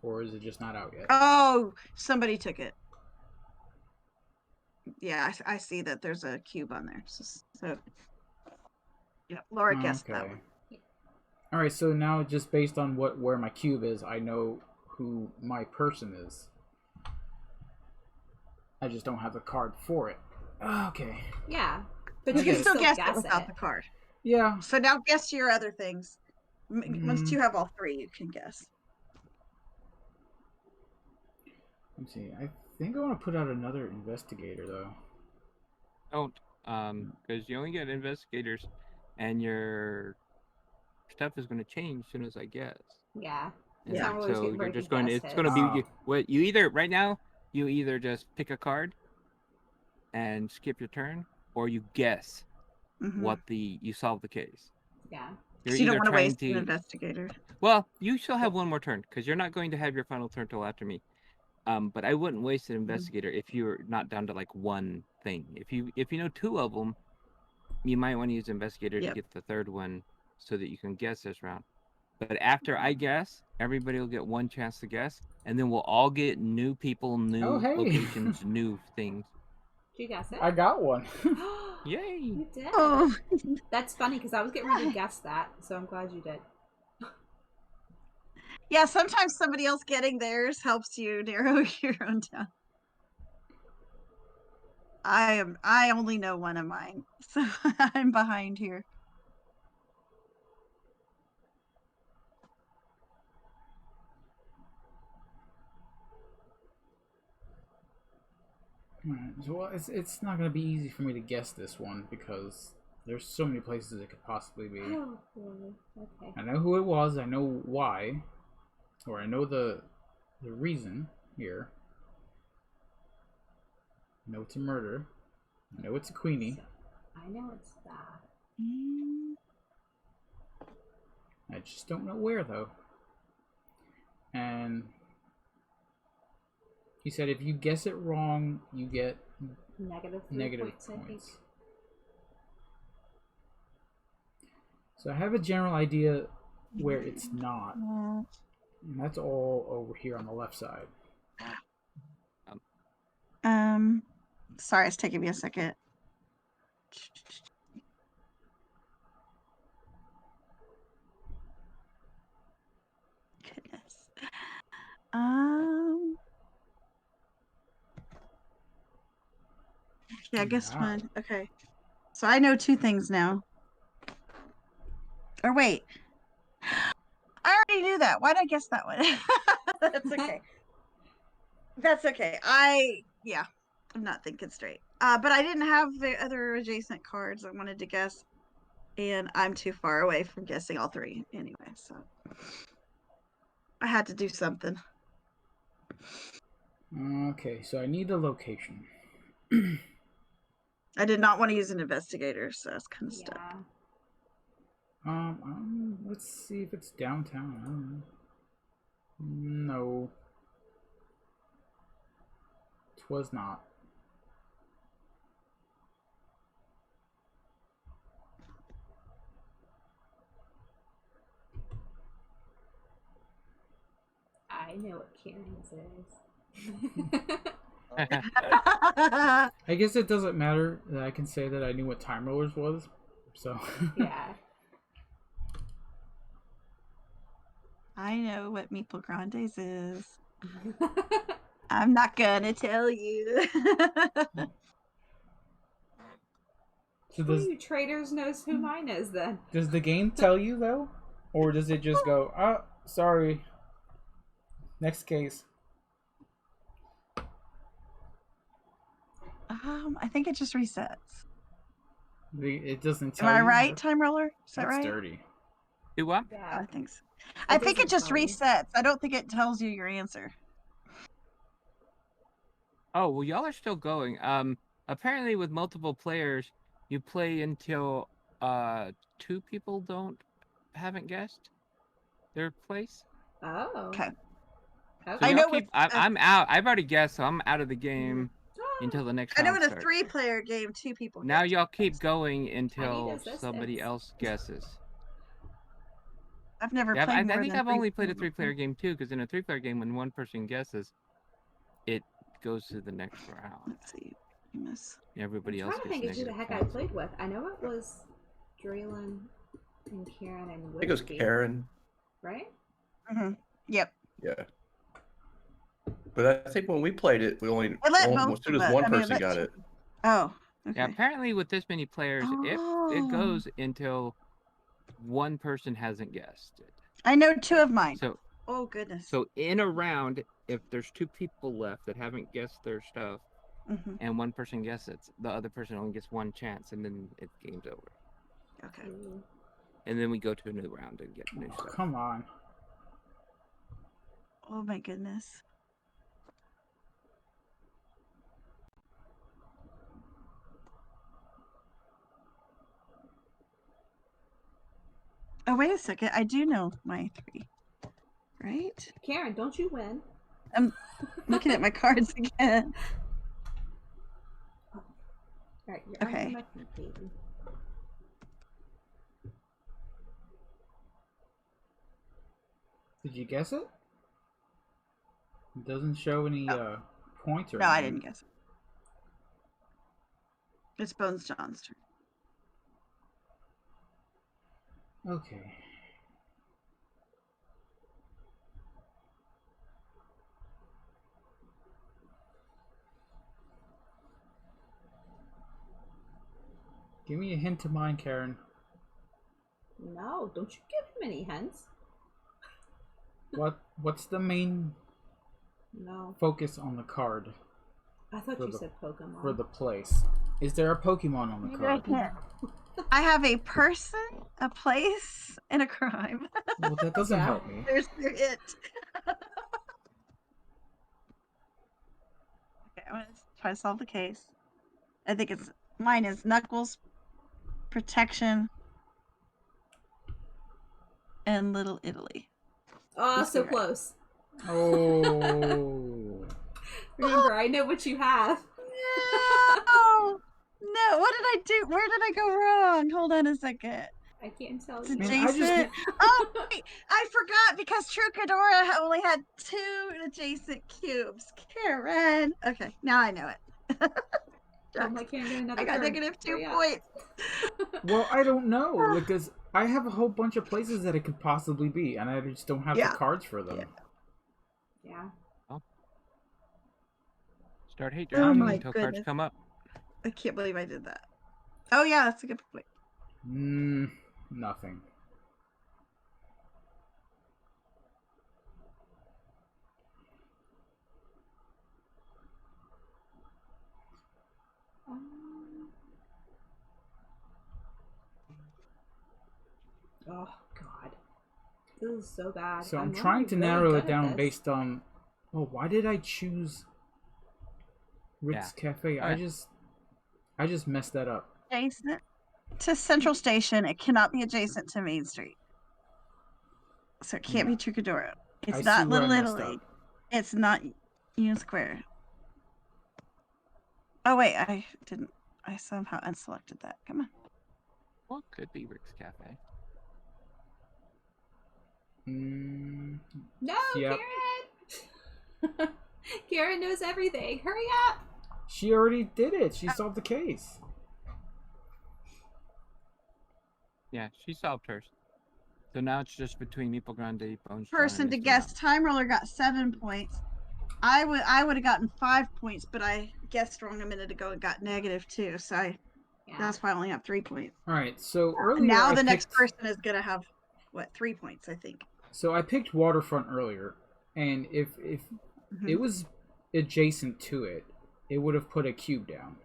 Or is it just not out yet? Oh, somebody took it. Yeah, I see that there's a cube on there. So yeah, Laura guessed that one. All right, so now just based on where my cube is, I know who my person is. I just don't have the card for it. Okay. Yeah, but you can still guess it without the card. Yeah. So now guess your other things. Once you have all 3, you can guess. Let's see. I think I want to put out another investigator though. Don't, because you only get investigators, and your stuff is going to change as soon as I guess. Yeah. Yeah. So you're just going to. It's going to be what you either right now. You either just pick a card and skip your turn, or you guess what you solve the case. Yeah. You don't want to waste an investigator. Well, you still have one more turn because you're not going to have your final turn till after me. But I wouldn't waste an investigator if you're not down to like one thing. If you know 2 of them, you might want to use investigator to get the 3rd one so that you can guess this round. But after I guess, everybody will get 1 chance to guess, and then we'll all get new people, new locations, new things. Did you guess it? I got one. Yay! You did. Oh. That's funny because I was getting ready to guess that, so I'm glad you did. Yeah, sometimes somebody else getting theirs helps you narrow your own down. I only know one of mine, so I'm behind here. Alright, so well, it's not gonna be easy for me to guess this one because there's so many places it could possibly be. Oh, really? Okay. I know who it was. I know why, or I know the reason here. I know it's a murder. I know it's a Queenie. So, I know it's that. I just don't know where though. And he said if you guess it wrong, you get negative points. I think. So I have a general idea where it's not. And that's all over here on the left side. Sorry, it's taking me a second. Goodness. Yeah, I guess one. Okay. So I know two things now. Or wait. I already knew that. Why did I guess that one? That's okay. That's okay. I'm not thinking straight. But I didn't have the other adjacent cards I wanted to guess. And I'm too far away from guessing all three anyway, so I had to do something. Okay, so I need the location. I did not want to use an investigator, so I was kind of stuck. Let's see if it's downtown. I don't know. No. It was not. I know what Karen's is. I guess it doesn't matter that I can say that I knew what Time Rollers was, so. Yeah. I know what Meeple Grandes is. I'm not gonna tell you. So does you traders knows who mine is then? Does the game tell you though, or does it just go, "Ah, sorry, next case"? I think it just resets. It doesn't tell you. Am I you? right, Time Roller? Is that That's right? dirty. Do what? Yeah. I think so. I think it just resets. I don't think it tells you your answer. Oh, well, y'all are still going. Apparently with multiple players, you play until two people haven't guessed their place. Oh. Okay. So I know I'm out. I've already guessed, so I'm out of the game until the next round starts. I know in a 3-player game, 2 people. Now y'all keep going until somebody else guesses. I've never played more I think than I've only played a 3-player game too, because in a 3-player game, when one person guesses, it goes to the next round. Let's see. Everybody else gets negative. I'm trying to think of who the heck I played with. I know it was Dreelan and Karen and Whiskey. I think it was Karen. Right? Mm-hmm. Yep. Yeah. But I think when we played it, we only as soon as one person got it. Oh. Okay. Yeah. Apparently, with this many players, it goes until one person hasn't guessed it. I know 2 of mine. So. Oh goodness. So in a round, if there's 2 people left that haven't guessed their stuff, and one person guesses, the other person only gets one chance, and then game's over. Okay. And then we go to a new round and get new stuff. Come on. Oh my goodness. Oh, wait a second. I do know my 3. Right? Karen, don't you win? I'm looking at my cards again. All right, you're okay. baby. Did you guess it? It doesn't show any points or No, anything. I didn't guess it. It's Bones John's turn. Okay. Give me a hint of mine, Karen. No, don't you give him any hints. What's the main focus on the card? I thought you said Pokemon. For the place. Is there a Pokemon on the card? I have a person, a place, and a crime. Well, that doesn't help me. There's it. Okay, I'm gonna try to solve the case. I think mine is Knuckles, Protection, and Little Italy. Oh, so close. Oh. Remember, I know what you have. No, what did I do? Where did I go wrong? Hold on a second. I can't tell you. Adjacent. Oh, wait, I forgot because Trucadora only had 2 adjacent cubes. Karen. Okay, now I know it. I can't get another I got turn. negative 2 points. Well, I don't know because I have a whole bunch of places that it could possibly be, and I just don't have the cards for them. Yeah. Oh. Start hate drafting until cards come up. I can't believe I did that. Oh yeah, that's a good point. Nothing. Oh God, this is so bad. So I'm trying to narrow it down based on. Oh, why did I choose Rick's Cafe? I just messed that up. Adjacent to Central Station, it cannot be adjacent to Main Street. So it can't be Trucadora. It's not Little Italy. It's not Union Square. Oh wait, I somehow unselected that. Come on. Well, could be Rick's Cafe. No, yep. Karen. Karen knows everything. Hurry up. She already did it. She solved the case. Yeah, she solved hers. So now it's just between Meeple Grande, Bones. Person to guess. Time Roller got 7 points. I would have gotten 5 points, but I guessed wrong a minute ago and got -2. So that's why I only have 3 points. All right. So earlier, now the next person is gonna have 3 points, I think. So I picked Waterfront earlier, and if it was adjacent to it, it would have put a cube down.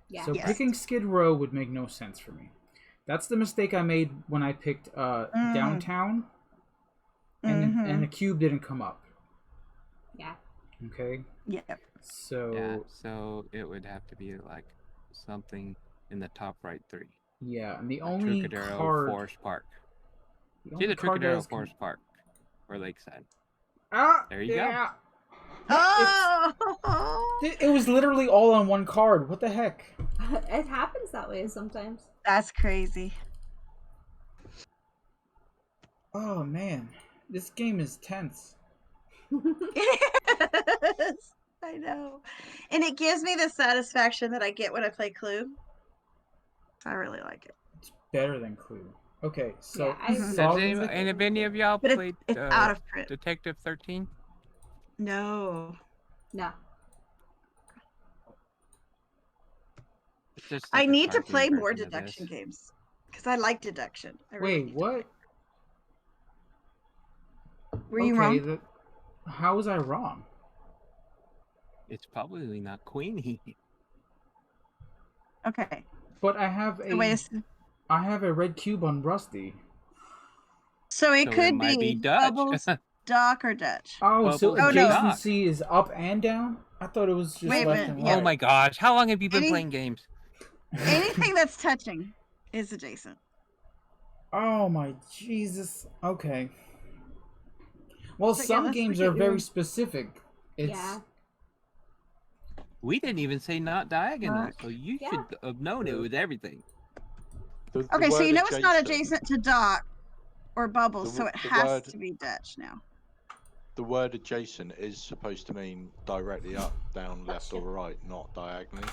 Yeah. So picking Skid Row would make no sense for me. That's the mistake I made when I picked Downtown, and the cube didn't come up. Yeah. Okay. Yeah. So it would have to be like something in the top right 3. Yeah, and the only Trucadero, card... Forest Park. See the Trucadero, Forest Park, or Lakeside. There you go. Oh! It was literally all on one card. What the heck? It happens that way sometimes. That's crazy. Oh man, this game is tense. Yes, I know, and it gives me the satisfaction that I get when I play Clue. I really like it. It's better than Clue. Okay, so have any of y'all played it's out of print. Detective 13? No. I need to play more deduction games because I like deduction. Wait, what? Were you wrong? How was I wrong? It's probably not Queenie. Okay. But I have a red cube on Rusty. So it could be Dutch. Bubbles, Doc, or Dutch. Oh, Bubbles, so adjacency is up and down? I thought it was just left and right. Oh my gosh, how long have you been playing games? Anything that's touching is adjacent. Oh my Jesus. Okay. Well, some games are very specific. We didn't even say not diagonal, so you should have known it was everything. Okay, so you know it's not adjacent to Doc or Bubbles, so it has to be Dutch now. The word adjacent is supposed to mean directly up, down, left, or right, not diagonally.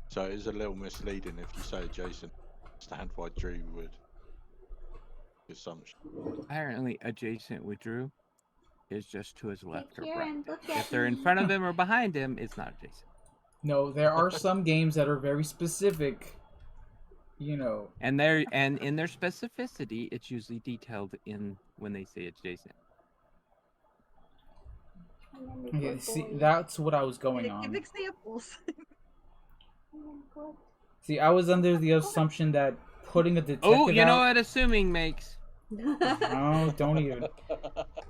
So it is a little misleading if you say adjacent. Stand by Drew would assumption. Apparently, adjacent with Drew is just to his left or right. If they're in front of him or behind him, it's not adjacent. No, there are some games that are very specific you know. And in their specificity, it's usually detailed in when they say it's Jason. Okay, see, that's what I was going on. Give examples. See, I was under the assumption that putting a detective Oh, you know out... what assuming makes. No, don't even.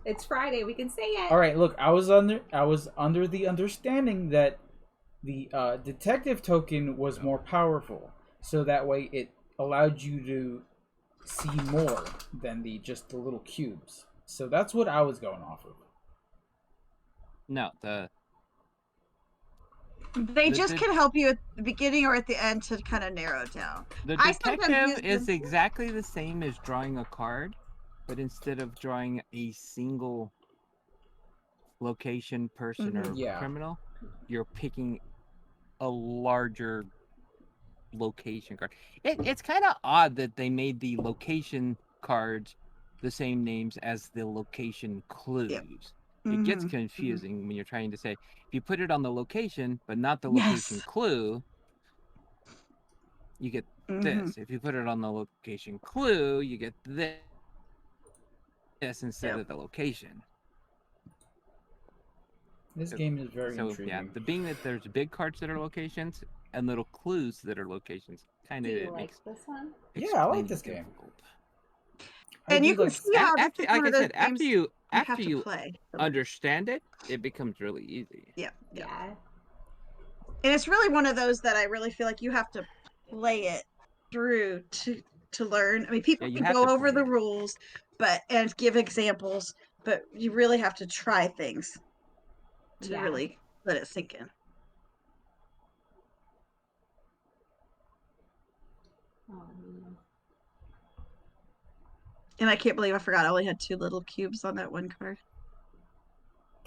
It's Friday. We can say it. All right, look, I was under the understanding that the detective token was more powerful, so that way it allowed you to see more than just the little cubes. So that's what I was going off of. No, They just can help you at the beginning or at the end to kind of narrow down. The detective is exactly the same as drawing a card, but instead of drawing a single location, person, or criminal, you're picking a larger location card. It's kind of odd that they made the location cards the same names as the location clues. Yep. It gets confusing when you're trying to say, if you put it on the location, but not the location clue, you get this. If you put it on the location clue, you get this instead of the location. This game is very intriguing. Yeah, the being that there's big cards that are locations and little clues that are locations, kind of makes this one. Yeah, I like this game. And you can see how after, like I said, after you play. Understand it, it becomes really easy. Yeah. And it's really one of those that I really feel like you have to play it through to learn. I mean, people can go over the rules, and give examples, but you really have to try things to really let it sink in. And I can't believe I forgot I only had 2 little cubes on that one card.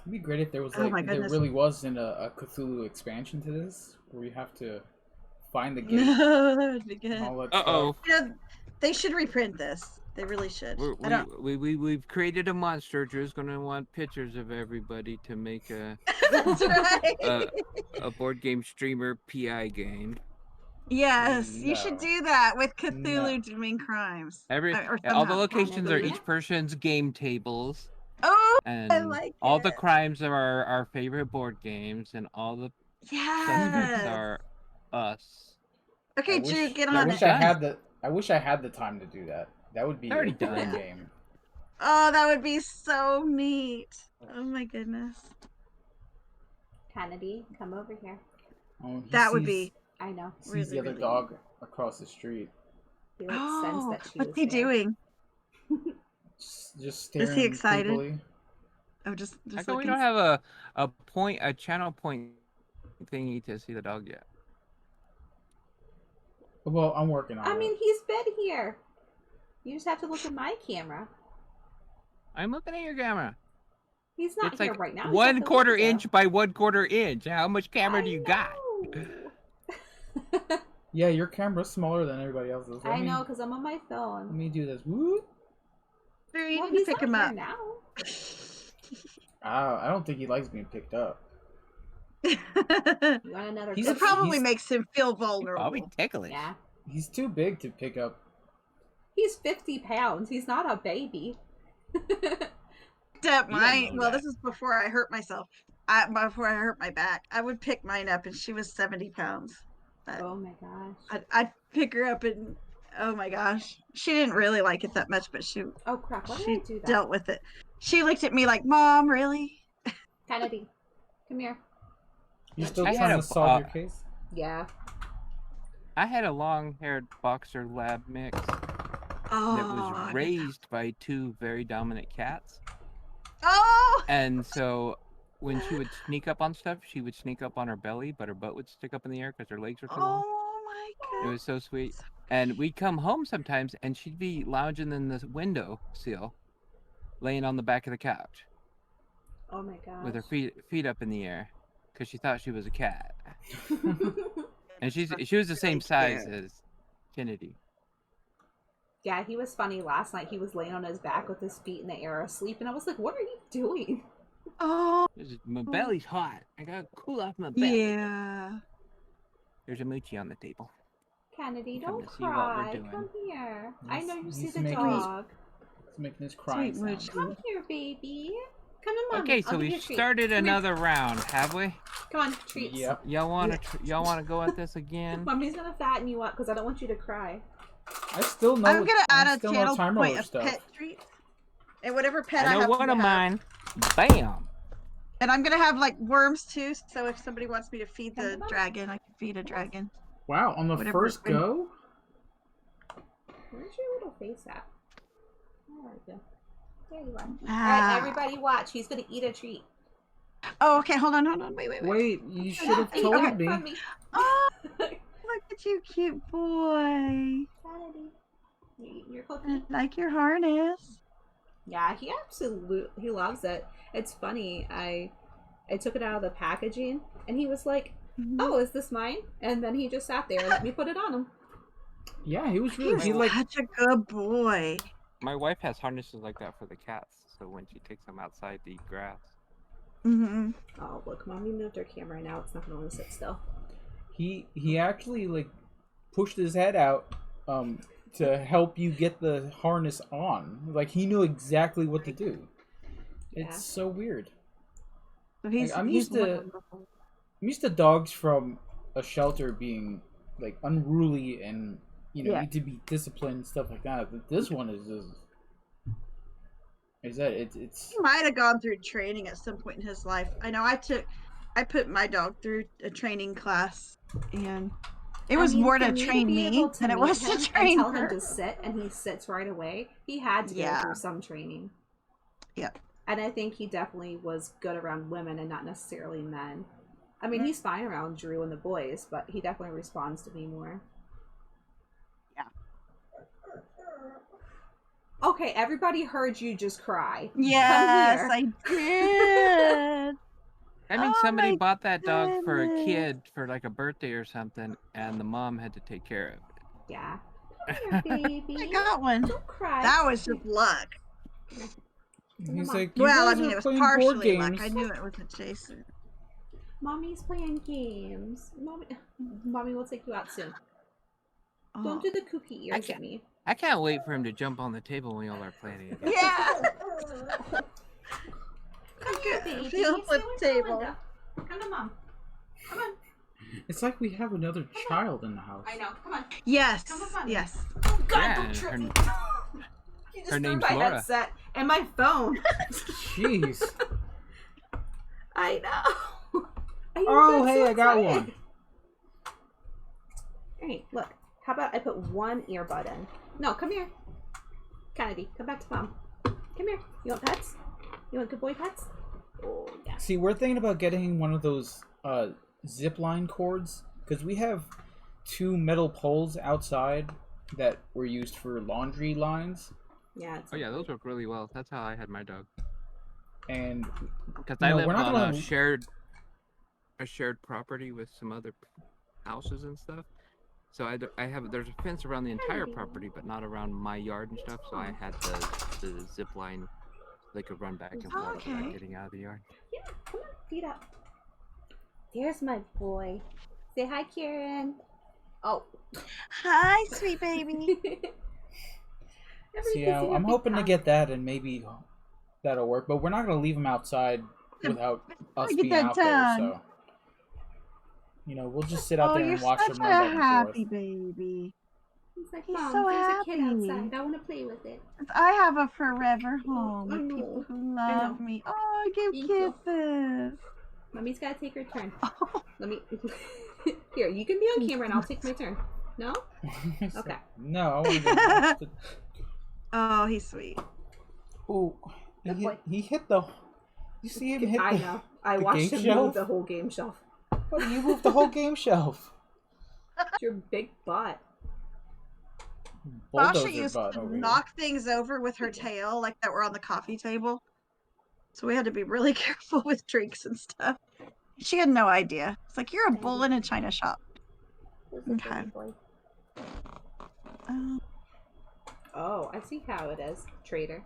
It'd be great if there was if there really wasn't a Cthulhu expansion to this, where you have to find the gate. No, that would be good. Uh-oh. You know, they should reprint this. They really should. We've created a monster. Drew's gonna want pictures of everybody to make a That's right. a board game streamer PI game. Yes, you should do that with Cthulhu doing crimes. All the locations are each person's game tables. Oh, and I like all it. the crimes are our favorite board games, and all the suspects are us. Okay, Drew, get on it. I wish I had the time to do that. That would be a great game. Oh, that would be so neat. Oh my goodness. Kennedy, come over here. Oh, that would be. I know. Sees the other dog across the street. He sense that she what's he doing? Just staring. Is he excited? Creepily. Oh, just How come we don't have a channel point thingy to see the dog yet? Well, I'm working on it. I mean, he's been here. You just have to look at my camera. I'm looking at your camera. He's not here right now. 1/4 inch by 1/4 inch. How much camera do you got? Yeah, your camera's smaller than everybody else's. I know, because I'm on my phone. Let me do this. Woo! You need to pick him up. Now. I don't think he likes being picked up. It probably makes him feel vulnerable. Probably ticklish. Yeah. He's too big to pick up. He's 50 pounds. He's not a baby. Well, this is before I hurt myself. Before I hurt my back, I would pick mine up, and she was 70 pounds. Oh my gosh. I'd pick her up, and oh my gosh, she didn't really like it that much, but she. Oh crap! Why did she I do that? dealt with it. She looked at me like, "Mom, really?" Kennedy, come here. You still trying to solve your case? Yeah. I had a long-haired boxer lab mix that was raised by 2 very dominant cats. Oh! And so when she would sneak up on stuff, she would sneak up on her belly, but her butt would stick up in the air because her legs were too long. Oh my god! It was so sweet. And we'd come home sometimes, and she'd be lounging in the window sill, laying on the back of the couch. Oh my god! With her feet up in the air, because she thought she was a cat. And she was the same size as Kennedy. Yeah, he was funny last night. He was laying on his back with his feet in the air asleep, and I was like, "What are you doing?" Oh, my belly's hot. I gotta cool off my belly. Yeah. There's a moochie on the table. Kennedy, Come don't to see what we're cry. doing. Come here. I know you see He's the making his- dog. It's making his crying Sweet sound. Come here, baby. Come to mommy. Okay, I'll so give we you a treat. started Come here. another round, have we? Come on, treats. Yep. Y'all wanna go at this again? Mommy's gonna fatten you up because I don't want you to cry. I still know. I'm gonna add a still know channel time point roller of stuff. pet treats. And whatever pet I know have one to of have. mine. Bam. And I'm gonna have like worms too, so if somebody wants me to feed the dragon, I can feed a dragon. Wow, on the Whatever. first go? Where's your little face at? There we go. There you are. Ah. Alright, everybody watch. He's gonna eat a treat. Oh, okay, hold on. Wait. Wait, you should have told Eat it me. from me. Oh, look at you, cute boy. Kennedy. You eating your I cookie? like your harness. Yeah, he loves it. It's funny. I took it out of the packaging and he was like, "Oh, is this mine?" And then he just sat there and let me put it on him. Yeah, he was really. He's He like. such a good boy. My wife has harnesses like that for the cats, so when she takes them outside to eat grass. Mm-hmm. Oh, look, mommy moved her camera now. It's not going to sit still. He actually like pushed his head out to help you get the harness on. Like he knew exactly what to do. Yeah. It's so weird. So he's, Like, I'm he's used to dogs from a shelter being like unruly and need to be disciplined and stuff like that. But this one is just it's He might have gone through training at some point in his life. I know I put my dog through a training class, and it was more to train me than it was to train tell her. him to sit, and he sits right away. He had to go through some training. Yeah. And I think he definitely was good around women and not necessarily men. I mean, he's fine around Drew and the boys, but he definitely responds to me more. Yeah. Okay, everybody heard you just cry. Yes, Come I did. I mean, Oh somebody my bought that dog for a goodness. kid for like a birthday or something, and the mom had to take care of it. Yeah. Come here, baby. I got one. Don't cry. That was just luck. he's like, you Well, I guys mean, are it was playing board partially luck. games. I knew it was adjacent. Mommy's playing games. Mommy will take you out soon. Oh. Don't do the kooky ears at me. I can't wait for him to jump on the table when y'all are playing it. Yeah. Come here, baby. Feel Stay flip with table. Melinda. Come to mom. Come on. It's like we have another child in the house. I know. Come on. Yes. Come on. Yes. Oh, God, Yeah, don't and trip her- me. You just her threw name's my Laura. headset and my phone. Jeez. I know. Are you Oh, good? hey, So I got excited. one. Hey, look. How about I put one earbud in? No, come here. Kennedy, come back to mom. Come here. You want pets? You want good boy pets? Oh, yeah. See, we're thinking about getting one of those zip line cords because we have 2 metal poles outside that were used for laundry lines. Yeah. Oh yeah, those work really well. That's how I had my dog. And Because No, I live we're not on gonna- a shared property with some other houses and stuff. So there's a fence around the entire property, but not around my yard and stuff. So I had the zip line. They could run back and forth without getting out of the yard. Yeah, come on, feet up. There's my boy. Say hi, Karen. Oh. Hi, sweet baby. so yeah, I'm hoping to get that and maybe that'll work. But we're not going to leave him outside without us Get being that out there. done. So, we'll just sit out there you're and watch such him a run back and happy forth. baby. He's like, He's Mom, so there's a kid happy. outside. I want to play with it. I have a forever home I with know. people who I love know. me. Oh, give Thank you. kisses. Mommy's got to take her turn. Oh. Let me... Here, you can be on camera and I'll take my turn. No? Okay. No, I want to go watch the... Oh, he's sweet. Ooh, Good boy. he hit the... You see him hit the... I know. I the watched game him shelf? move the whole game shelf. What, you moved the whole game shelf. It's your big butt. Sasha Bulldozer used butt to over here. knock things over with her tail, like that were on the coffee table. So we had to be really careful with drinks and stuff. She had no idea. It's like, you're a bull in a china shop. Who's the Okay. baby boy? Um, Oh, I see how it is. Traitor.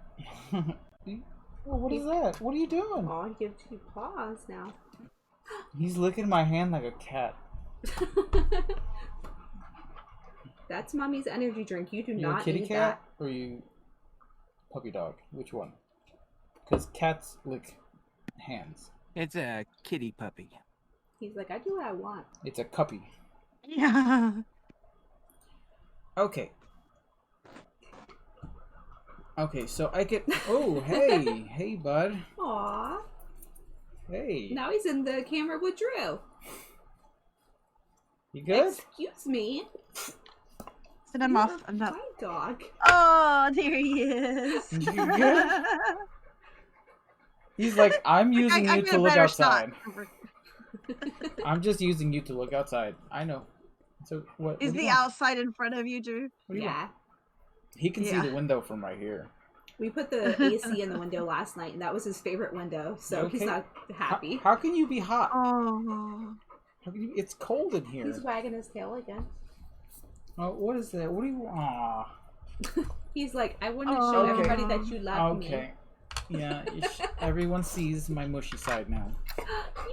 Oh, what is that? What are you doing? Oh, he gives you paws now. He's licking my hand like a cat. That's mommy's energy drink. You do You not a kitty need cat that. or you puppy dog? Which one? Because cats lick hands. It's a kitty puppy. He's like, I do what I want. It's a cuppy. Yeah. Okay. Okay, so I get. Oh, hey, hey, bud. Aww. Hey. Now he's in the camera with Drew. You good? Excuse me. Sit him off. I'm not. My dog. Oh, there he is. You good? He's like, I'm using you to look outside. I'm just using you to look outside. I know. So what? Is the outside in front of you, Drew? Yeah. He can see the window from right here. We put the AC in the window last night, and that was his favorite window, so he's not happy. How can you be hot? Oh. It's cold in here. He's wagging his tail again. Oh, what is that? What do you... Aw. He's like, I want to show everybody that you love me. Okay. Yeah, everyone sees my mushy side now. You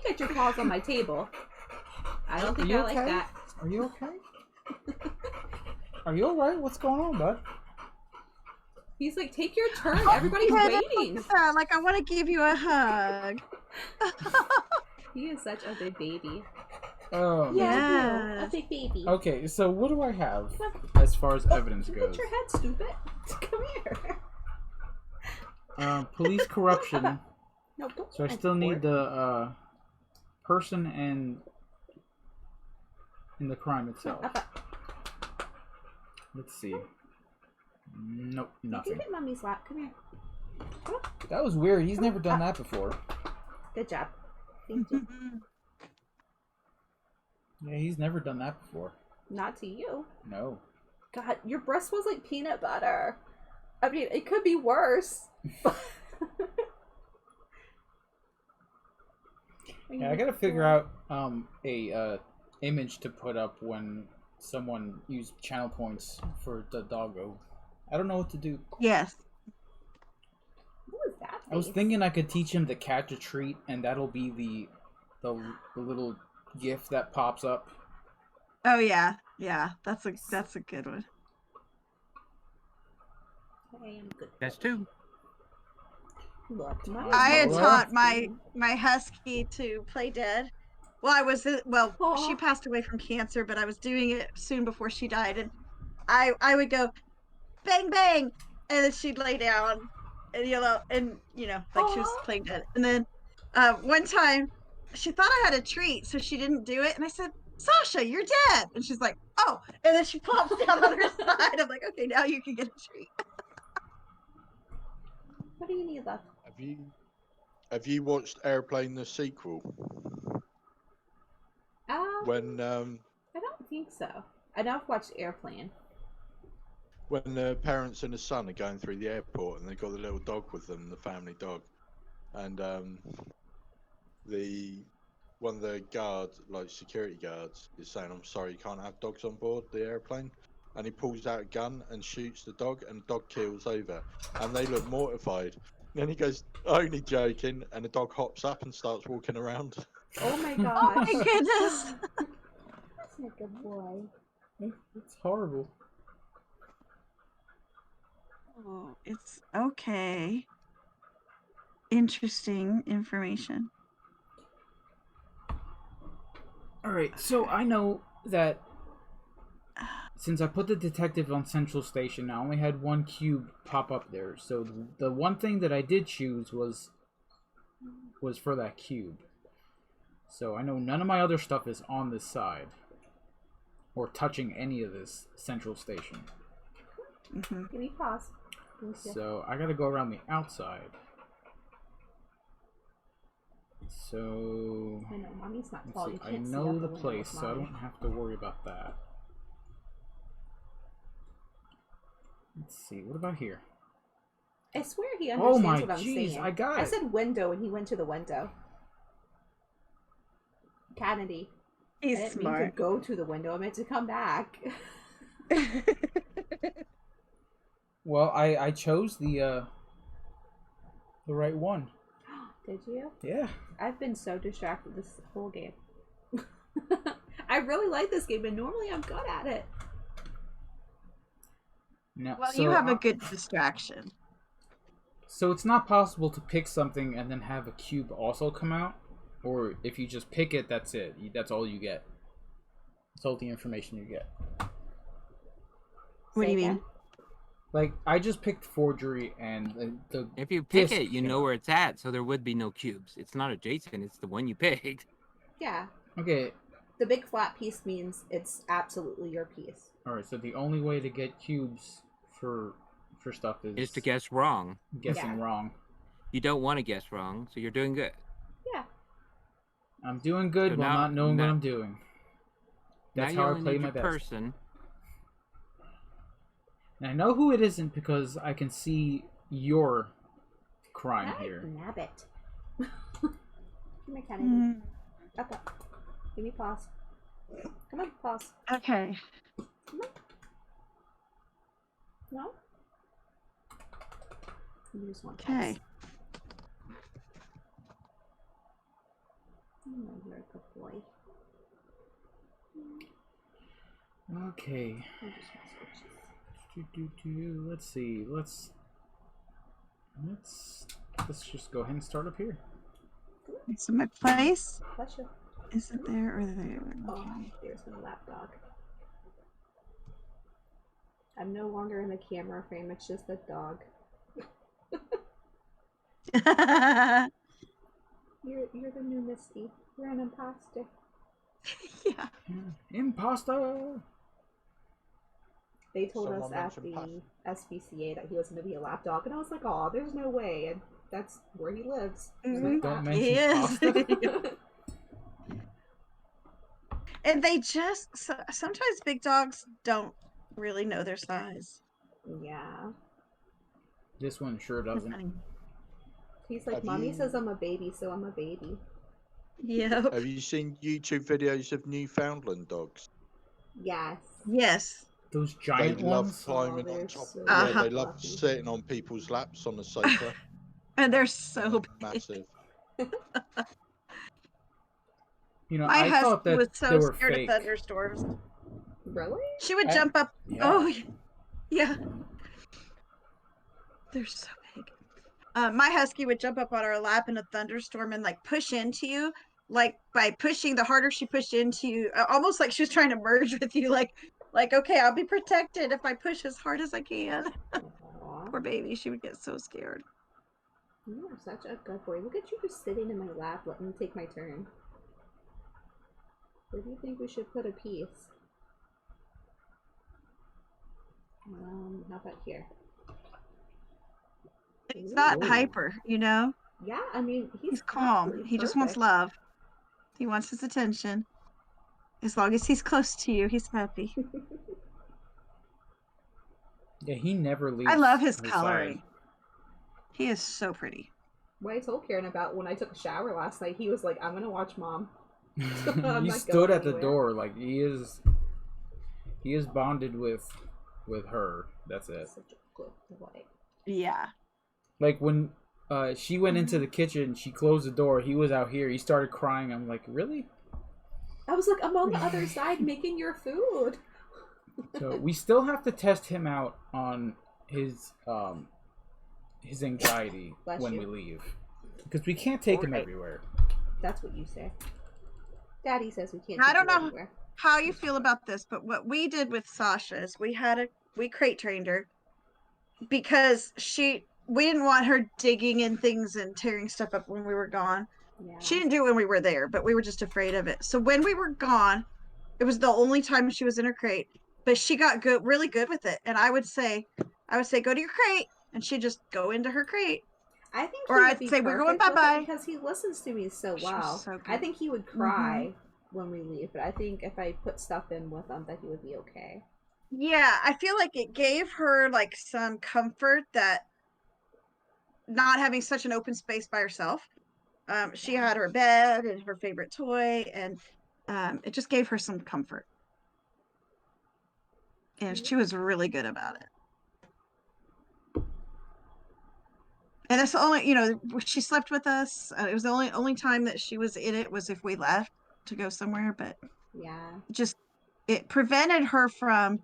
got your paws on my table. I don't think I like that. Are you okay? Are you alright? What's going on, bud? He's like, take your turn. Everybody's waiting. Like, I want to give you a hug. He is such a big baby. Oh, yeah. A big baby. Okay, so what do I have as far as evidence goes? Put your head, stupid. Come here. Police corruption. No, don't. So I still need the person and in the crime itself. Let's see. Nope, nothing. You can get mommy's lap. Come here. Come on. That was weird. He's never done that before. Good job. Thank you. Yeah, he's never done that before. Not to you. No. God, your breast smells like peanut butter. I mean, it could be worse. Yeah, I gotta figure out a image to put up when someone used channel points for the doggo. I don't know what to do. Yes. What was that? I was thinking I could teach him to catch a treat, and that'll be the little GIF that pops up. Oh yeah, yeah. That's a good one. I am good. That's two. Look, I had taught my husky to play dead. Well, she passed away from cancer, but I was doing it soon before she died, and I would go bang bang, and then she'd lay down, and like she was playing dead. And then one time she thought I had a treat, so she didn't do it, and I said, Sasha, you're dead, and she's like, oh, and then she plops down on her side. I'm like, okay, now you can get a treat. What do you need, love? Have you watched Airplane the sequel? When I don't think so. I know I've watched Airplane. When the parents and the son are going through the airport and they got the little dog with them, the family dog, and one of the guards, like security guards, is saying, "I'm sorry, you can't have dogs on board the airplane," and he pulls out a gun and shoots the dog, and the dog keels over, and they look mortified. Then he goes, "Only joking," and the dog hops up and starts walking around. Oh my gosh! Oh my goodness! That's a good boy. It's horrible. Oh, it's okay. Interesting information. Alright, so I know that since I put the detective on Central Station, I only had one cube pop up there. So the one thing that I did choose was for that cube. So I know none of my other stuff is on this side or touching any of this Central Station. Mm-hmm. Give me pause. So I gotta go around the outside. So I know, mommy's not tall. You I can't know see the place, so I don't have to worry about that. Let's see. What about here? I swear he understands my what I'm saying. I got it. I said window and he went to the window. Kennedy. He's I didn't smart. mean to go to the window. I meant to come back. Well, I chose the right one. Did you? Yeah. I've been so distracted this whole game. I really like this game, and normally I'm good at it. No, Well, so, you have a good distraction. So it's not possible to pick something and then have a cube also come out? Or if you just pick it, that's it. That's all you get. That's all the information you get. What do you mean? Like, I just picked forgery and the if you pick it, you know where it's at, so there would be no cubes. It's not adjacent, it's the one you picked. Yeah. Okay. The big flat piece means it's absolutely your piece. Alright, so the only way to get cubes for stuff is to guess wrong. Guessing wrong. You don't want to guess wrong, so you're doing good. Yeah. I'm doing good So while now, not knowing what I'm doing. That's how I play my best. Person. And I know who it isn't because I can see your crime here. Nabbit. Come here, Kennedy. Up. Give me pause. Come on, pause. Okay. Come on. No? You just want pause. Okay. Oh, you're a good boy. Okay. Let's see. Let's just go ahead and start up here. So my place. Bless you. Is it there or there? Oh, there's my lapdog. I'm no longer in the camera frame, it's just a dog. You're the new Misty. You're an imposter. Yeah. Imposter! They told us at the SPCA that he was going to be a lapdog, and I was like, "Aw, there's no way," and that's where he lives. Don't mention pasta. And they just sometimes big dogs don't really know their size. Yeah. This one sure doesn't. He's like, Mommy says I'm a baby, so I'm a baby. Yeah. Have you seen YouTube videos of Newfoundland dogs? Yes. Yes. Those giant they ones? love climbing on top. So Yeah, they love sitting on people's laps on the sofa. And they're so massive. You know, my I husband thought that was so they were scared fake. of thunderstorms. Really? She would jump up. Yeah. Oh, yeah. They're so big. My husky would jump up on our lap in a thunderstorm and like push into you. Like by pushing, the harder she pushed into you, almost like she was trying to merge with you. Like, okay, I'll be protected if I push as hard as I can. Poor baby, she would get so scared. You are such a good boy. Look at you just sitting in my lap, letting me take my turn. Where do you think we should put a piece? How about here? He's not hyper, you know? Yeah, I mean, he's calm. He just wants love. He wants his attention. As long as he's close to you, he's happy. Yeah, he never leaves. I love his coloring. He is so pretty. What I told Karen about when I took a shower last night, he was like, I'm gonna watch Mom. He stood at the door, like he is bonded with her. That's it. Such a good boy. Yeah. Like when she went into the kitchen, she closed the door, he was out here, he started crying. I'm like, really? I was like, I'm on the other side making your food. So we still have to test him out on his anxiety when we leave, because we can't take him everywhere. That's what you say. Daddy says we can't. I don't know everywhere. how you feel about this, but what we did with Sasha is we crate trained her because we didn't want her digging in things and tearing stuff up when we were gone. Yeah. She didn't do it when we were there, but we were just afraid of it. So when we were gone, it was the only time she was in her crate, but she got really good with it. And I would say, go to your crate, and she'd just go into her crate. I think, or I'd say we're going bye-bye because he listens to me so well. So I think he would cry when we leave, but I think if I put stuff in with him, that he would be okay. Yeah, I feel like it gave her like some comfort that not having such an open space by herself. She had her bed and her favorite toy, and it just gave her some comfort. And she was really good about it. And that's the only, she slept with us. It was the only time that she was in it was if we left to go somewhere. But yeah, it prevented her from,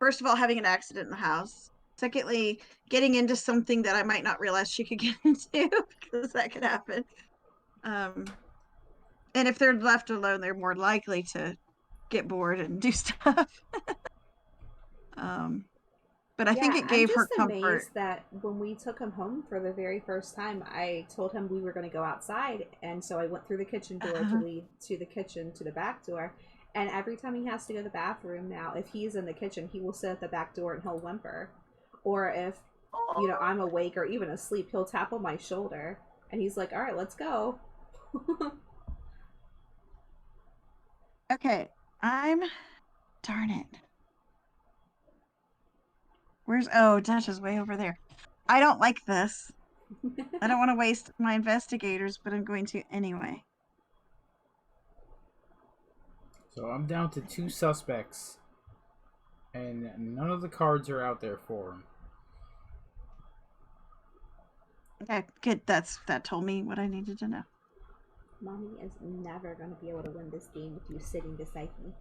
first of all, having an accident in the house. Secondly, getting into something that I might not realize she could get into, because that could happen. And if they're left alone, they're more likely to get bored and do stuff. But I think it gave her comfort. I'm just amazed that when we took him home for the very first time, I told him we were going to go outside, and so I went through the kitchen door to lead to the kitchen to the back door. And every time he has to go to the bathroom now, if he's in the kitchen, he will sit at the back door and he'll whimper. Or if, you know, I'm awake or even asleep, he'll tap on my shoulder. And he's like, all right, let's go. Okay, darn it. Dash is way over there. I don't like this. I don't want to waste my investigators, but I'm going to anyway. So I'm down to 2 suspects. And none of the cards are out there for him. Okay, good. That told me what I needed to know. Mommy is never going to be able to win this game with you sitting beside me.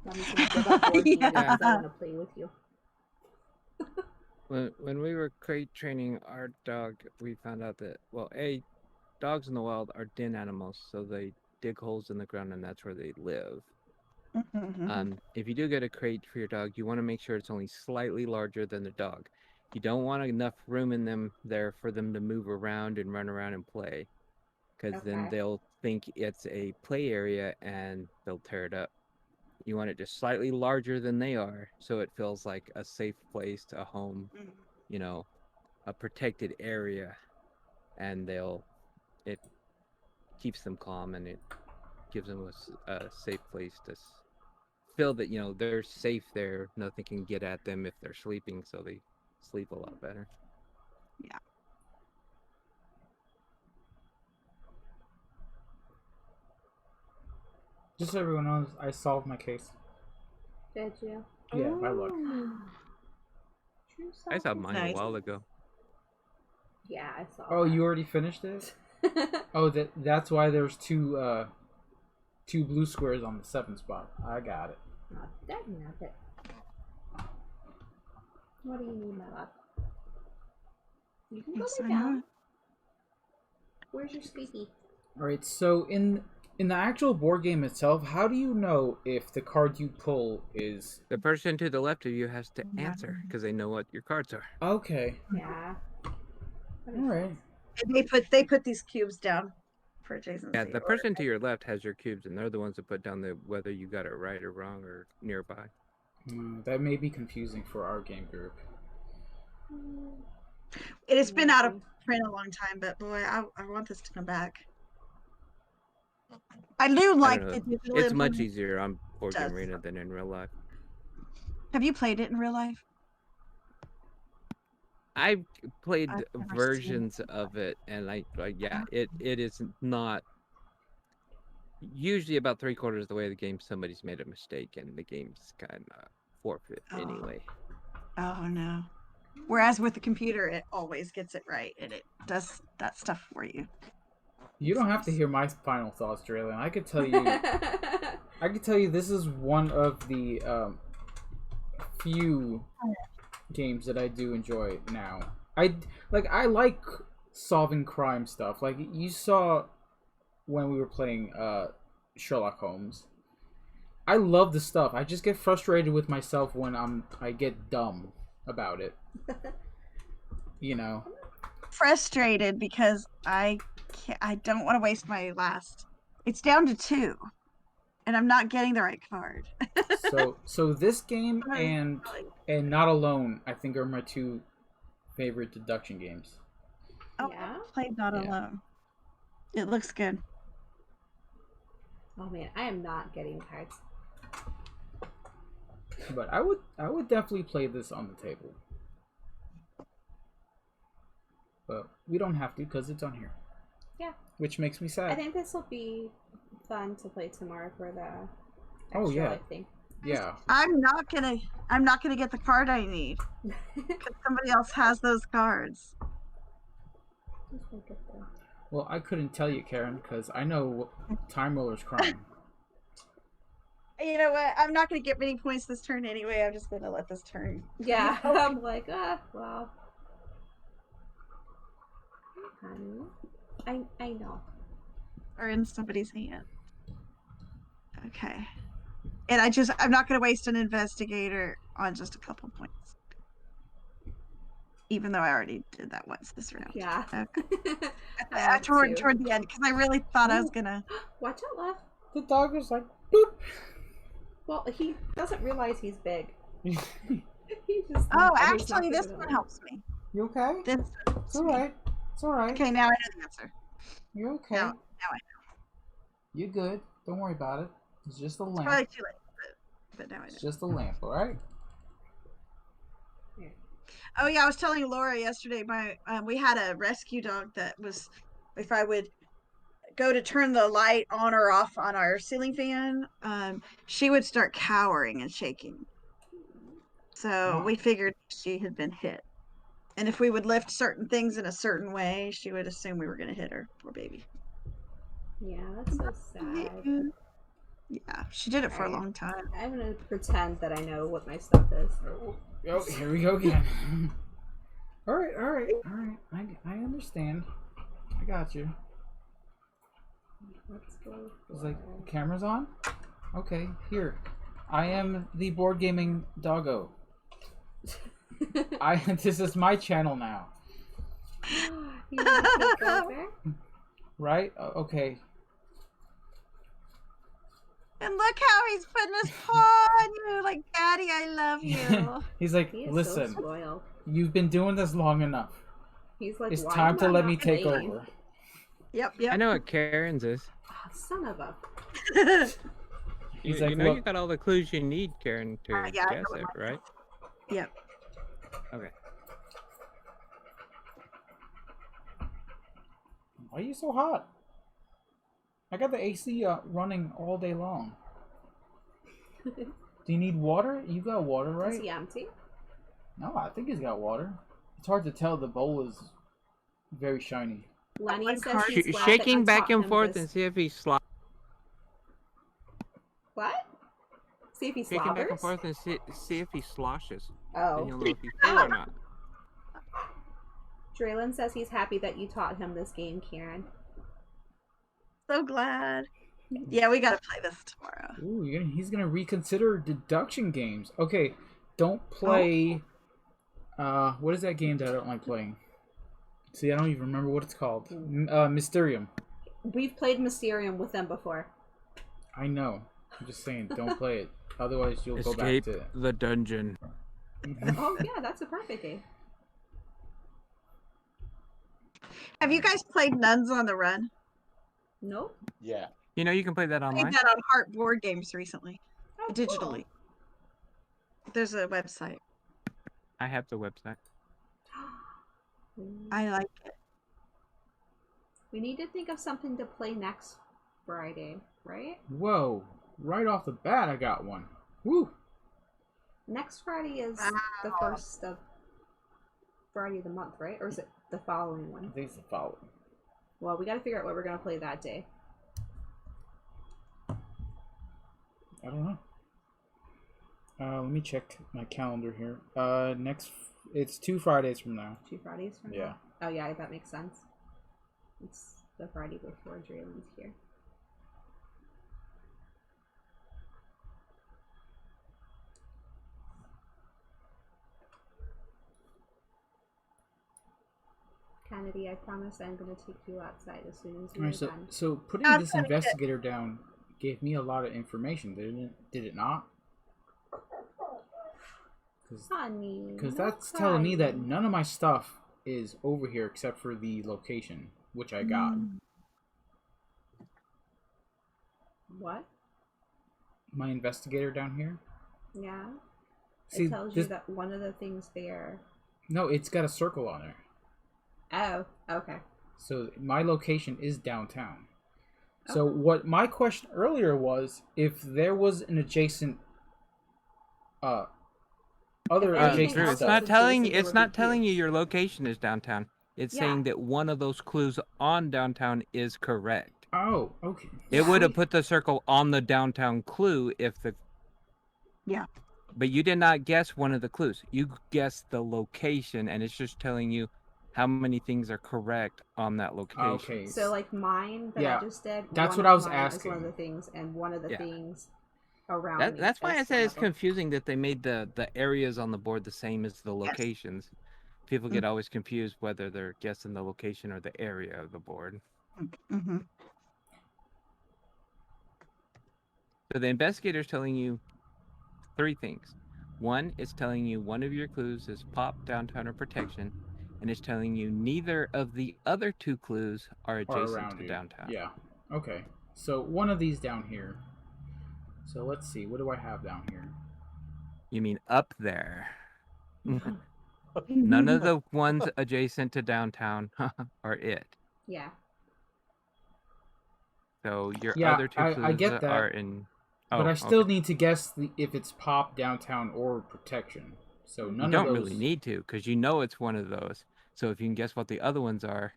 Mommy's going to give up board games because I want to play with you. When we were crate training our dog, we found out that, well, dogs in the wild are den animals, so they dig holes in the ground and that's where they live. If you do get a crate for your dog, you want to make sure it's only slightly larger than the dog. You don't want enough room in them there for them to move around and run around and play, because then they'll think it's a play area and they'll tear it up. You want it just slightly larger than they are, so it feels like a safe place, a home, you know, a protected area, and it keeps them calm and it gives them a safe place to feel that, you know, they're safe there. Nothing can get at them if they're sleeping, so they sleep a lot better. Yeah. Just so everyone knows, I solved my case. Did you? Yeah, by luck. I solved mine a while ago. Yeah, I saw. Oh, you already finished it? Oh, that's why there's two blue squares on the 7th spot. I got it. Oh, dang it. What do you need, my love? You can go lay down. Where's your squeaky? Alright, so in the actual board game itself, how do you know if the card you pull is... The person to the left of you has to answer, because they know what your cards are. Okay. Yeah. Alright. They put these cubes down for Jason's. Yeah, the person to your left has your cubes, and they're the ones that put down whether you got it right or wrong or nearby. That may be confusing for our game group. It has been out of print a long time, but boy, I want this to come back. I do like the digital. It's much easier on Board Game Arena than in real life. Have you played it in real life? I've played versions of it, and it is not. Usually, about 3/4 of the way of the game, somebody's made a mistake, and the game's kind of forfeit anyway. Oh no! Whereas with the computer, it always gets it right, and it does that stuff for you. You don't have to hear my final thoughts, Draylon. I could tell you, this is one of the few games that I do enjoy now. I like solving crime stuff. Like you saw when we were playing Sherlock Holmes. I love the stuff. I just get frustrated with myself when I get dumb about it. You know. Frustrated because I don't want to waste my last. It's down to 2, and I'm not getting the right card. so this game and Not Alone, I think, are my 2 favorite deduction games. Oh, yeah? I played Not Alone. It looks good. Oh man, I am not getting cards. But I would definitely play this on the table. But we don't have to because it's on here. Yeah. Which makes me sad. I think this will be fun to play tomorrow for the extra thing. Yeah. I'm not gonna get the card I need because somebody else has those cards. Well, I couldn't tell you, Karen, because I know Time Roller's crying. You know what? I'm not going to get many points this turn anyway. I'm just going to let this turn. Yeah, I'm like, well. Honey, I know. Or in somebody's hand. Okay. And I'm not going to waste an investigator on just a couple points. Even though I already did that once this round. Yeah. Okay. toward the end, because I really thought I was going to... Watch out, left. The dog was like, boop. Well, he doesn't realize he's big. Actually, this one helps me. You okay? It's alright. It's alright. Okay, now I know the answer. You're okay. Now I know. You're good. Don't worry about it. It's just a lamp. It's probably too late, but now I know. It's just a lamp, alright? Oh yeah, I was telling Laura yesterday. We had a rescue dog that was, if I would go to turn the light on or off on our ceiling fan, she would start cowering and shaking. So we figured she had been hit, and if we would lift certain things in a certain way, she would assume we were going to hit her. Poor baby. Yeah, that's so sad. Yeah, she did it for a long time. I'm gonna pretend that I know what my stuff is. Oh, here we go again. all right. I understand. I got you. Let's go. It's like, camera's on? Okay, here. I am the board gaming doggo. This is my channel now. You want to take over? Right? Okay. And look how he's putting his paw on you, like, Daddy, I love you. He's like, He is listen, so spoiled. You've been doing this long enough. He's like, it's why time do to I let not me take play? over. Yep. I know what Karen's is. Oh, son of a. He's You like, know look, you got all the clues you need, Karen, to yeah, I guess know it, right? Yep. Okay. why are you so hot? I got the AC running all day long. Do you need water? You got water, right? Is he empty? No, I think he's got water. It's hard to tell. The bowl is very shiny. Lenny says he's glad that shaking you back taught and him forth this. and see if he slobbers. What? See if he Shaking slobbers? back and forth and see if he sloshes. Oh. Then you'll know if he's full or not. Draylon says he's happy that you taught him this game, Karen. So glad. Yeah, we gotta play this tomorrow. Ooh, he's gonna reconsider deduction games. Okay, don't play. What is that game that I don't like playing? See, I don't even remember what it's called. Mysterium. We've played Mysterium with them before. I know. I'm just saying, don't play it. Otherwise, you'll go back Escape to it. the dungeon. Oh yeah, that's a perfect game. Have you guys played Nuns on the Run? Nope. Yeah. You know you can play that I online. played that on Heart Board Games recently, Oh, digitally. There's a website. I have the website. Cool. I like it. We need to think of something to play next Friday, right? Whoa! Right off the bat, I got one. Woo! Next Friday is the first of Friday of the month, right? Or is it the following one? I think it's the following. Well, we got to figure out what we're gonna play that day. I don't know. Let me check my calendar here. It's 2 Fridays from now. 2 Fridays from Yeah. now? Oh yeah, that makes sense. It's the Friday before Draylon's here. Kennedy, I promise I'm gonna take you outside as soon as we're done. So putting this investigator down gave me a lot of information, did it not? Honey, Because that's telling me that none of my stuff is over here except for the location, which I got. What? My investigator down here? Yeah. See, it tells you that one of the things there. No, it's got a circle on it. Oh, okay. So my location is downtown. So what my question earlier was, if there was an adjacent adjacent Drew, stuff. it's not telling you. It's not telling you your location is downtown. It's saying that one of those clues on downtown is correct. Oh, okay. It would have put the circle on the downtown clue if the. Yeah. But you did not guess one of the clues. You guessed the location, and it's just telling you how many things are correct on that location. Okay. So like mine that I just did. That's what I was asking. Is one of the things, and one of the things around me. That's why I say it's confusing that they made the areas on the board the same as the locations. Yes. People get always confused whether they're guessing the location or the area of the board. Mm-hmm. So the investigator's telling you 3 things. One, it's telling you one of your clues is pop, downtown, or protection, and it's telling you neither of the other 2 clues are adjacent to downtown. Yeah. Okay. So one of these down here. So let's see. What do I have down here? You mean up there? None of the ones adjacent to downtown are it. Yeah. So your other 2 clues I get that, are in. Oh, but I still need to guess if it's pop, downtown, or protection. So none of those. You don't really need to, because you know it's one of those. So if you can guess what the other ones are,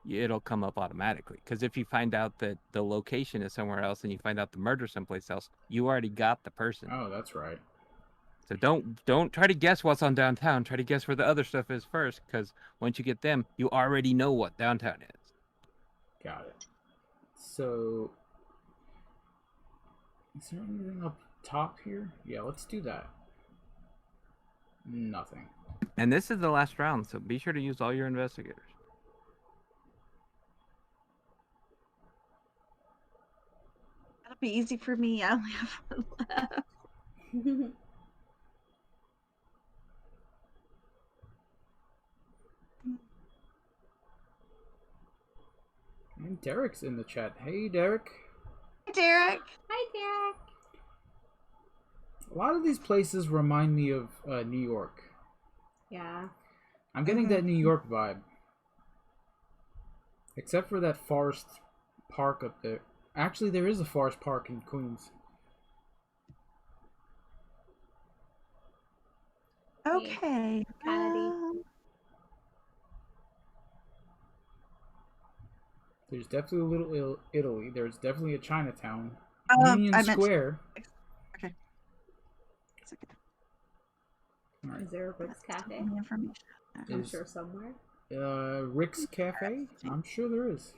it'll come up automatically. Because if you find out that the location is somewhere else and you find out the murder someplace else, you already got the person. Oh, that's right. So don't try to guess what's on downtown. Try to guess where the other stuff is first, because once you get them, you already know what downtown is. Got it. So, is there anything up top here? Yeah, let's do that. Nothing. And this is the last round, so be sure to use all your investigators. That'll be easy for me. I only have one left. And Derek's in the chat. Hey, Derek. Hi, Derek. Hi, Derek. A lot of these places remind me of New York. Yeah. I'm getting that New York vibe. Except for that forest park up there. Actually, there is a forest park in Queens. Okay. Kennedy. There's definitely a little Italy. There's definitely a Chinatown. Union Square. Okay. It's okay. All right. Is there a Rick's Cafe? Information. I'm sure somewhere. Rick's Cafe? I'm sure there is.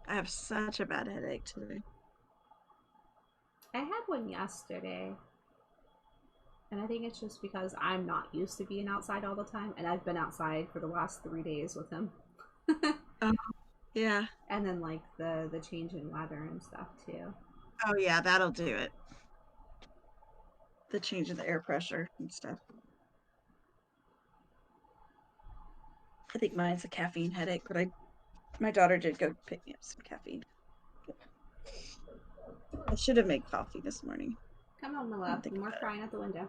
I have such a bad headache today. I had one yesterday. And I think it's just because I'm not used to being outside all the time. And I've been outside for the last 3 days with him. Yeah. And then like the change in weather and stuff too. Oh yeah, that'll do it. The change in the air pressure and stuff. I think mine's a caffeine headache, but my daughter did go pick me up some caffeine. I should have made coffee this morning. Come on, my love. More crying at the window.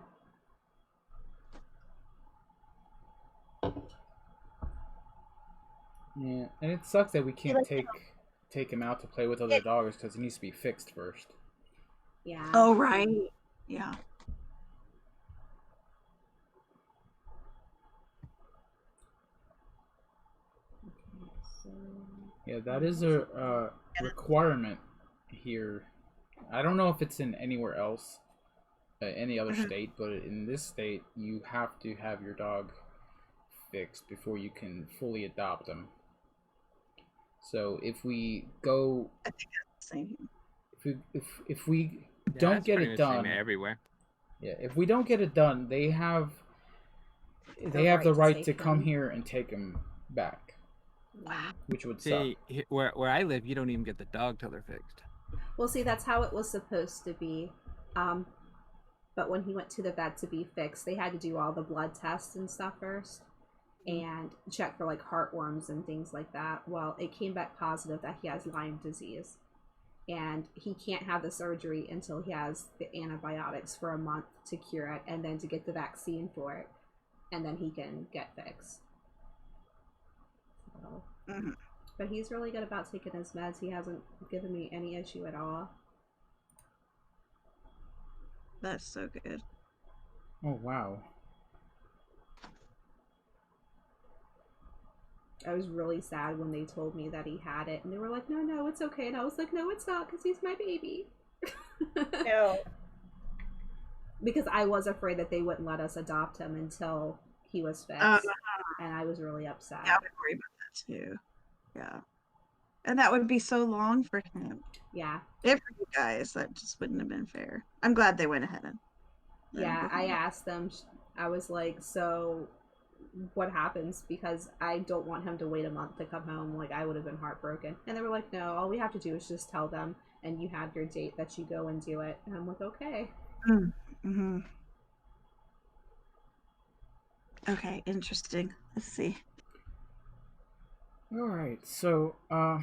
Yeah, and it sucks that we can't take him out to play with other dogs because he needs to be fixed first. Yeah. Oh, right. Yeah. Yeah, that is a requirement here. I don't know if it's in anywhere else, any other state, but in this state, you have to have your dog fixed before you can fully adopt them. So if we go, I think that's the same. If we don't get it done everywhere. Yeah, if we don't get it done, they have the right to come here and take him back. Wow. Which would suck. Where I live, you don't even get the dog till they're fixed. Well, see, that's how it was supposed to be. But when he went to the vet to be fixed, they had to do all the blood tests and stuff first and check for like heartworms and things like that. Well, it came back positive that he has Lyme disease. And he can't have the surgery until he has the antibiotics for a month to cure it and then to get the vaccine for it. And then he can get fixed. So, But he's really good about taking his meds. He hasn't given me any issue at all. That's so good. Oh, wow. I was really sad when they told me that he had it. And they were like, no, it's okay. And I was like, no, it's not, because he's my baby. No. Because I was afraid that they wouldn't let us adopt him until he was fixed. And I was really upset. Yeah, I would worry about that too. Yeah. And that would be so long for him. Yeah. If for you guys, that just wouldn't have been fair. I'm glad they went ahead and yeah, I asked them, I was like, so what happens? Because I don't want him to wait a month to come home. Like, I would have been heartbroken. And they were like, no, all we have to do is just tell them, and you have your date that you go and do it. And I'm like, okay. Mm-hmm. Okay, interesting. Let's see. All right, so I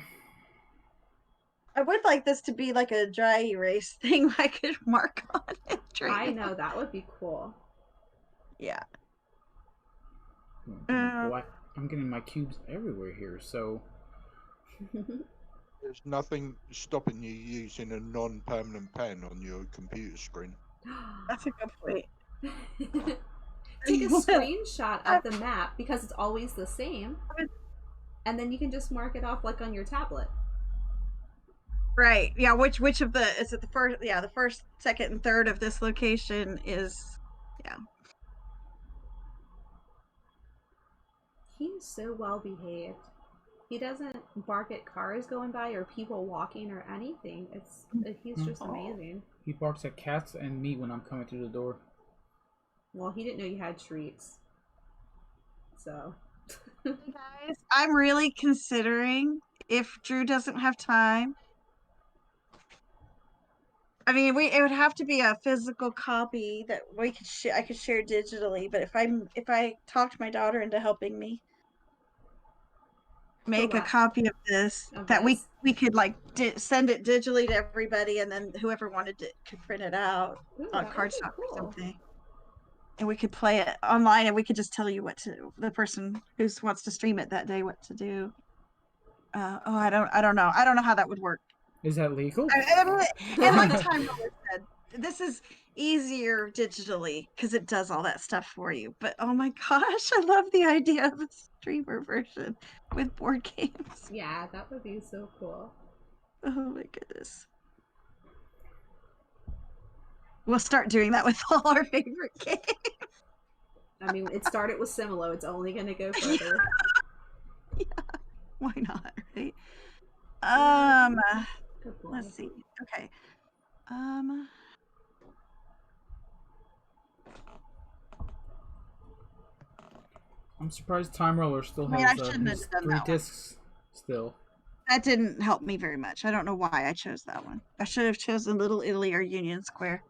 would like this to be like a dry erase thing I could mark on it. I know, that would be cool. Yeah. I'm getting my cubes everywhere here, so There's nothing stopping you using a non-permanent pen on your computer screen. That's a good point. Take a screenshot of the map because it's always the same, and then you can just mark it off like on your tablet. Right. Yeah. Which of the is it? The first? Yeah. The first, second, and third of this location is. Yeah. He's so well behaved. He doesn't bark at cars going by or people walking or anything. He's just amazing. He barks at cats and me when I'm coming through the door. Well, he didn't know you had treats. So. Hey guys, I'm really considering if Drew doesn't have time. I mean, it would have to be a physical copy that we could I could share digitally. But if I talked my daughter into helping me make a copy of this, we could like send it digitally to everybody, and then whoever wanted it could print it out on cardstock or something, and we could play it online, and we could just tell you the person who wants to stream it that day what to do. I don't know how that would work. Is that legal? And like Time Roller said, this is easier digitally because it does all that stuff for you. But oh my gosh, I love the idea of a streamer version with board games. Yeah, that would be so cool. Oh my goodness. We'll start doing that with all our favorite games. I mean, it started with Similo. It's only going to go further. Yeah, why not, right? Let's see. Okay. I'm surprised Time Roller still has 3 discs still. That didn't help me very much. I don't know why I chose that one. I should have chosen Little Italy or Union Square.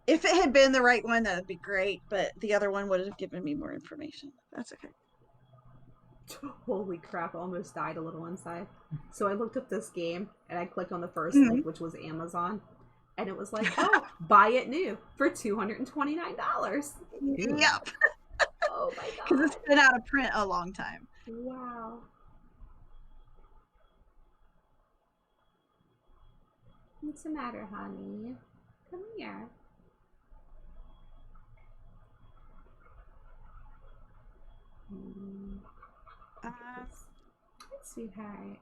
If it had been the right one, that would be great, but the other one would have given me more information. That's okay. Holy crap, almost died a little inside. So I looked up this game, and I clicked on the first link, which was Amazon. And it was like, oh, buy it new for $229. Yep. Oh my god. Because it's been out of print a long time. Wow. What's the matter, honey? Come here. Sweetheart.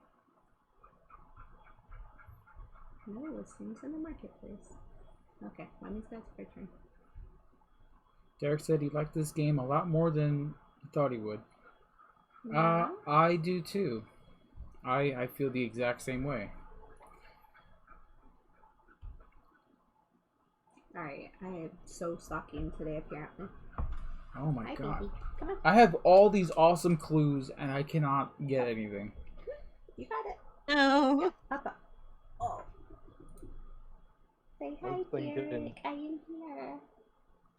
No, listening to the marketplace. Okay, mommy's got to take her turn. Derek said he liked this game a lot more than he thought he would. Yeah. I do too. I feel the exact same way. Alright, I am so sucking today apparently. Oh my god. Baby. Come on. I have all these awesome clues and I cannot get anything. You got it. No. Papa. Oh. Say hi, Derek. I am here.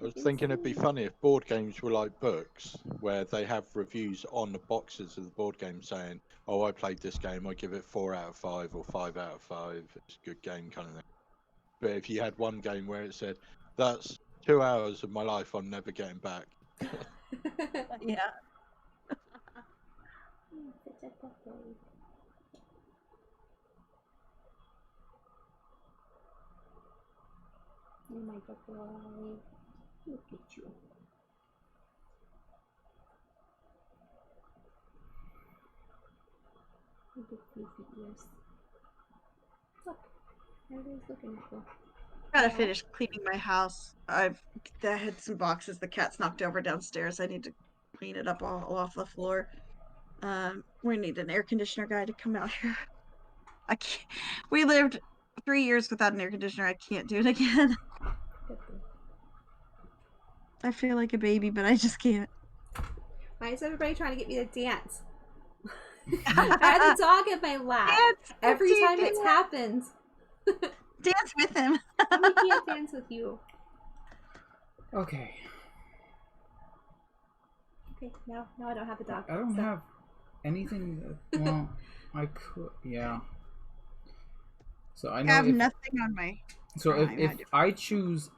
I was thinking it'd be funny if board games were like books, where they have reviews on the boxes of the board game saying, oh, I played this game, I give it 4 out of 5 or 5 out of 5. It's a good game kind of thing. But if you had one game where it said, that's 2 hours of my life I'm never getting back. Yeah. Such a good boy. Oh my good boy. Look at you. Look at these ears. Look, everybody's looking at you. Gotta finish cleaning my house. I had some boxes the cat's knocked over downstairs. I need to clean it up all off the floor. We need an air conditioner guy to come out here. I can't. We lived 3 years without an air conditioner. I can't do it again. I feel like a baby, but I just can't. Why is everybody trying to get me to dance? I had the dog in my lap. Dance, every time it's happened. Dance with him. I can't dance with you. Okay. Okay, no, I don't have a dog. I don't have anything. Well, I could. Yeah. So I know. I have nothing on my. So if I choose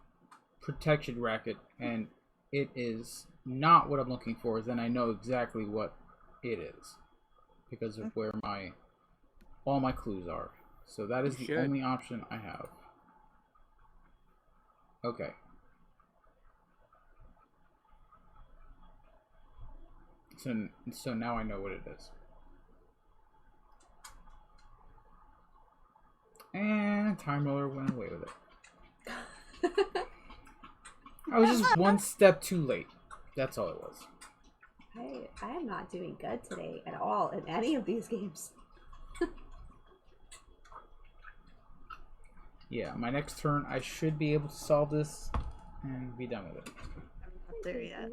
protection racket and it is not what I'm looking for, then I know exactly what it is because of where all my clues are. So that is the only option I have. Okay. So now I know what it is. And Time Roller went away with it. I was just one step too late. That's all it was. I am not doing good today at all in any of these games. Yeah, my next turn I should be able to solve this and be done with it. I'm not there yet.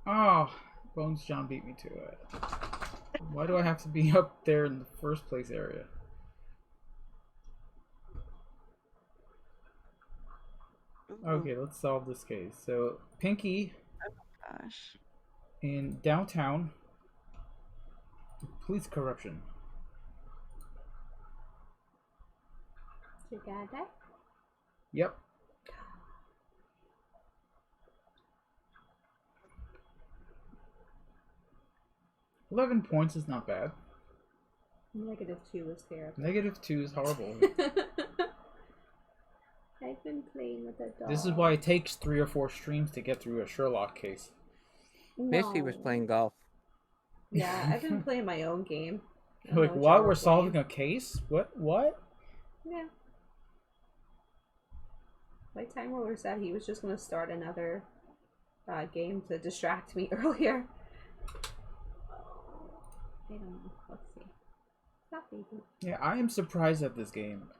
Oh, Bones John beat me to it. Why do I have to be up there in the first place area? Okay, let's solve this case. So, Pinky in downtown, police corruption. You got that? Yep. -11 is not bad. -2 is terrible. -2 is horrible. I've been playing with a dog. This is why it takes 3 or 4 streams to get through a Sherlock case. No. Misty was playing golf. Yeah, I've been playing my own game. Like, what? We're solving a case? What? Yeah. My Time Roller said he was just going to start another game to distract me earlier. I don't know. Let's see. Stop, baby. Yeah, I am surprised at this game.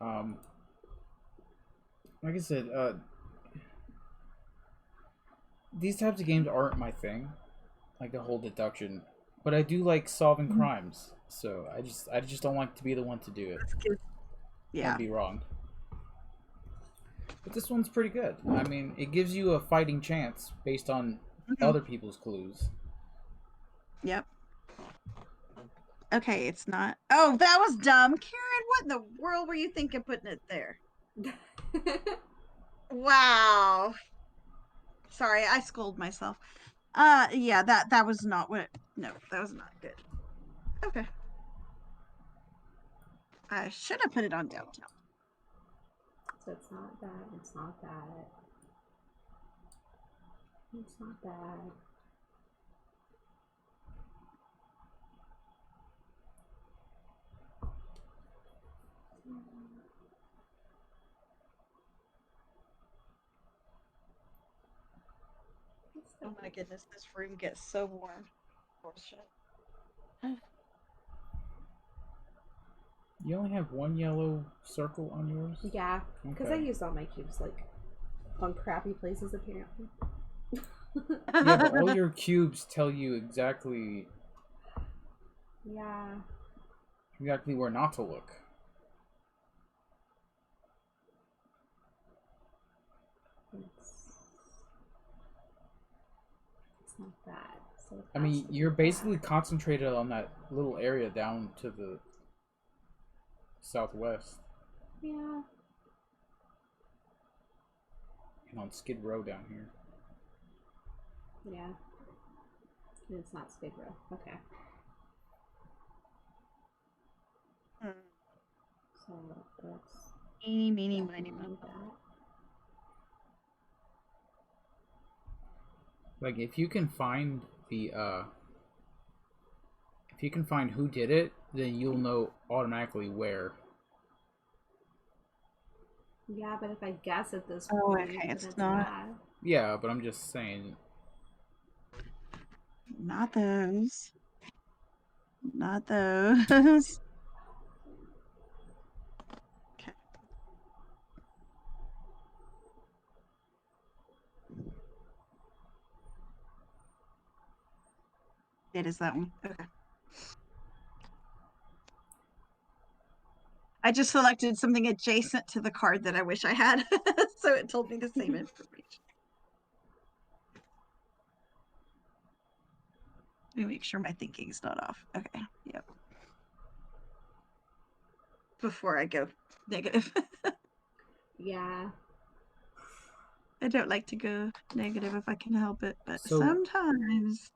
Like I said, these types of games aren't my thing, like the whole deduction. But I do like solving crimes, so I just don't like to be the one to do it. Yeah, I'd be wrong. But this one's pretty good. I mean, it gives you a fighting chance based on other people's clues. Yep. Okay, it's not. Oh, that was dumb, Karen. What in the world were you thinking putting it there? Wow. Sorry, I scolded myself. Yeah, that was not what. No, that was not good. Okay. I should have put it on downtown. So it's not that. It's not that. It's not bad. Oh my goodness, this room gets so warm. Bullshit. You only have one yellow circle on yours? Yeah, because okay. I used all my cubes like on crappy places apparently. Yeah, but all your cubes tell you exactly. Yeah. Exactly where not to look. It's not bad. So I mean, you're basically concentrated on that little area down to the southwest. Yeah. And on Skid Row down here. Yeah. And it's not Skid Row. Okay. Eeny, meeny, miny, moe. Like, if you can find the, if you can find who did it, then you'll know automatically where. Yeah, but if I guess at this point, okay, it's not. Yeah, but I'm just saying. Not those. Not those. Okay. It is that one. Okay. I just selected something adjacent to the card that I wish I had, so it told me the same information. Let me make sure my thinking's not off. Okay, yep. Before I go negative. Yeah. I don't like to go negative if I can help it, but So, sometimes.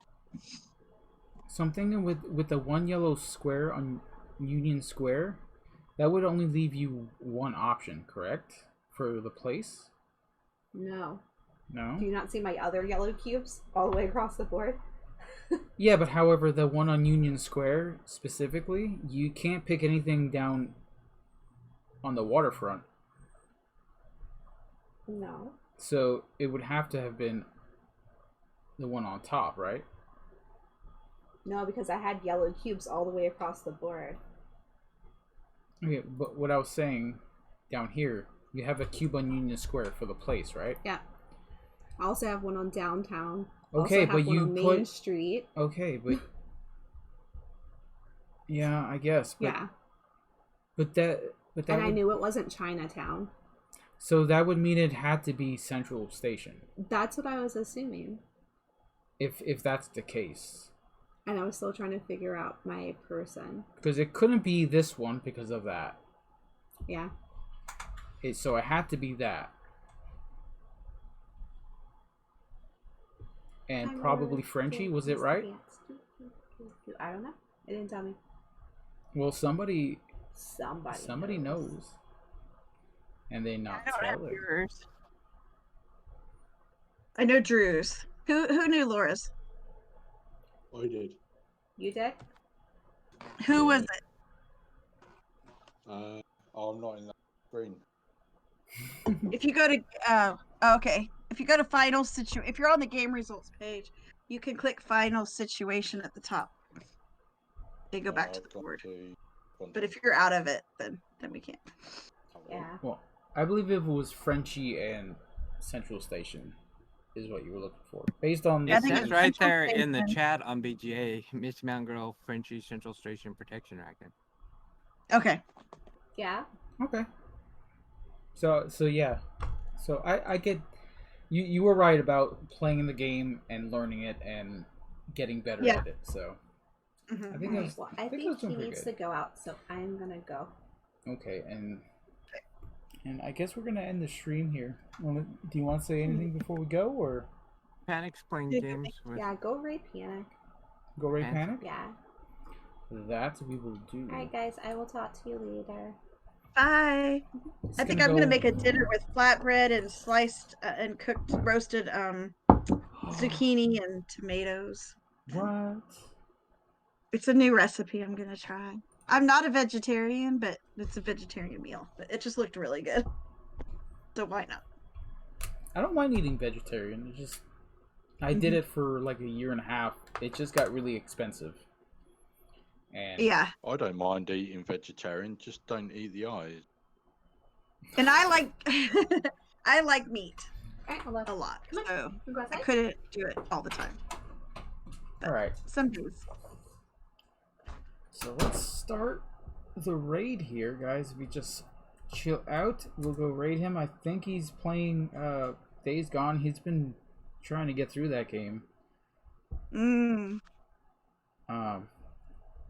So I'm thinking with the one yellow square on Union Square, that would only leave you one option, correct? For the place? No. No? Do you not see my other yellow cubes all the way across the board? Yeah, but however, the one on Union Square specifically, you can't pick anything down on the waterfront. No. So it would have to have been the one on top, right? No, because I had yellow cubes all the way across the board. Okay, but what I was saying down here, you have a cube on Union Square for the place, right? Yeah. I also have one on downtown. Okay, also have but one you on put Main Street. Okay, but yeah, I guess. But, yeah. But that and I knew it wasn't Chinatown. So that would mean it had to be Central Station. That's what I was assuming. If that's the case. And I was still trying to figure out my person. Because it couldn't be this one because of that. Yeah. So it had to be that. And probably Frenchie, was it right? I don't know. It didn't tell me. Well, somebody Somebody knows. And they not tell it. Yours. I know Drew's. Who knew Laura's? I did. You did? Who was it? I'm not in that screen. If you go to okay. If you go to final situation, if you're on the game results page, you can click final situation at the top. They go back to the board. But if you're out of it, then we can't. Yeah. Well, I believe it was Frenchie and Central Station is what you were looking for. Based on it says right there in the chat on BGA, Miss Mountain Girl, Frenchie, Central Station Protection Racket. Okay. Yeah. Okay. So yeah. So I get you were right about playing the game and learning it and getting better at it. So I think I think he needs to go out, so I'm gonna go. Okay, and I guess we're gonna end the stream here. Do you want to say anything before we go, or Panic's playing games with... Yeah, go raid Panic. Go raid Panic? Yeah. That we will do. Alright guys, I will talk to you later. Bye. I think I'm gonna make a dinner with flatbread and sliced and cooked roasted zucchini and tomatoes. What? It's a new recipe I'm gonna try. I'm not a vegetarian, but it's a vegetarian meal. But it just looked really good. So why not? I don't mind eating vegetarian. It's just I did it for like a year and a half. It just got really expensive. And yeah. I don't mind eating vegetarian, just don't eat the eyes. And I like I like meat a lot. So I couldn't do it all the time. All right. Some days. So let's start the raid here, guys. We just chill out. We'll go raid him. I think he's playing Days Gone. He's been trying to get through that game.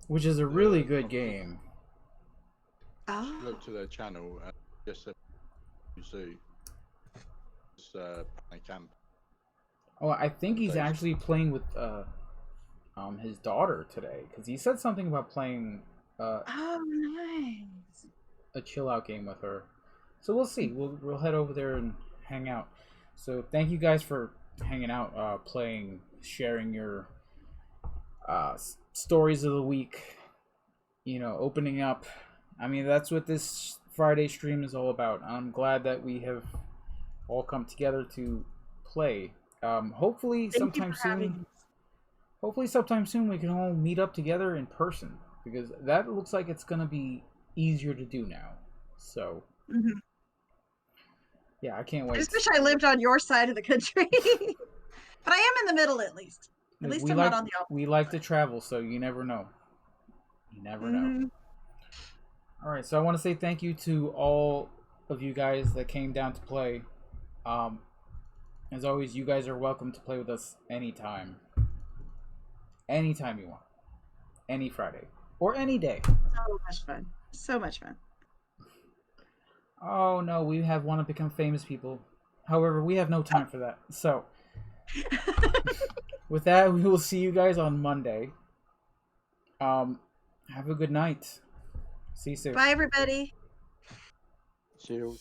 Which is a really good game. Look to their channel and just you see. It's camp. Oh, I think he's actually playing with his daughter today, because he said something about playing oh, nice. a chill out game with her. So we'll see. We'll head over there and hang out. So thank you guys for hanging out, playing, sharing your stories of the week. You know, opening up. I mean, that's what this Friday stream is all about. I'm glad that we have all come together to play. Hopefully sometime soon. Hopefully sometime soon we can all meet up together in person, because that looks like it's gonna be easier to do now. So yeah, I can't wait. I just wish I lived on your side of the country. But I am in the middle, at least. At least I'm not on the opposite. We like to travel, so you never know. You never know. All right, so I want to say thank you to all of you guys that came down to play. As always, you guys are welcome to play with us anytime. Anytime you want. Any Friday. Or any day. So much fun. So much fun. Oh no, we want to become famous people. However, we have no time for that. So, with that, we will see you guys on Monday. Have a good night. See you soon. Bye, everybody. See you.